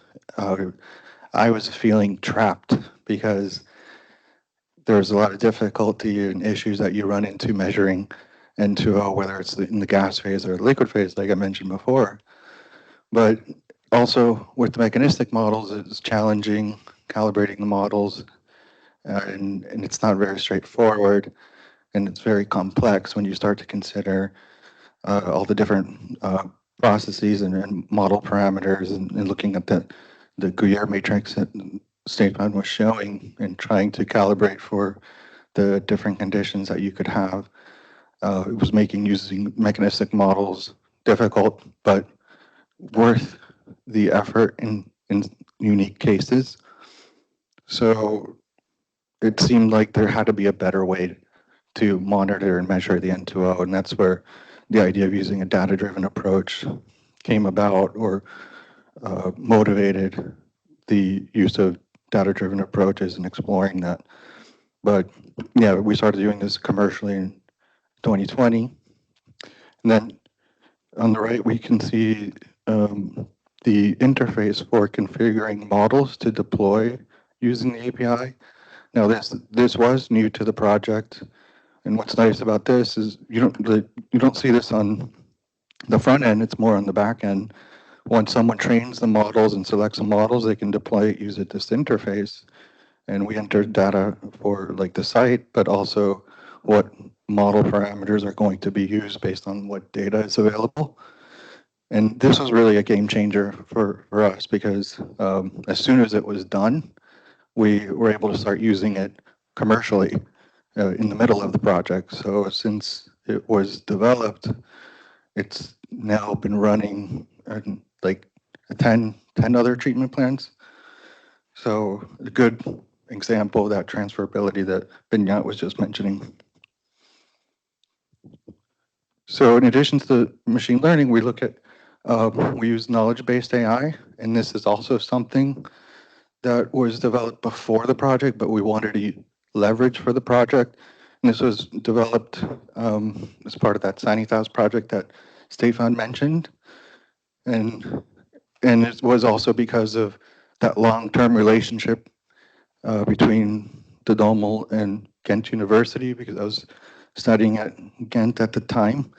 I was feeling trapped because there's a lot of difficulty and issues that you run into measuring N2O, whether it's in the gas phase or the liquid phase, like I mentioned before. But also with the mechanistic models, it's challenging calibrating the models, and it's not very straightforward, and it's very complex when you start to consider all the different processes and model parameters, and looking at the Guyer matrix that Stefan was showing and trying to calibrate for the different conditions that you could have. It was making using mechanistic models difficult, but worth the effort in unique cases. So it seemed like there had to be a better way to monitor and measure the N2O, and that's where the idea of using a data-driven approach came about, or motivated the use of data-driven approaches and exploring that. But yeah, we started doing this commercially in 2020. And then on the right, we can see the interface for configuring models to deploy using the API. Now this was new to the project, and what's nice about this is you don't see this on the front end. It's more on the back end. Once someone trains the models and selects the models, they can deploy it using this interface. And we enter data for like the site, but also what model parameters are going to be used based on what data is available. And this was really a game changer for us, because as soon as it was done, we were able to start using it commercially in the middle of the project. So since it was developed, it's now been running in like 10 other treatment plants. So a good example of that transferability that Vinyat was just mentioning. So in addition to machine learning, we look at, we use knowledge-based AI, and this is also something that was developed before the project, but we wanted to leverage for the project. And this was developed as part of that Sanitas project that Stefan mentioned. And it was also because of that long-term relationship between De Dommel and Ghent University, because I was studying at Ghent at the time.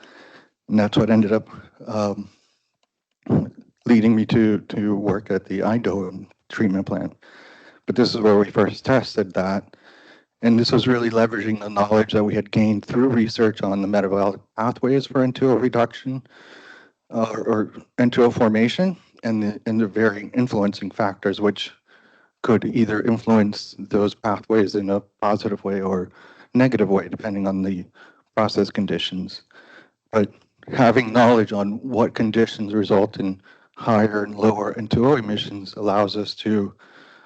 And that's what ended up leading me to work at the IDO treatment plant. But this is where we first tested that. And this was really leveraging the knowledge that we had gained through research on the metabolic pathways for N2O reduction or N2O formation, and the varying influencing factors, which could either influence those pathways in a positive way or negative way, depending on the process conditions. But having knowledge on what conditions result in higher and lower N2O emissions allows us to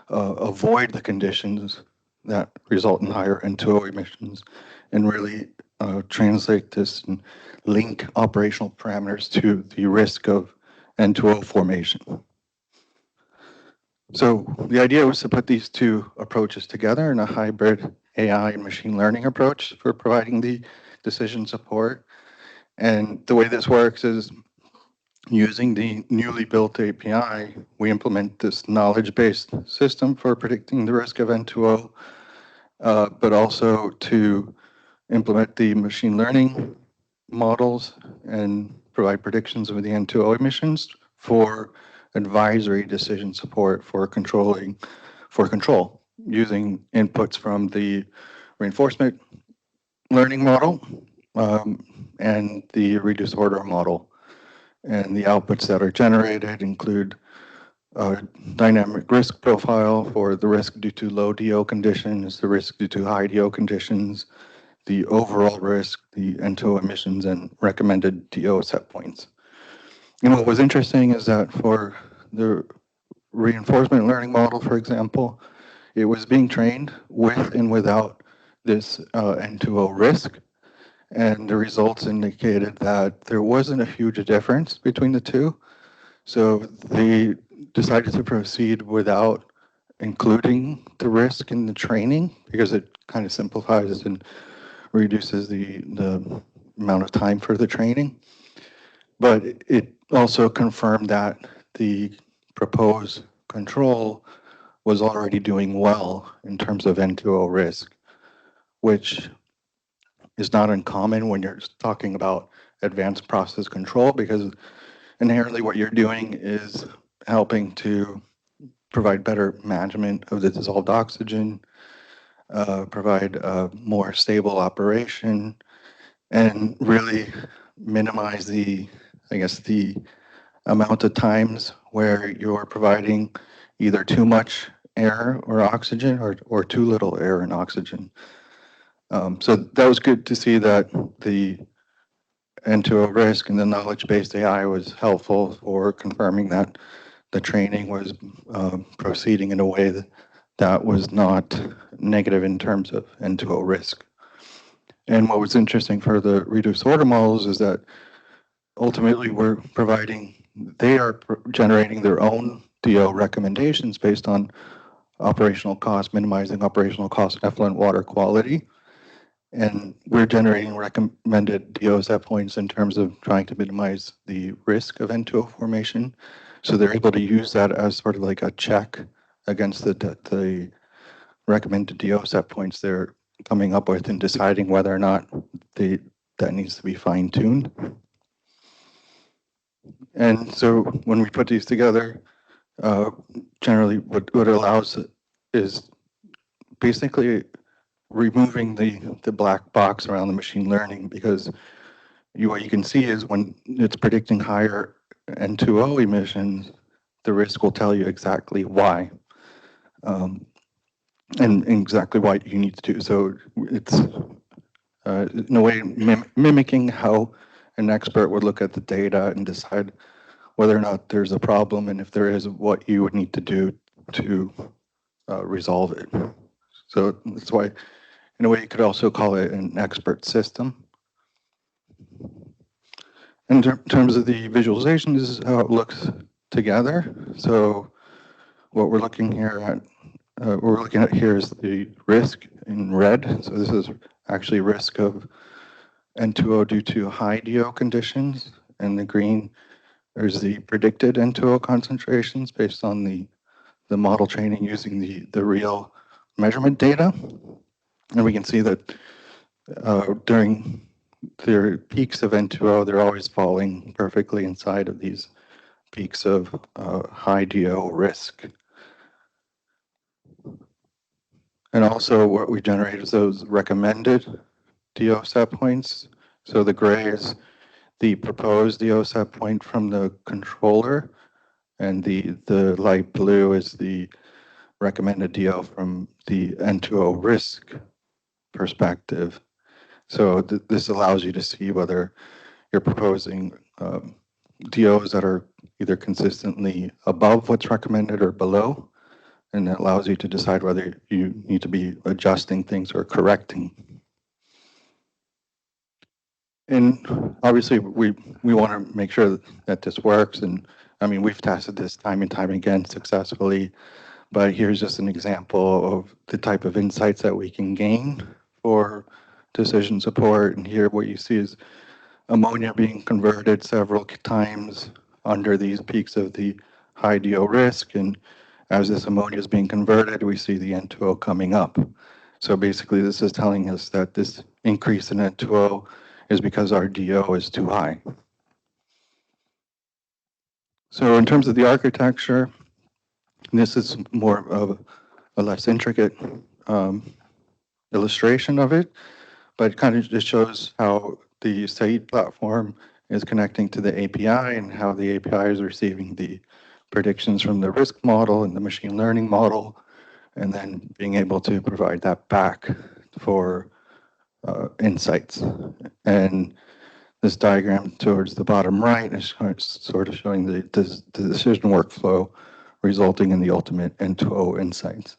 avoid the conditions that result in higher N2O emissions, and really translate this and link operational parameters to the risk of N2O formation. So the idea was to put these two approaches together in a hybrid AI and machine learning approach for providing the decision support. And the way this works is, using the newly built API, we implement this knowledge-based system for predicting the risk of N2O, but also to implement the machine learning models and provide predictions of the N2O emissions for advisory decision support for control, using inputs from the reinforcement learning model and the reduced order model. And the outputs that are generated include a dynamic risk profile for the risk due to low DO conditions, the risk due to high DO conditions, the overall risk, the N2O emissions, and recommended DO set points. And what was interesting is that for the reinforcement learning model, for example, it was being trained with and without this N2O risk. And the results indicated that there wasn't a huge difference between the two. So they decided to proceed without including the risk in the training because it kind of simplifies and reduces the amount of time for the training. But it also confirmed that the proposed control was already doing well in terms of N2O risk, which is not uncommon when you're talking about advanced process control, because inherently what you're doing is helping to provide better management of the dissolved oxygen, provide a more stable operation, and really minimize the, I guess, the amount of times where you're providing either too much air or oxygen or too little air and oxygen. So that was good to see that the N2O risk and the knowledge-based AI was helpful for confirming that the training was proceeding in a way that was not negative in terms of N2O risk. And what was interesting for the reduced order models is that ultimately we're providing, they are generating their own DO recommendations based on operational cost, minimizing operational cost, effluent water quality. And we're generating recommended DO set points in terms of trying to minimize the risk of N2O formation. So they're able to use that as sort of like a check against the recommended DO set points they're coming up with and deciding whether or not that needs to be fine-tuned. And so when we put these together, generally what it allows is basically removing the black box around the machine learning, because what you can see is when it's predicting higher N2O emissions, the risk will tell you exactly why, and exactly what you need to do. So it's in a way mimicking how an expert would look at the data and decide whether or not there's a problem, and if there is, what you would need to do to resolve it. So that's why, in a way, you could also call it an expert system. In terms of the visualization, this is how it looks together. So what we're looking at here is the risk in red. So this is actually risk of N2O due to high DO conditions, and the green there's the predicted N2O concentrations based on the model training using the real measurement data. And we can see that during their peaks of N2O, they're always falling perfectly inside of these peaks of high DO risk. And also what we generate is those recommended DO set points. So the gray is the proposed DO set point from the controller, and the light blue is the recommended DO from the N2O risk perspective. So this allows you to see whether you're proposing DOs that are either consistently above what's recommended or below, and it allows you to decide whether you need to be adjusting things or correcting. And obviously we want to make sure that this works, and I mean, we've tested this time and time again successfully, but here's just an example of the type of insights that we can gain for decision support. And here what you see is ammonia being converted several times under these peaks of the high DO risk, and as this ammonia is being converted, we see the N2O coming up. So basically this is telling us that this increase in N2O is because our DO is too high. So in terms of the architecture, this is more of a less intricate illustration of it, but it kind of just shows how the SAID platform is connecting to the API and how the API is receiving the predictions from the risk model and the machine learning model, and then being able to provide that back for insights. And this diagram towards the bottom right is sort of showing the decision workflow resulting in the ultimate N2O insights.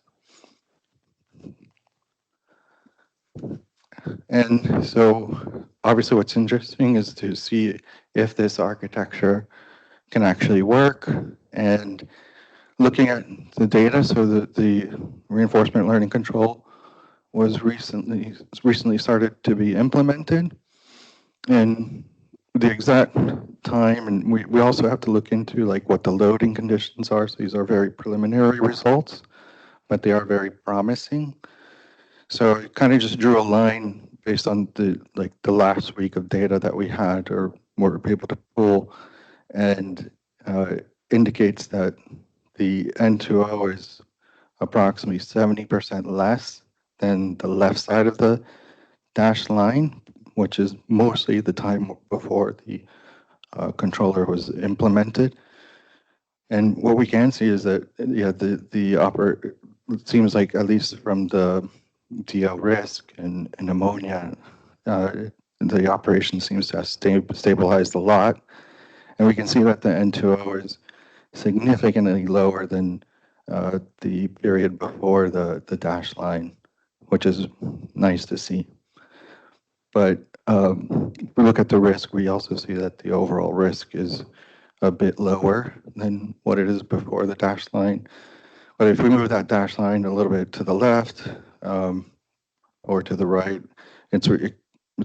And so obviously what's interesting is to see if this architecture can actually work. And looking at the data, so the reinforcement learning control was recently started to be implemented, and the exact time, and we also have to look into like what the loading conditions are. So these are very preliminary results, but they are very promising. So I kind of just drew a line based on the last week of data that we had or were able to pull, and indicates that the N2O is approximately 70% less than the left side of the dashed line, which is mostly the time before the controller was implemented. And what we can see is that, yeah, it seems like, at least from the DL risk and ammonia, the operation seems to have stabilized a lot. And we can see that the N2O is significantly lower than the period before the dashed line, which is nice to see. But if we look at the risk, we also see that the overall risk is a bit lower than what it is before the dashed line. But if we move that dashed line a little bit to the left or to the right, it's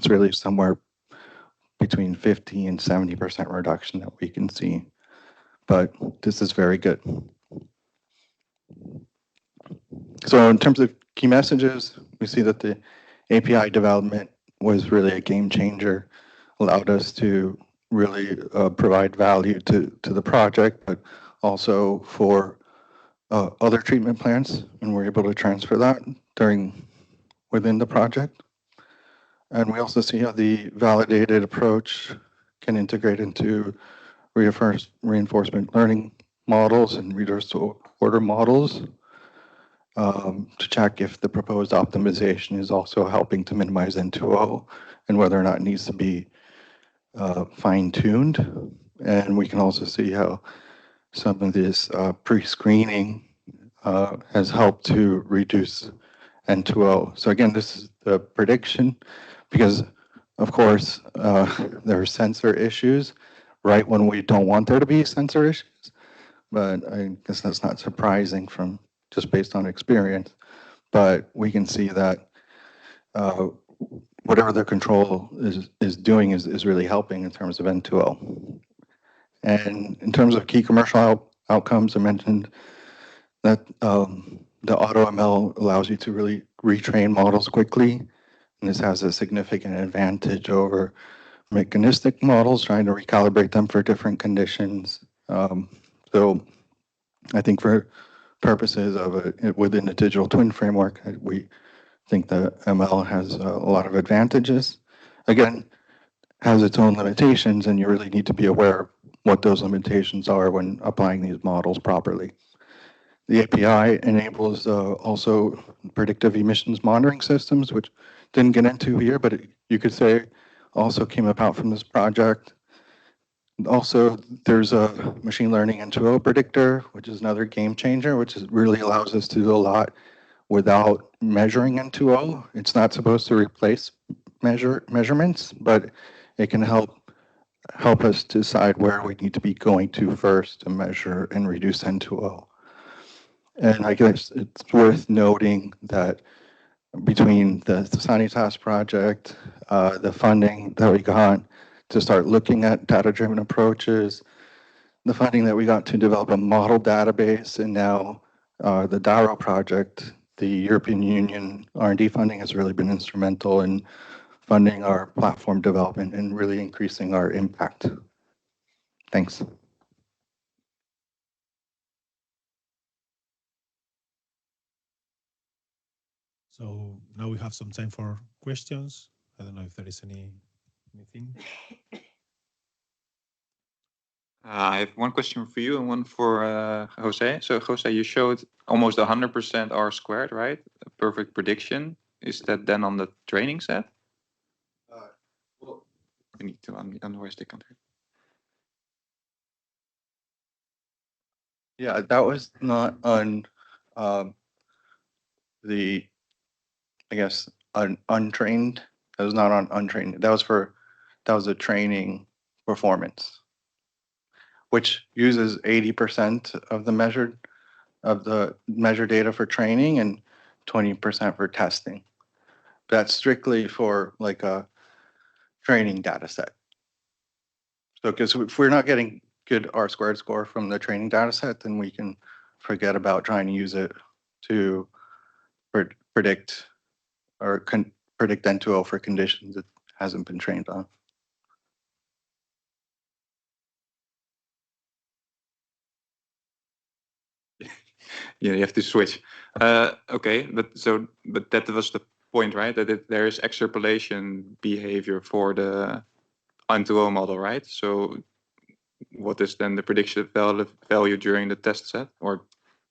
really somewhere between 50 and 70% reduction that we can see. But this is very good. So in terms of key messages, we see that the API development was really a game changer, allowed us to really provide value to the project, but also for other treatment plants, and we're able to transfer that within the project. And we also see how the validated approach can integrate into reinforcement learning models and reducible order models to check if the proposed optimization is also helping to minimize N2O and whether or not it needs to be fine-tuned. And we can also see how some of this pre-screening has helped to reduce N2O. So again, this is the prediction because, of course, there are sensor issues right when we don't want there to be sensor issues. But I guess that's not surprising from just based on experience. But we can see that whatever the control is doing is really helping in terms of N2O. And in terms of key commercial outcomes, I mentioned that the AutoML allows you to really retrain models quickly. And this has a significant advantage over mechanistic models, trying to recalibrate them for different conditions. So I think for purposes of within the digital twin framework, we think the ML has a lot of advantages. Again, has its own limitations, and you really need to be aware of what those limitations are when applying these models properly. The API enables also predictive emissions monitoring systems, which didn't get into here, but you could say also came about from this project. Also, there's a machine learning N2O predictor, which is another game changer, which really allows us to do a lot without measuring N2O. It's not supposed to replace measurements, but it can help us decide where we need to be going to first to measure and reduce N2O. And I guess it's worth noting that between the Sanitas project, the funding that we got to start looking at data-driven approaches, the funding that we got to develop a model database, and now the DARROW project, the European Union R&D funding has really been instrumental in funding our platform development and really increasing our impact. Thanks. So now we have some time for questions. I don't know if there is anything. I have one question for you and one for Jose. So Jose, you showed almost 100% R squared, right? A perfect prediction. Is that then on the training set? Well, We need to unwise the country. yeah, that was not on the, I guess, untrained. That was not on untrained. That was a training performance, which uses 80% of the measured of the measure data for training and 20% for testing. That's strictly for like a training data set. So because if we're not getting good R-squared score from the training data set, then we can forget about trying to use it to predict or predict N2O for conditions it hasn't been trained on. Yeah, you have to switch. Okay, but that was the point, right? That there is extrapolation behavior for the N2O model, right? So what is then the prediction value during the test set? Or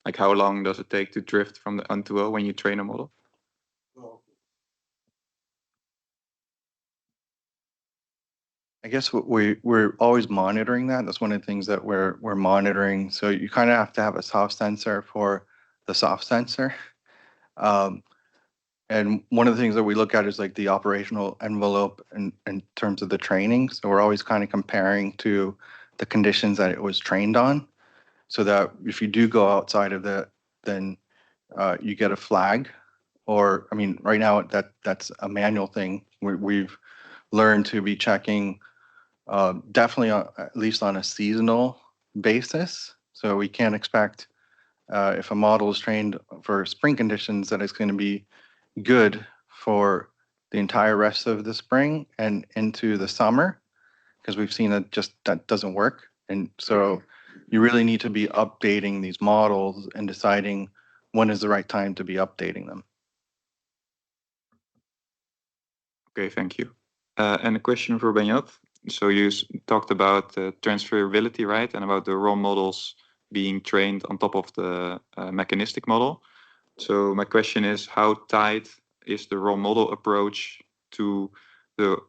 like how long does it take to drift from the N2O when you train a model? I guess we're always monitoring that. That's one of the things that we're monitoring. So you kind of have to have a soft sensor for the soft sensor. And one of the things that we look at is like the operational envelope in terms of the training. So we're always kind of comparing to the conditions that it was trained on, so that if you do go outside of that, then you get a flag. Or, I mean, right now that's a manual thing. We've learned to be checking definitely at least on a seasonal basis. So we can't expect if a model is trained for spring conditions that it's going to be good for the entire rest of the spring and into the summer, because we've seen that doesn't work. And so you really need to be updating these models and deciding when is the right time to be updating them. Okay, thank you. And a question for Benyat. So you talked about transferability, right? And about the raw models being trained on top of the mechanistic model. So my question is, how tight is the raw model approach to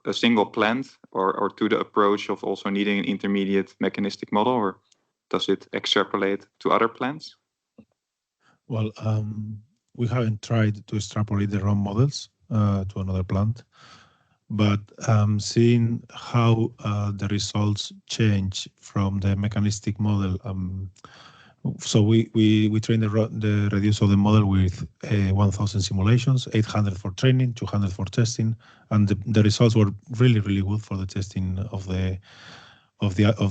a single plant, or to the approach of also needing an intermediate mechanistic model, or does it extrapolate to other plants? Well, we haven't tried to extrapolate the raw models to another plant, but seeing how the results change from the mechanistic model. So we trained the reduce of the model with 1,000 simulations, 800 for training, 200 for testing, and the results were really good for the testing of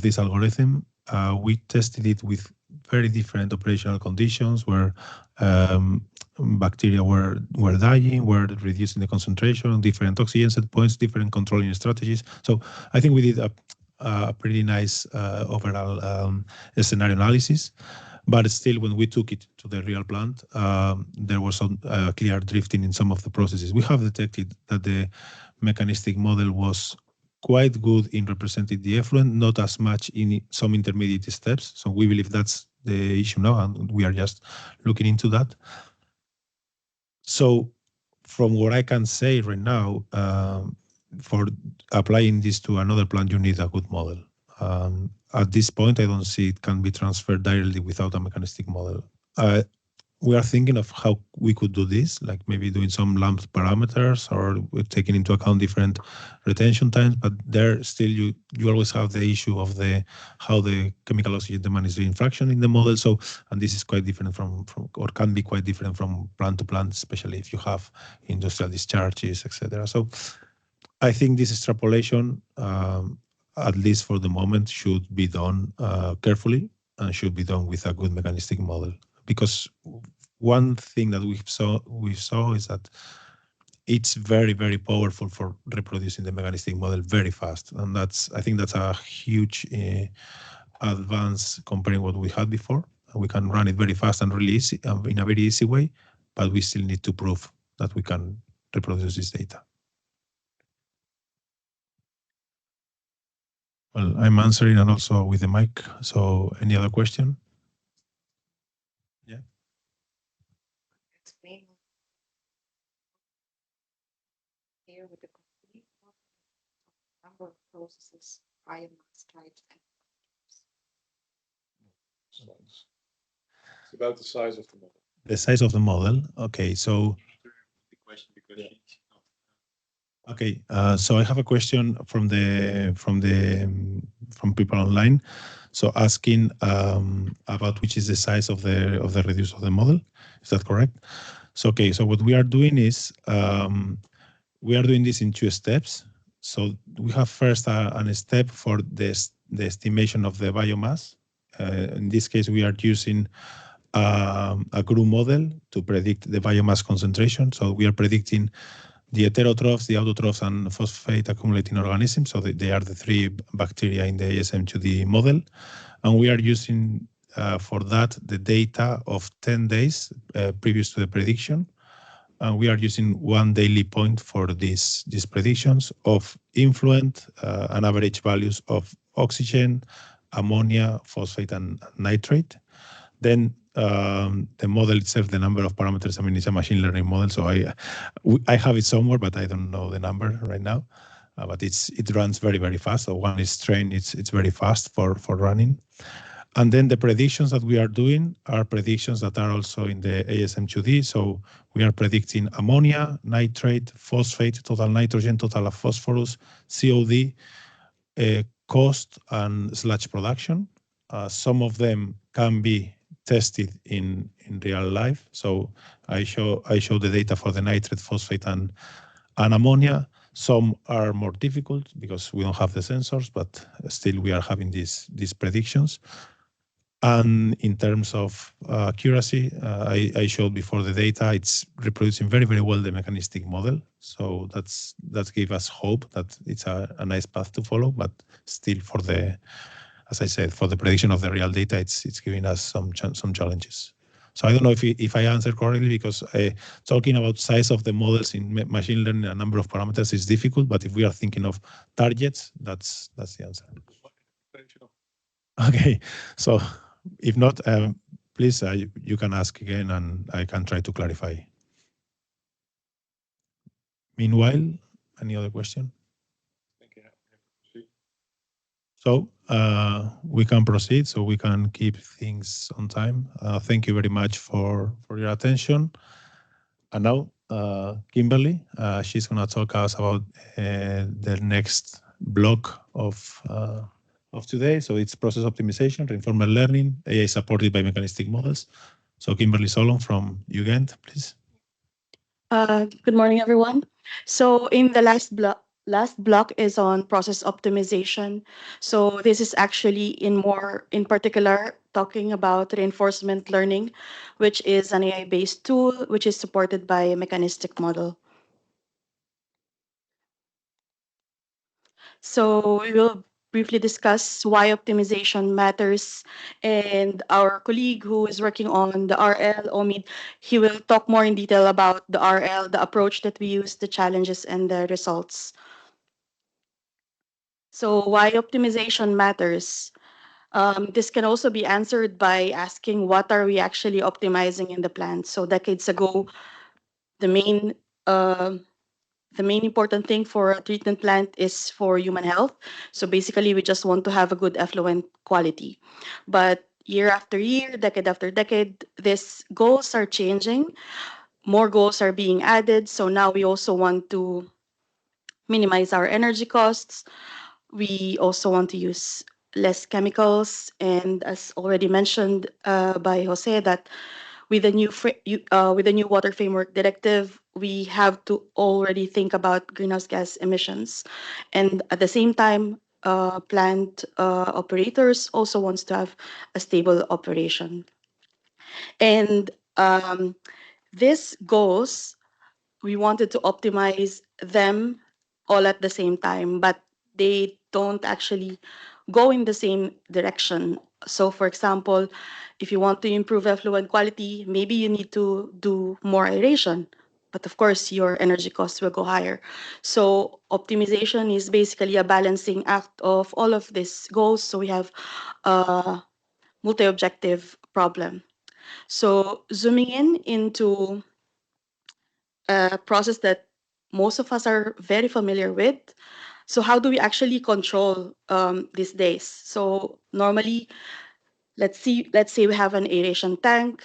this algorithm. We tested it with very different operational conditions where bacteria were dying, were reducing the concentration, different oxygen set points, different controlling strategies. So I think we did a pretty nice overall scenario analysis. But still, when we took it to the real plant, there was some clear drifting in some of the processes. We have detected that the mechanistic model was quite good in representing the effluent, not as much in some intermediate steps. So we believe that's the issue now, and we are just looking into that. So from what I can say right now, for applying this to another plant, you need a good model. At this point, I don't see it can be transferred directly without a mechanistic model. We are thinking of how we could do this, like maybe doing some LAMP parameters or taking into account different retention times, but there still you always have the issue of how the chemical oxygen demand is being fractioned in the model. So, and this is quite different from or can be quite different from plant to plant, especially if you have industrial discharges, etc. So I think this extrapolation, at least for the moment, should be done carefully and should be done with a good mechanistic model. Because one thing that we saw is that it's very powerful for reproducing the mechanistic model very fast, and I think that's a huge advance comparing what we had before. We can run it very fast and really easy in a very easy way, but we still need to prove that we can reproduce this data. Well, I'm answering and also with the mic. So any other question? Yeah. Explain here with the complete number of processes, biomass types, and it's about the size of the model. The size of the model. Okay, so. Okay, so I have a question from people online. So asking about which is the size of the reduce of the model. Is that correct? So okay. So what we are doing is we are doing this in 2 steps. So we have first a step for the estimation of the biomass. In this case, we are using a GRU model to predict the biomass concentration. So we are predicting the heterotrophs, the autotrophs, and phosphate accumulating organisms. So they are the 3 bacteria in the ASM2D model. And we are using for that the data of 10 days previous to the prediction. And we are using 1 daily point for these predictions of influent and average values of oxygen, ammonia, phosphate, and nitrate. Then the model itself, the number of parameters, I mean, it's a machine learning model, so I have it somewhere, but I don't know the number right now. But it runs very, very fast. So when it's trained, it's very fast for running. And then the predictions that we are doing are predictions that are also in the ASM2D. So we are predicting ammonia, nitrate, phosphate, total nitrogen, total phosphorus, COD, cost, and sludge production. Some of them can be tested in real life. So I show the data for the nitrate, phosphate, and ammonia. Some are more difficult because we don't have the sensors, but still we are having these predictions. And in terms of accuracy, I showed before the data, it's reproducing very, very well the mechanistic model. So that gave us hope that it's a nice path to follow, but still for the, as I said, for the prediction of the real data, it's giving us some challenges. So I don't know if I answered correctly, because talking about size of the models in machine learning, a number of parameters is difficult, but if we are thinking of targets, that's the answer. Okay, so if not, please, you can ask again and I can try to clarify. Meanwhile, any other question? So we can proceed, so we can keep things on time. Thank you very much for your attention. And now, Kimberly, she's going to talk us about the next block of today. So it's process optimization, reinforcement learning, AI supported by mechanistic models. So Kimberly Solon from UGent, please. Good morning, everyone. So in the last block is on process optimization. So this is actually in particular talking about reinforcement learning, which is an AI-based tool which is supported by a mechanistic model. So we will briefly discuss why optimization matters, and our colleague who is working on the RL, Omid, he will talk more in detail about the RL, the approach that we use, the challenges, and the results. So why optimization matters? This can also be answered by asking what are we actually optimizing in the plant. So decades ago, the main important thing for a treatment plant is for human health. So basically, we just want to have a good effluent quality. But year after year, decade after decade, these goals are changing. More goals are being added. So now we also want to minimize our energy costs. We also want to use less chemicals. And as already mentioned by Jose, that with the new water framework directive, we have to already think about greenhouse gas emissions, and at the same time, plant operators also wants to have a stable operation. And these goals, we wanted to optimize them all at the same time, but they don't actually go in the same direction. So for example, if you want to improve effluent quality, maybe you need to do more aeration, but of course your energy costs will go higher. So optimization is basically a balancing act of all of these goals. So we have a multi-objective problem. So zooming into a process that most of us are very familiar with. So how do we actually control these days? So normally, let's say we have an aeration tank.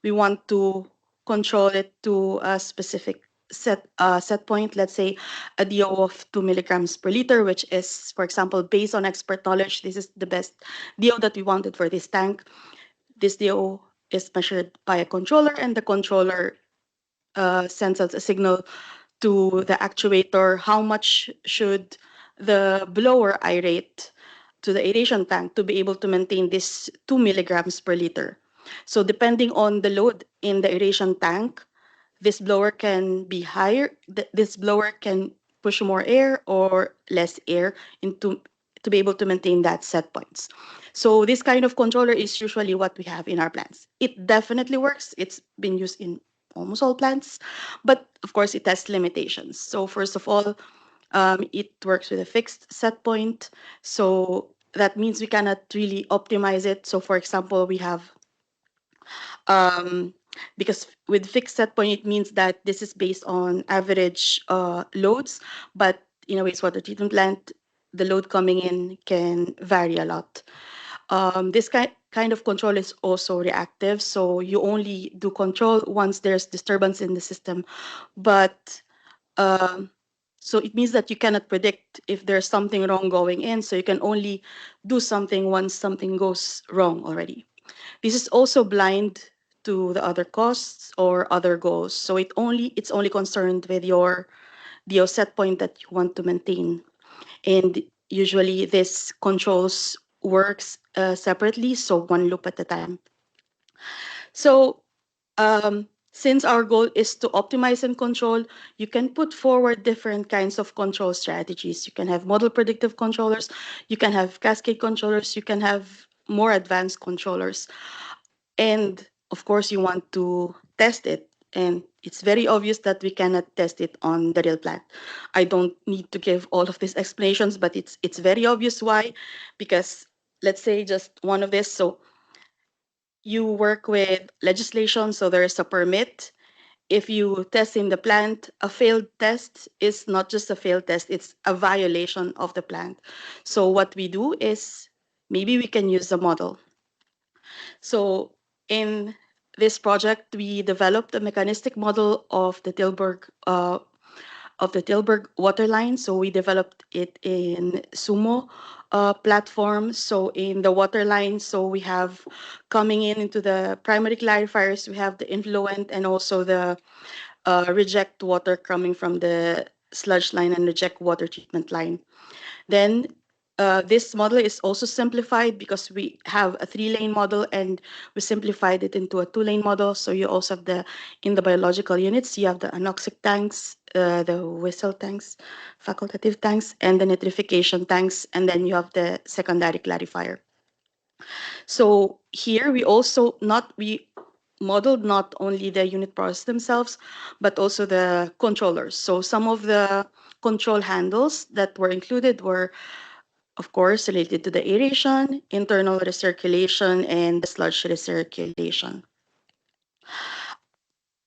We want to control it to a specific set point, let's say a DO of 2 milligrams per liter, which is, for example, based on expert knowledge, this is the best DO that we wanted for this tank. This DO is measured by a controller, and the controller sends us a signal to the actuator how much should the blower aerate to the aeration tank to be able to maintain this 2 milligrams per liter. So depending on the load in the aeration tank, this blower can be higher. This blower can push more air or less air into to be able to maintain that set points. So this kind of controller is usually what we have in our plants. It definitely works. It's been used in almost all plants, but of course it has limitations. So first of all, it works with a fixed set point. So that means we cannot really optimize it. So for example, we have because with fixed set point, it means that this is based on average loads, but in a wastewater treatment plant, the load coming in can vary a lot. This kind of control is also reactive, so you only do control once there's disturbance in the system. But so it means that you cannot predict if there's something wrong going in, so you can only do something once something goes wrong already. This is also blind to the other costs or other goals. So it's only concerned with your DO set point that you want to maintain. And usually this controls works separately, so one loop at a time. So since our goal is to optimize and control, you can put forward different kinds of control strategies. You can have model predictive controllers, you can have cascade controllers, you can have more advanced controllers. And of course, you want to test it. And it's very obvious that we cannot test it on the real plant. I don't need to give all of these explanations, but it's very obvious why. Because let's say just one of this. So you work with legislation, so there is a permit. If you test in the plant, a failed test is not just a failed test, it's a violation of the plant. So what we do is maybe we can use a model. So in this project, we developed a mechanistic model of the Tilburg water line. So we developed it in Sumo platform. So in the water line, so we have coming in into the primary clarifiers, we have the influent and also the reject water coming from the sludge line and reject water treatment line. Then this model is also simplified because we have a 3-lane model and we simplified it into a 2-lane model. So you also have in the biological units, you have the anoxic tanks, the whistle tanks, facultative tanks, and the nitrification tanks, and then you have the secondary clarifier. So here we modeled not only the unit process themselves, but also the controllers. So some of the control handles that were included were, of course, related to the aeration, internal recirculation, and the sludge recirculation.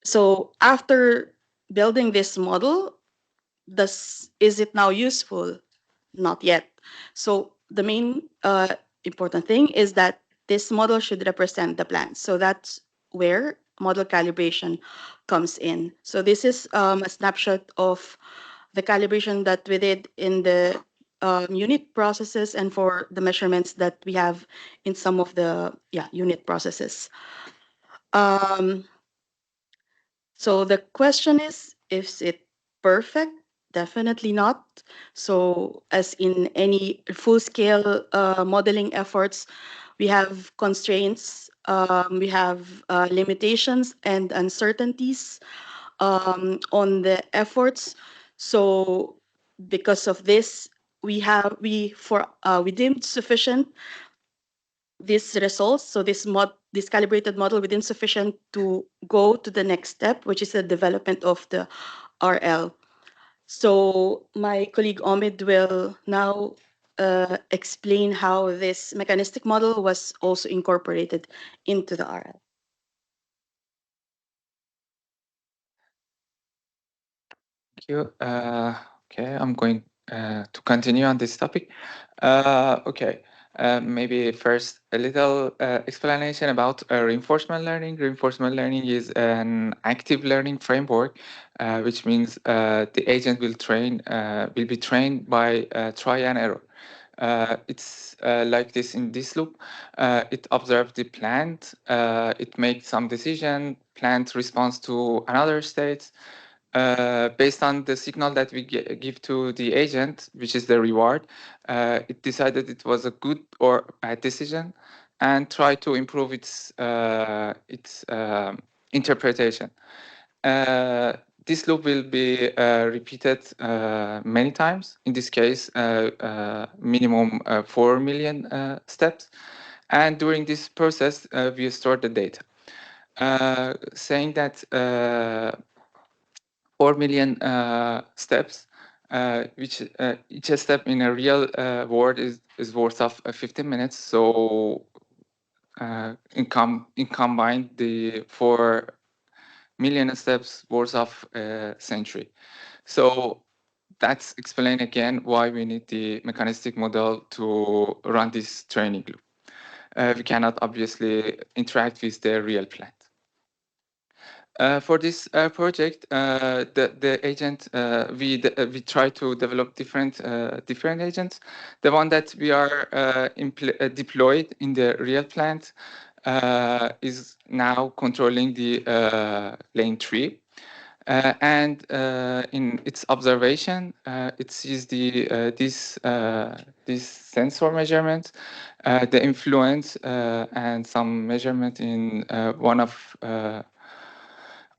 So after building this model, is it now useful? Not yet. So the main important thing is that this model should represent the plant. So that's where model calibration comes in. So this is a snapshot of the calibration that we did in the unit processes and for the measurements that we have in some of the unit processes. So the question is it perfect? Definitely not. So as in any full-scale modeling efforts, we have constraints, we have limitations and uncertainties on the efforts. So because of this, we deemed sufficient these results. So this calibrated model we deemed sufficient to go to the next step, which is the development of the RL. So my colleague Omid will now explain how this mechanistic model was also incorporated into the RL. Thank you. Okay, I'm going to continue on this topic. Okay, Maybe first a little explanation about reinforcement learning. Reinforcement learning is an active learning framework, which means the agent will be trained by try and error. It's like this in this loop. It observes the plant, it makes some decision, plant responds to another state. Based on the signal that we give to the agent, which is the reward, it decided it was a good or bad decision and try to improve its interpretation. This loop will be repeated many times. In this case, minimum 4 million steps. And during this process, we store the data. Saying that 4 million steps, which each step in a real world is worth of 15 minutes. So in combined, the 4 million steps worth of a century. So that's explain again why we need the mechanistic model to run this training loop. We cannot obviously interact with the real plant. For this project, the agent we try to develop different agents. The one that we are deployed in the real plant is now controlling the lane 3. And in its observation, it sees this sensor measurement, the influence, and some measurement in one of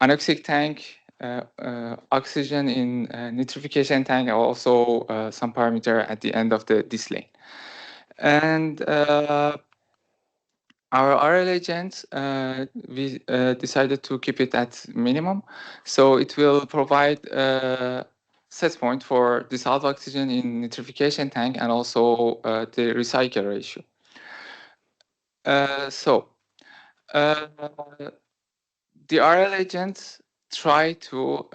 anoxic tank, oxygen in nitrification tank, and also some parameter at the end of this lane. And our RL agent, we decided to keep it at minimum. So it will provide set point for dissolved oxygen in nitrification tank and also the recycle ratio. The RL agents try to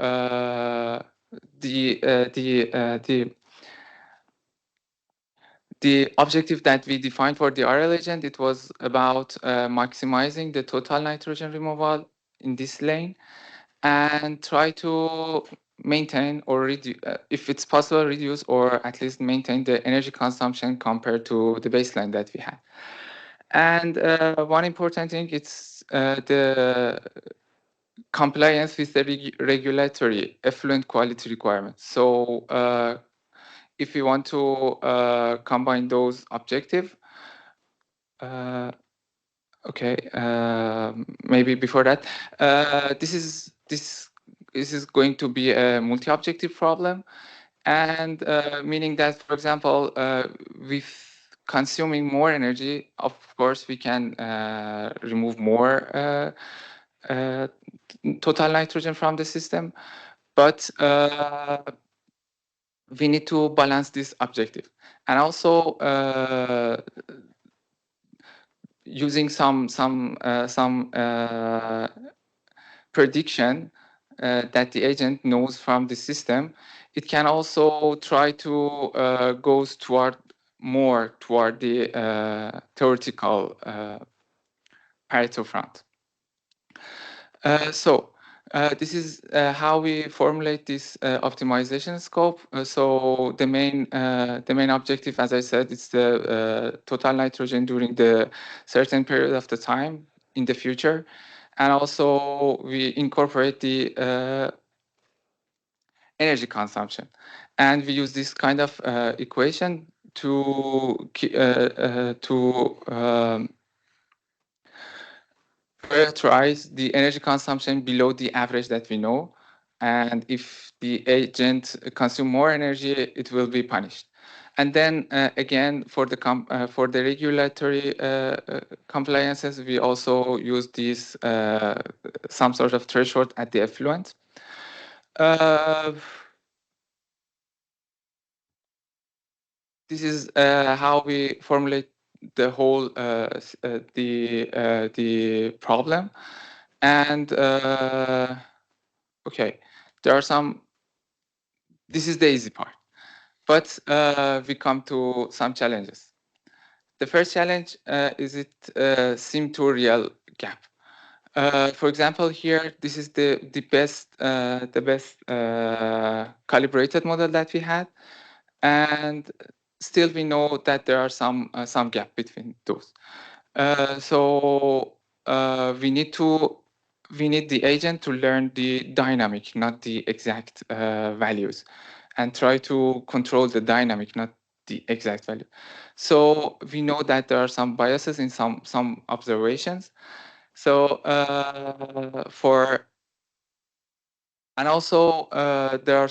the objective that we defined for the RL agent, it was about maximizing the total nitrogen removal in this lane and try to maintain or reduce, if it's possible, reduce or at least maintain the energy consumption compared to the baseline that we had. And one important thing, it's the compliance with the regulatory effluent quality requirements. So if we want to combine those objectives, maybe before that, this is going to be a multi-objective problem, and meaning that, for example, with consuming more energy, of course, we can remove more total nitrogen from the system, but we need to balance this objective. And also using some prediction that the agent knows from the system, it can also try to goes more toward the theoretical Pareto front. This is how we formulate this optimization scope. So the main objective, as I said, is the total nitrogen during the certain period of the time in the future, and also we incorporate the energy consumption, and we use this kind of equation to prioritize the energy consumption below the average that we know, and if the agent consume more energy, it will be punished. And then again, for the regulatory compliances, we also use this some sort of threshold at the effluent. This is how we formulate the whole the problem. And okay, there are some. This is the easy part, but we come to some challenges. The first challenge is it sim to real gap. For example, here this is the best calibrated model that we had, and still we know that there are some gap between those. So we need the agent to learn the dynamic, not the exact values, and try to control the dynamic, not the exact value. So we know that there are some biases in some observations. So and also there are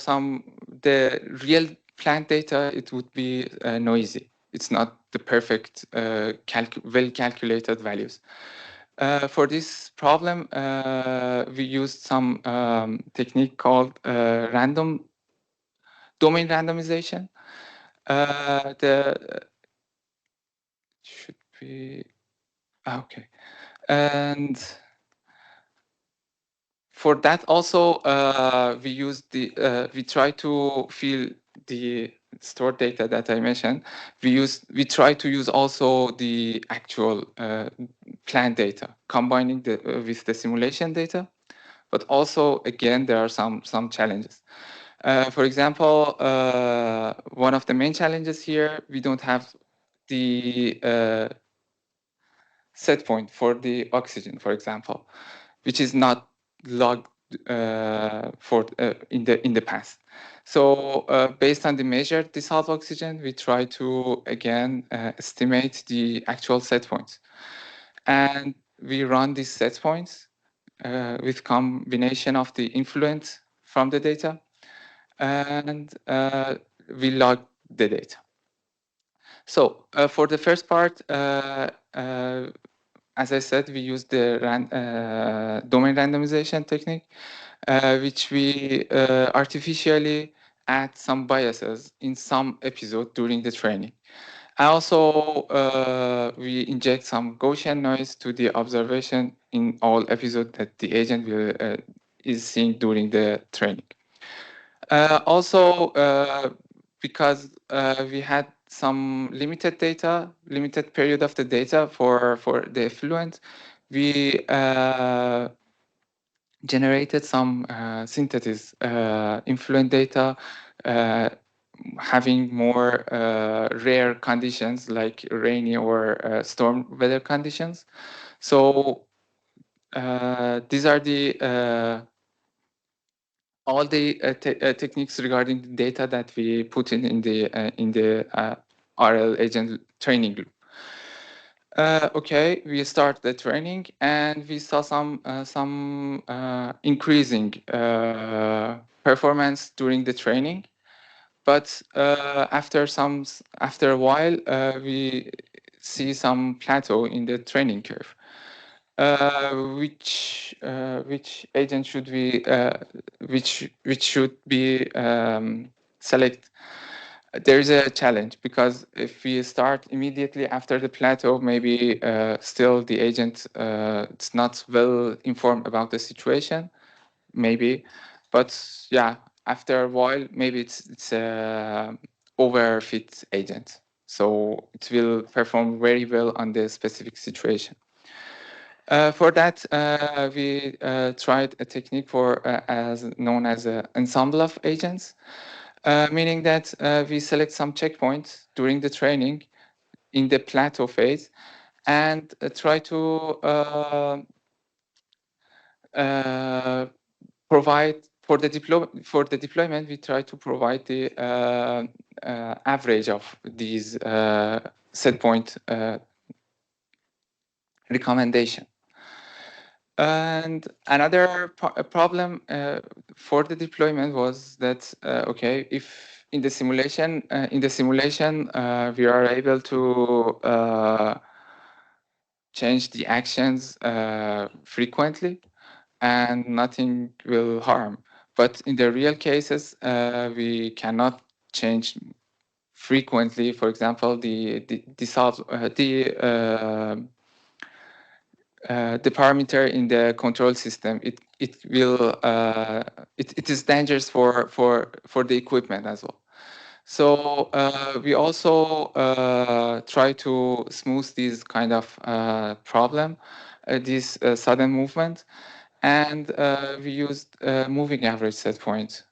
the real plant data, it would be noisy. It's not the perfect well calculated values. For this problem, we used some technique called random domain randomization. The should be okay, and for that also we use we try to fill the stored data that I mentioned. We try to use also the actual plant data, combining with the simulation data. But also, again, there are some challenges. For example, one of the main challenges here, we don't have the set point for the oxygen, for example, which is not logged in the past. So based on the measured dissolved oxygen, we try to again estimate the actual set points, and we run these set points with combination of the influence from the data, and we log the data. So for the first part, as I said, we use the domain randomization technique, which we artificially add some biases in some episode during the training. Also, we inject some Gaussian noise to the observation in all episodes that the agent is seeing during the training. Also, because we had some limited period of the data for the effluent, we generated some synthesis influent data having more rare conditions like rainy or storm weather conditions. So these are the all the techniques regarding the data that we put in the RL agent training group. Okay, we start the training and we saw some increasing performance during the training, but after a while we see some plateau in the training curve. Which agent should we which should be select? There is a challenge because if we start immediately after the plateau, maybe still the agent it's not well informed about the situation, maybe, but yeah, after a while maybe it's a overfit agent, so it will perform very well on the specific situation. For that, we tried a technique as known as an ensemble of agents, meaning that we select some checkpoints during the training in the plateau phase and try to provide for the deployment. We try to provide the average of these set point recommendation. And another problem for the deployment was that okay, if in the simulation we are able to change the actions frequently and nothing will harm, but in the real cases we cannot change frequently. For example, the parameter in the control system, it will it is dangerous for the equipment as well. So we also try to smooth this kind of problem, this sudden movement, and we used moving average set points.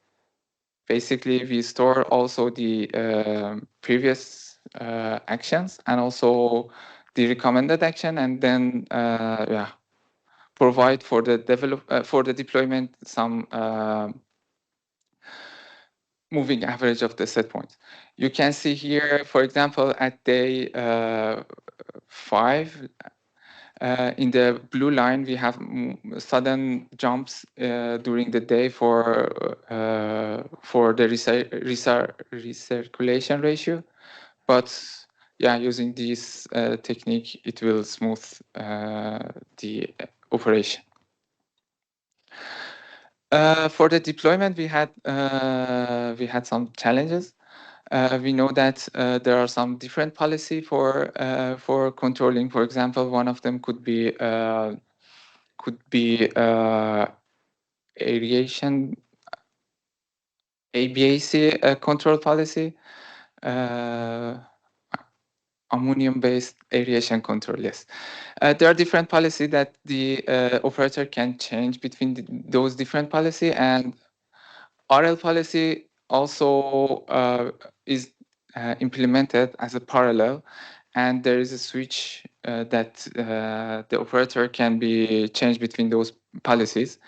Basically, we store also the previous actions and also the recommended action, and then yeah, provide for the for the deployment some moving average of the set points. You can see here, for example, at day 5, in the blue line, we have sudden jumps during the day for the recirculation ratio. But yeah, using this technique, it will smooth the operation. For the deployment, we had some challenges. We know that there are some different policy for controlling. For example, one of them could be aeration ABAC control policy, ammonium-based aeration control. Yes, there are different policy that the operator can change between those different policy, and RL policy also is implemented as a parallel, and there is a switch that the operator can be changed between those policies.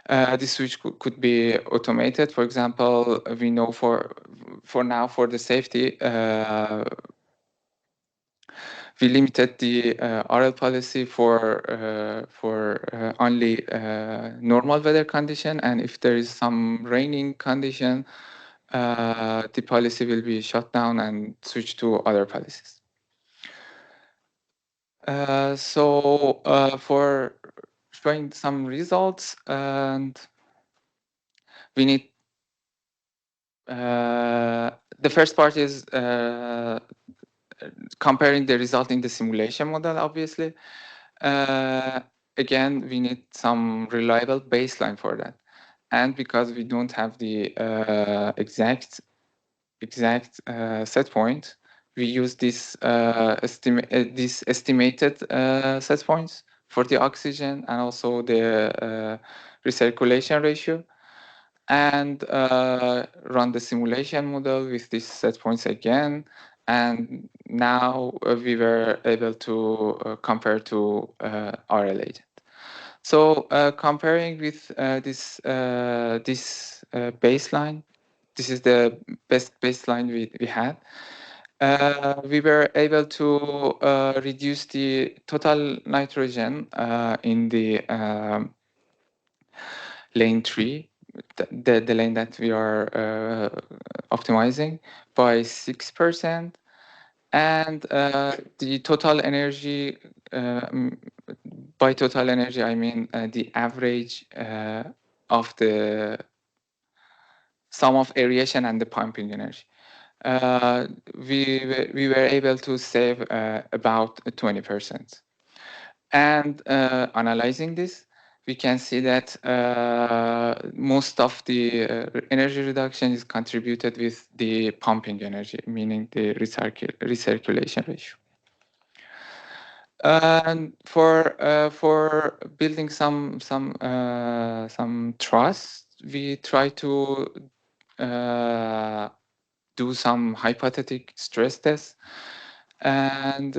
This switch could be automated. For example, we know for now for the safety, we limited the RL policy for only normal weather condition, and if there is some raining condition, the policy will be shut down and switch to other policies. So for showing some results, and we need the first part is comparing the result in the simulation model, obviously. Again, we need some reliable baseline for that. And because we don't have the exact set point, we use this estimated set points for the oxygen and also the recirculation ratio, and run the simulation model with these set points again. And now we were able to compare to RL agent. So comparing with this baseline, this is the best baseline we had. We were able to reduce the total nitrogen in the lane 3, the lane that we are optimizing, by 6%. And the total energy, by total energy, I mean the average of the sum of aeration and the pumping energy. We were able to save about 20%. And analyzing this, we can see that most of the energy reduction is contributed with the pumping energy, meaning the recirculation ratio. And for building some trust, we try to do some hypothetic stress tests, and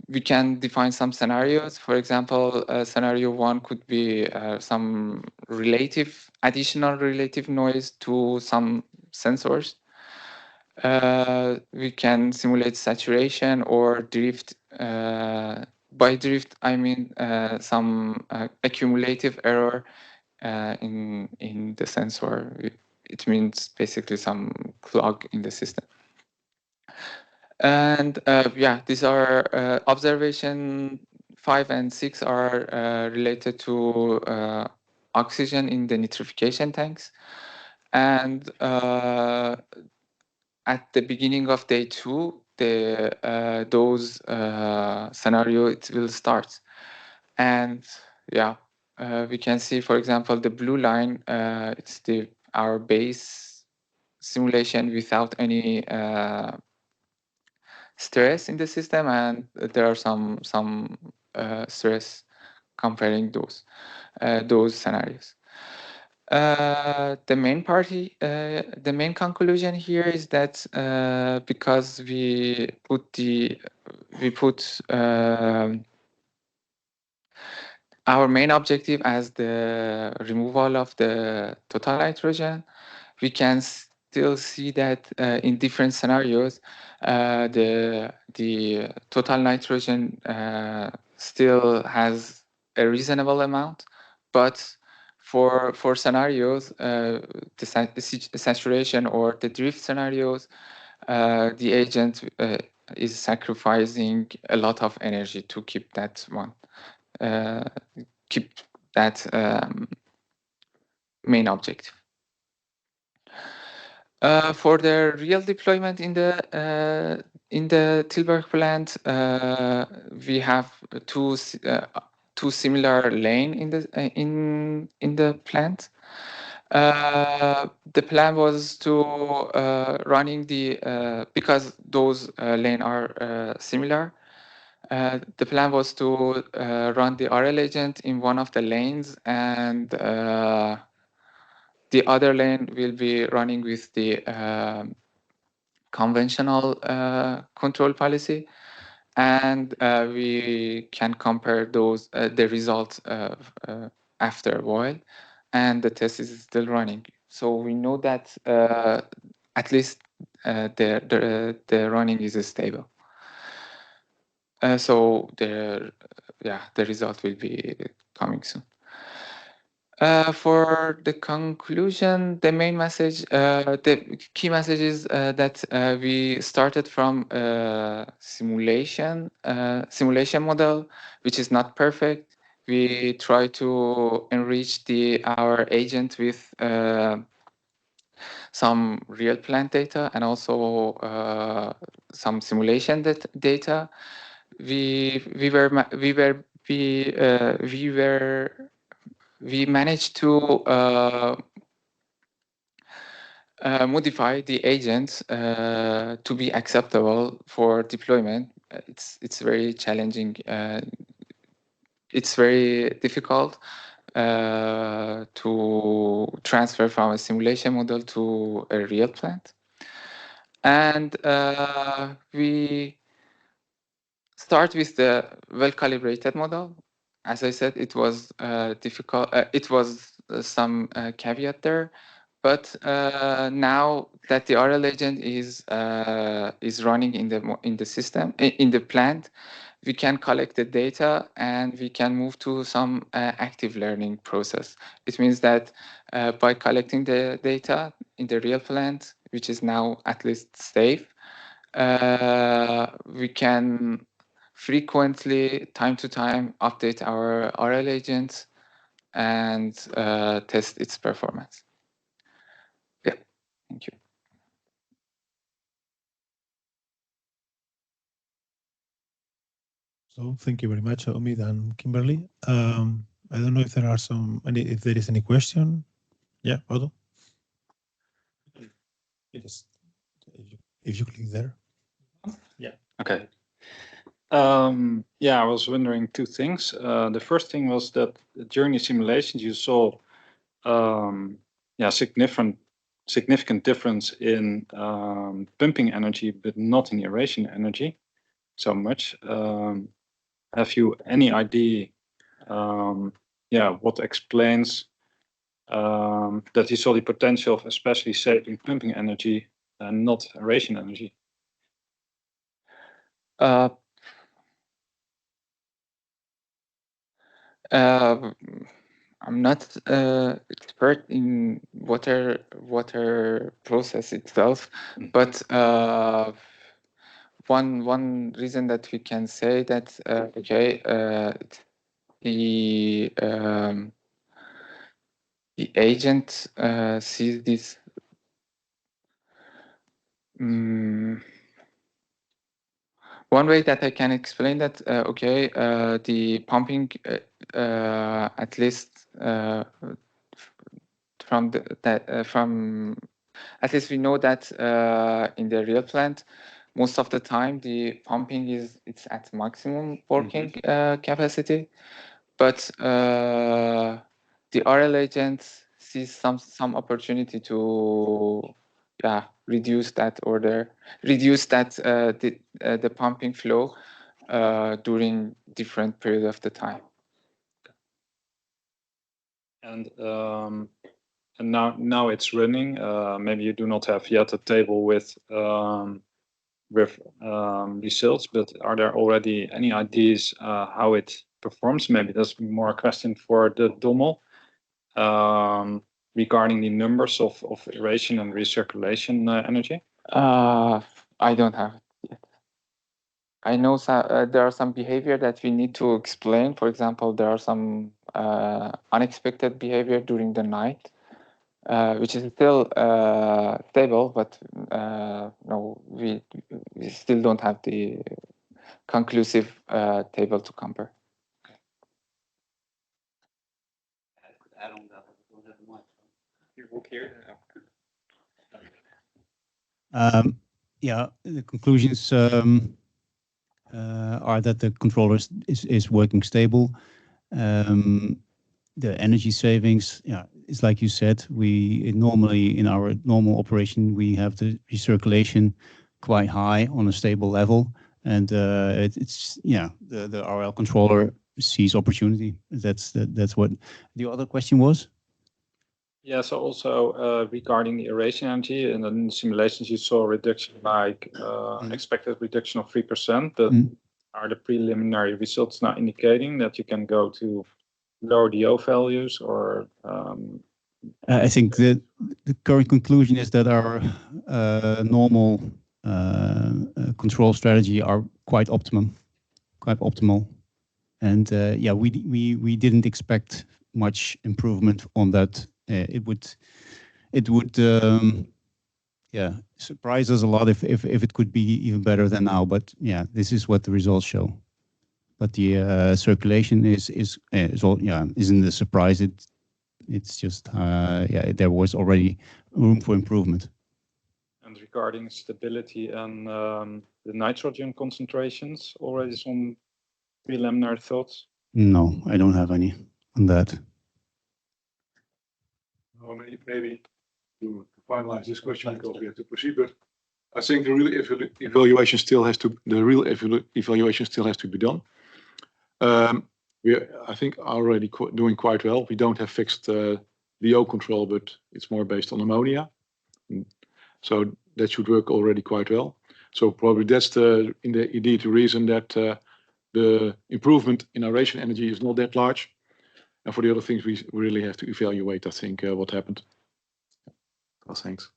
we can define some scenarios. For example, scenario 1 could be some additional relative noise to some sensors. We can simulate saturation or drift. By drift, I mean some accumulative error in the sensor. It means basically some clog in the system. And yeah, these are observation 5 and 6 are related to oxygen in the nitrification tanks. And at the beginning of day 2, those scenario it will start. And yeah, we can see, for example, the blue line, it's our base simulation without any stress in the system, and there are some stress comparing those scenarios. The main conclusion here is that because we put our main objective as the removal of the total nitrogen, we can still see that in different scenarios, the total nitrogen still has a reasonable amount, but for scenarios, the saturation or the drift scenarios, the agent is sacrificing a lot of energy to keep that one, main objective. For the real deployment in the Tilburg plant, we have two similar lane in the plant. The plan was to running the because those lane are similar. The plan was to run the RL agent in one of the lanes, and the other lane will be running with the conventional control policy, and we can compare those the results after a while, and the test is still running. So we know that at least the running is stable. So the result will be coming soon. For the conclusion, the main message, the key message is that we started from a simulation model, which is not perfect. We try to enrich our agent with some real plant data and also some simulation data. We managed to modify the agents to be acceptable for deployment. It's very challenging. It's very difficult to transfer from a simulation model to a real plant. And we start with the well-calibrated model. As I said, it was difficult. It was some caveat there, but now that the RL agent is running in the system in the plant, we can collect the data and we can move to some active learning process. It means that by collecting the data in the real plant, which is now at least safe, we can frequently, time to time, update our RL agent and test its performance. Yeah, thank you. So thank you very much, Omid and Kimberly. I don't know if there are if there is any question. Yeah, Otto. Yes. If you click there. Yeah. Okay. Yeah, I was wondering two things. The first thing was that during the simulations you saw significant difference in pumping energy, but not in aeration energy so much. Have you any idea what explains that you saw the potential of especially saving pumping energy and not aeration energy? I'm not expert in water process itself, but one reason that we can say that the agent sees this. One way that I can explain that, the pumping, at least from At least we know that in the real plant, most of the time the pumping it's at maximum working capacity, but the RL agent sees some opportunity to reduce that the pumping flow during different period of the time. And now it's running. Maybe you do not have yet a table with results, but are there already any ideas how it performs? Maybe that's more a question for the Dommel regarding the numbers of aeration and recirculation energy. I don't have it yet. I know there are some behavior that we need to explain. For example, there are some unexpected behavior during the night, which is still stable, but no, we still don't have the conclusive table to compare. Add on that, I don't have much. You walk here. Yeah, the conclusions are that the controller is working stable. The energy savings, it's like you said, we normally in our normal operation we have the recirculation quite high on a stable level, and it's the RL controller sees opportunity. That's what the other question was. Yeah, so also regarding the aeration energy, and in the simulations you saw a reduction like expected reduction of 3%, but are the preliminary results now indicating that you can go to lower DO values, or? I think the current conclusion is that our normal control strategy are quite optimal, and we didn't expect much improvement on that. It would surprise us a lot if it could be even better than now. But this is what the results show. But the circulation is isn't a surprise. It's just there was already room for improvement. And regarding stability and the nitrogen concentrations, already some preliminary thoughts? No, I don't have any on that. Or maybe to finalize this question because we have to proceed, but I think the real evaluation still has to be done. We I think are already doing quite well. We don't have fixed DO control, but it's more based on ammonia, so that should work already quite well. So probably that's indeed the reason that the improvement in aeration energy is not that large. And for the other things, we really have to evaluate, I think, what happened. Well, thanks.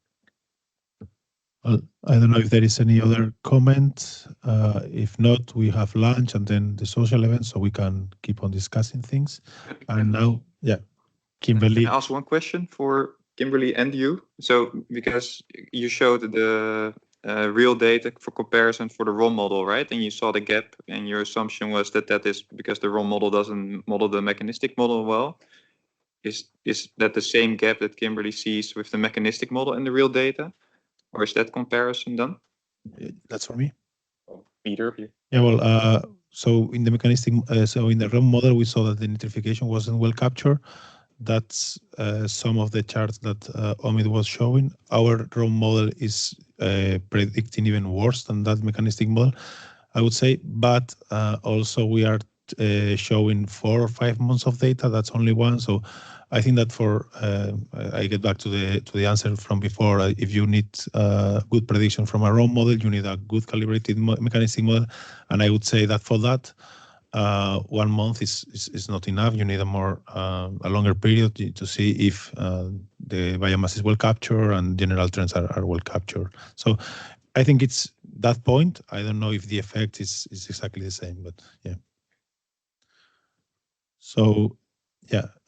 Well, I don't know if there is any other comment. If not, we have lunch and then the social event, so we can keep on discussing things. And now, Kimberly. Can I ask one question for Kimberly and you? So, because you showed the real data for comparison for the ROM model, right? And you saw the gap, and your assumption was that is because the ROM model doesn't model the mechanistic model well. Is that the same gap that Kimberly sees with the mechanistic model and the real data? Or is that comparison done? That's for me. Either of you. Yeah, well, so in the mechanistic, so in the ROM model, we saw that the nitrification wasn't well captured. That's some of the charts that Omid was showing. Our ROM model is predicting even worse than that mechanistic model, I would say. But also we are showing 4 or 5 months of data. That's only one. So I think that for I get back to the answer from before. If you need good prediction from a ROM model, you need a good calibrated mechanistic model. And I would say that for that, 1 month is not enough. You need a longer period to see if the biomass is well captured and general trends are well captured. So I think it's that point. I don't know if the effect is exactly the same, but yeah. So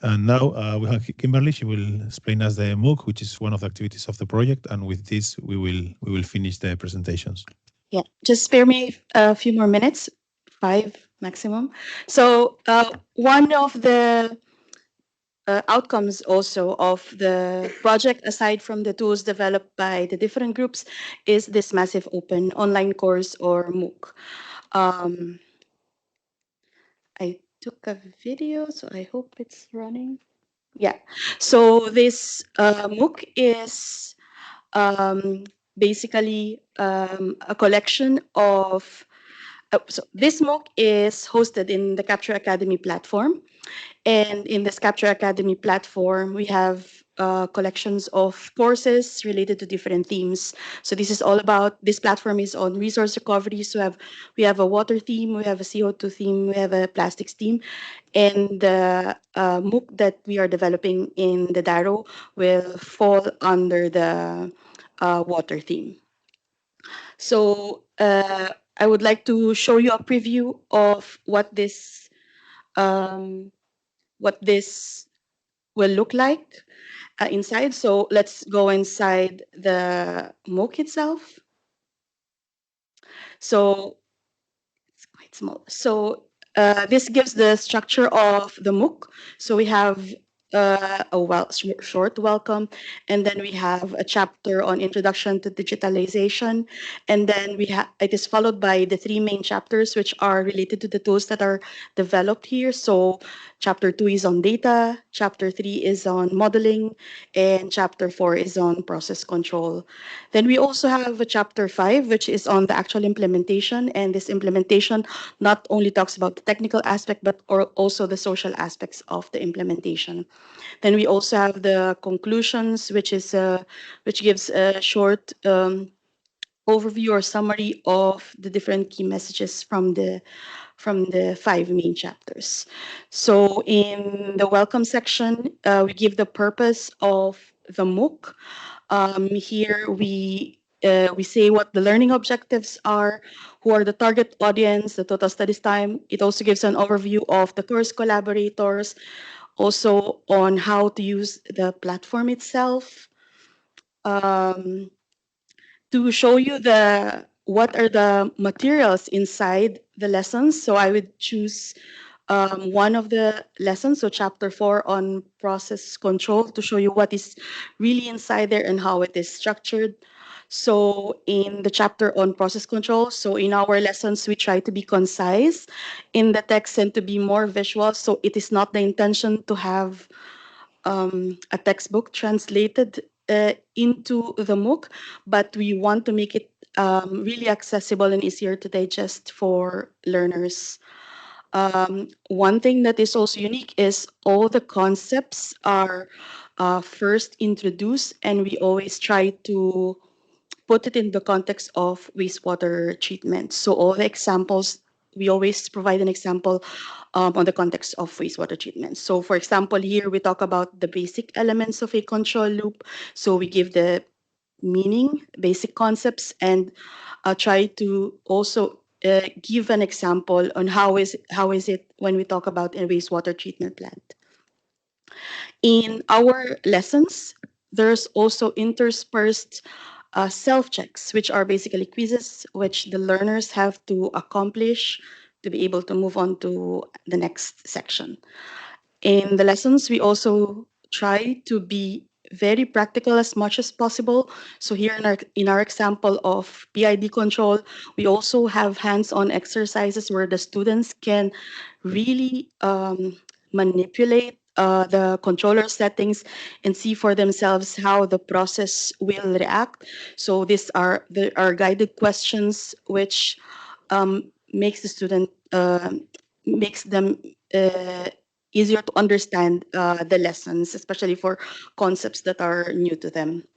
and now we have Kimberly. She will explain us the MOOC, which is one of the activities of the project, and with this we will finish the presentations. Yeah, just spare me a few more minutes, 5 maximum. So one of the outcomes also of the project, aside from the tools developed by the different groups, is this massive open online course, or MOOC. I took a video, so I hope it's running. Yeah, so this MOOC is basically a collection of, so this MOOC is hosted in the Capture Academy platform. And in this Capture Academy platform, we have collections of courses related to different themes. So this is all about, this platform is on resource recovery. So we have a water theme, we have a CO2 theme, we have a plastics theme. And the MOOC that we are developing in the DARROW will fall under the water theme. So I would like to show you a preview of what this will look like inside. So let's go inside the MOOC itself. So it's quite small. So this gives the structure of the MOOC. So we have a short welcome, and then we have a chapter on introduction to digitalization, and then it is followed by the 3 main chapters, which are related to the tools that are developed here. So chapter 2 is on data, chapter 3 is on modeling, and chapter 4 is on process control. Then we also have a chapter 5, which is on the actual implementation, and this implementation not only talks about the technical aspect, but also the social aspects of the implementation. Then we also have the conclusions, which gives a short overview or summary of the different key messages from the 5 main chapters. So in the welcome section, we give the purpose of the MOOC. Here we say what the learning objectives are, who are the target audience, the total studies time. It also gives an overview of the course collaborators, also on how to use the platform itself. To show you what are the materials inside the lessons. So I would choose one of the lessons, so chapter 4 on process control, to show you what is really inside there and how it is structured. So in the chapter on process control, so in our lessons, we try to be concise in the text and to be more visual. So it is not the intention to have a textbook translated into the MOOC, but we want to make it really accessible and easier to digest for learners. One thing that is also unique is all the concepts are first introduced, and we always try to put it in the context of wastewater treatment. So all the examples, we always provide an example on the context of wastewater treatment. So for example, here we talk about the basic elements of a control loop. So we give the meaning, basic concepts, and try to also give an example on how is it when we talk about a wastewater treatment plant. In our lessons, there's also interspersed self-checks, which are basically quizzes which the learners have to accomplish to be able to move on to the next section. In the lessons, we also try to be very practical as much as possible. So here in our example of PID control, we also have hands-on exercises where the students can really manipulate the controller settings and see for themselves how the process will react. So these are our guided questions, which makes the student makes them easier to understand the lessons, especially for concepts that are new to them.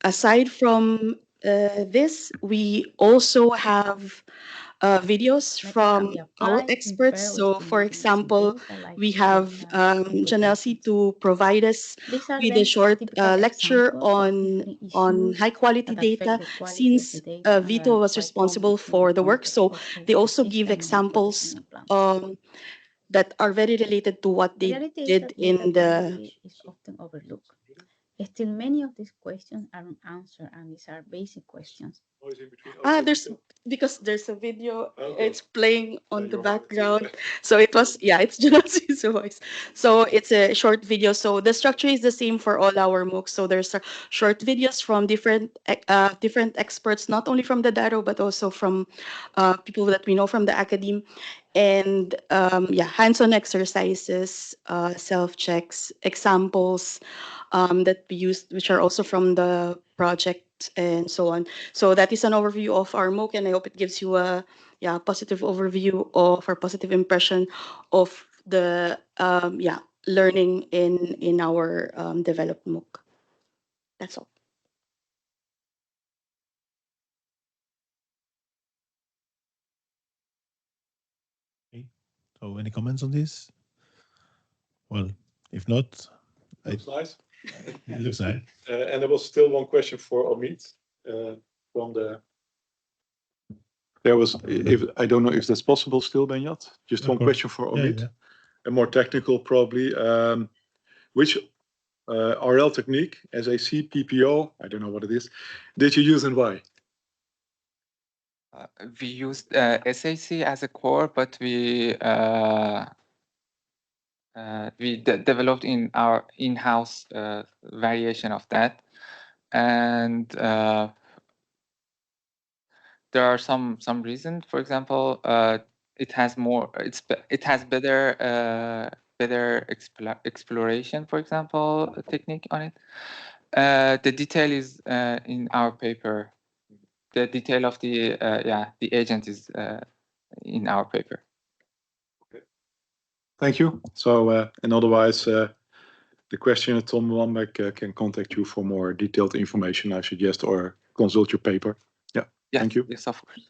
Aside from this, we also have videos from our experts. So for example, we have Janelsi to provide us with a short lecture on high quality data, since Vito was responsible for the work. So they also give examples that are very related to what they did in the... is often overlooked. Still, many of these questions are unanswered, and these are basic questions. There's because there's a video. It's playing on the background. So it was it's Jonas's voice. So it's a short video. So the structure is the same for all our MOOCs. So there's short videos from different experts, not only from the DARROW but also from people that we know from the academe, and hands-on exercises, self-checks, examples that we used, which are also from the project and so on. So that is an overview of our MOOC, and I hope it gives you a positive overview of or positive impression of the learning in our developed MOOC. That's all. Okay. So any comments on this? Well, if not, looks nice. It looks nice. And there was still one question for Omid from the. There was, if I don't know if that's possible still, Benjat. Just one question for Omid, a more technical probably. Which RL technique, SAC, PPO, I don't know what it is, did you use and why? We used SAC as a core, but we developed in our in-house variation of that, and there are some reasons. For example, it has more. It has better exploration. For example, technique on it. The detail is in our paper. The detail of the the agent is in our paper. Okay. Thank you. So and otherwise, the questioner Tom Wambeck can contact you for more detailed information, I suggest, or consult your paper. Yeah. Thank you. Yes, of course.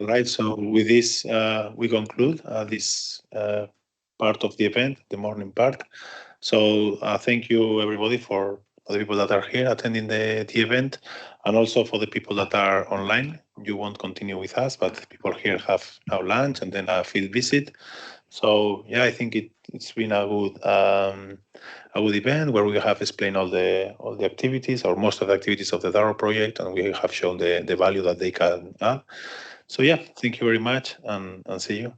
Right. So with this, we conclude this part of the event, the morning part. So thank you everybody for the people that are here attending the event, and also for the people that are online. You won't continue with us, but people here have now lunch and then a field visit. So yeah, I think it's been a good event where we have explained all the activities, or most of the activities of the DARROW project, and we have shown the value that they can add. So yeah, thank you very much, and see you.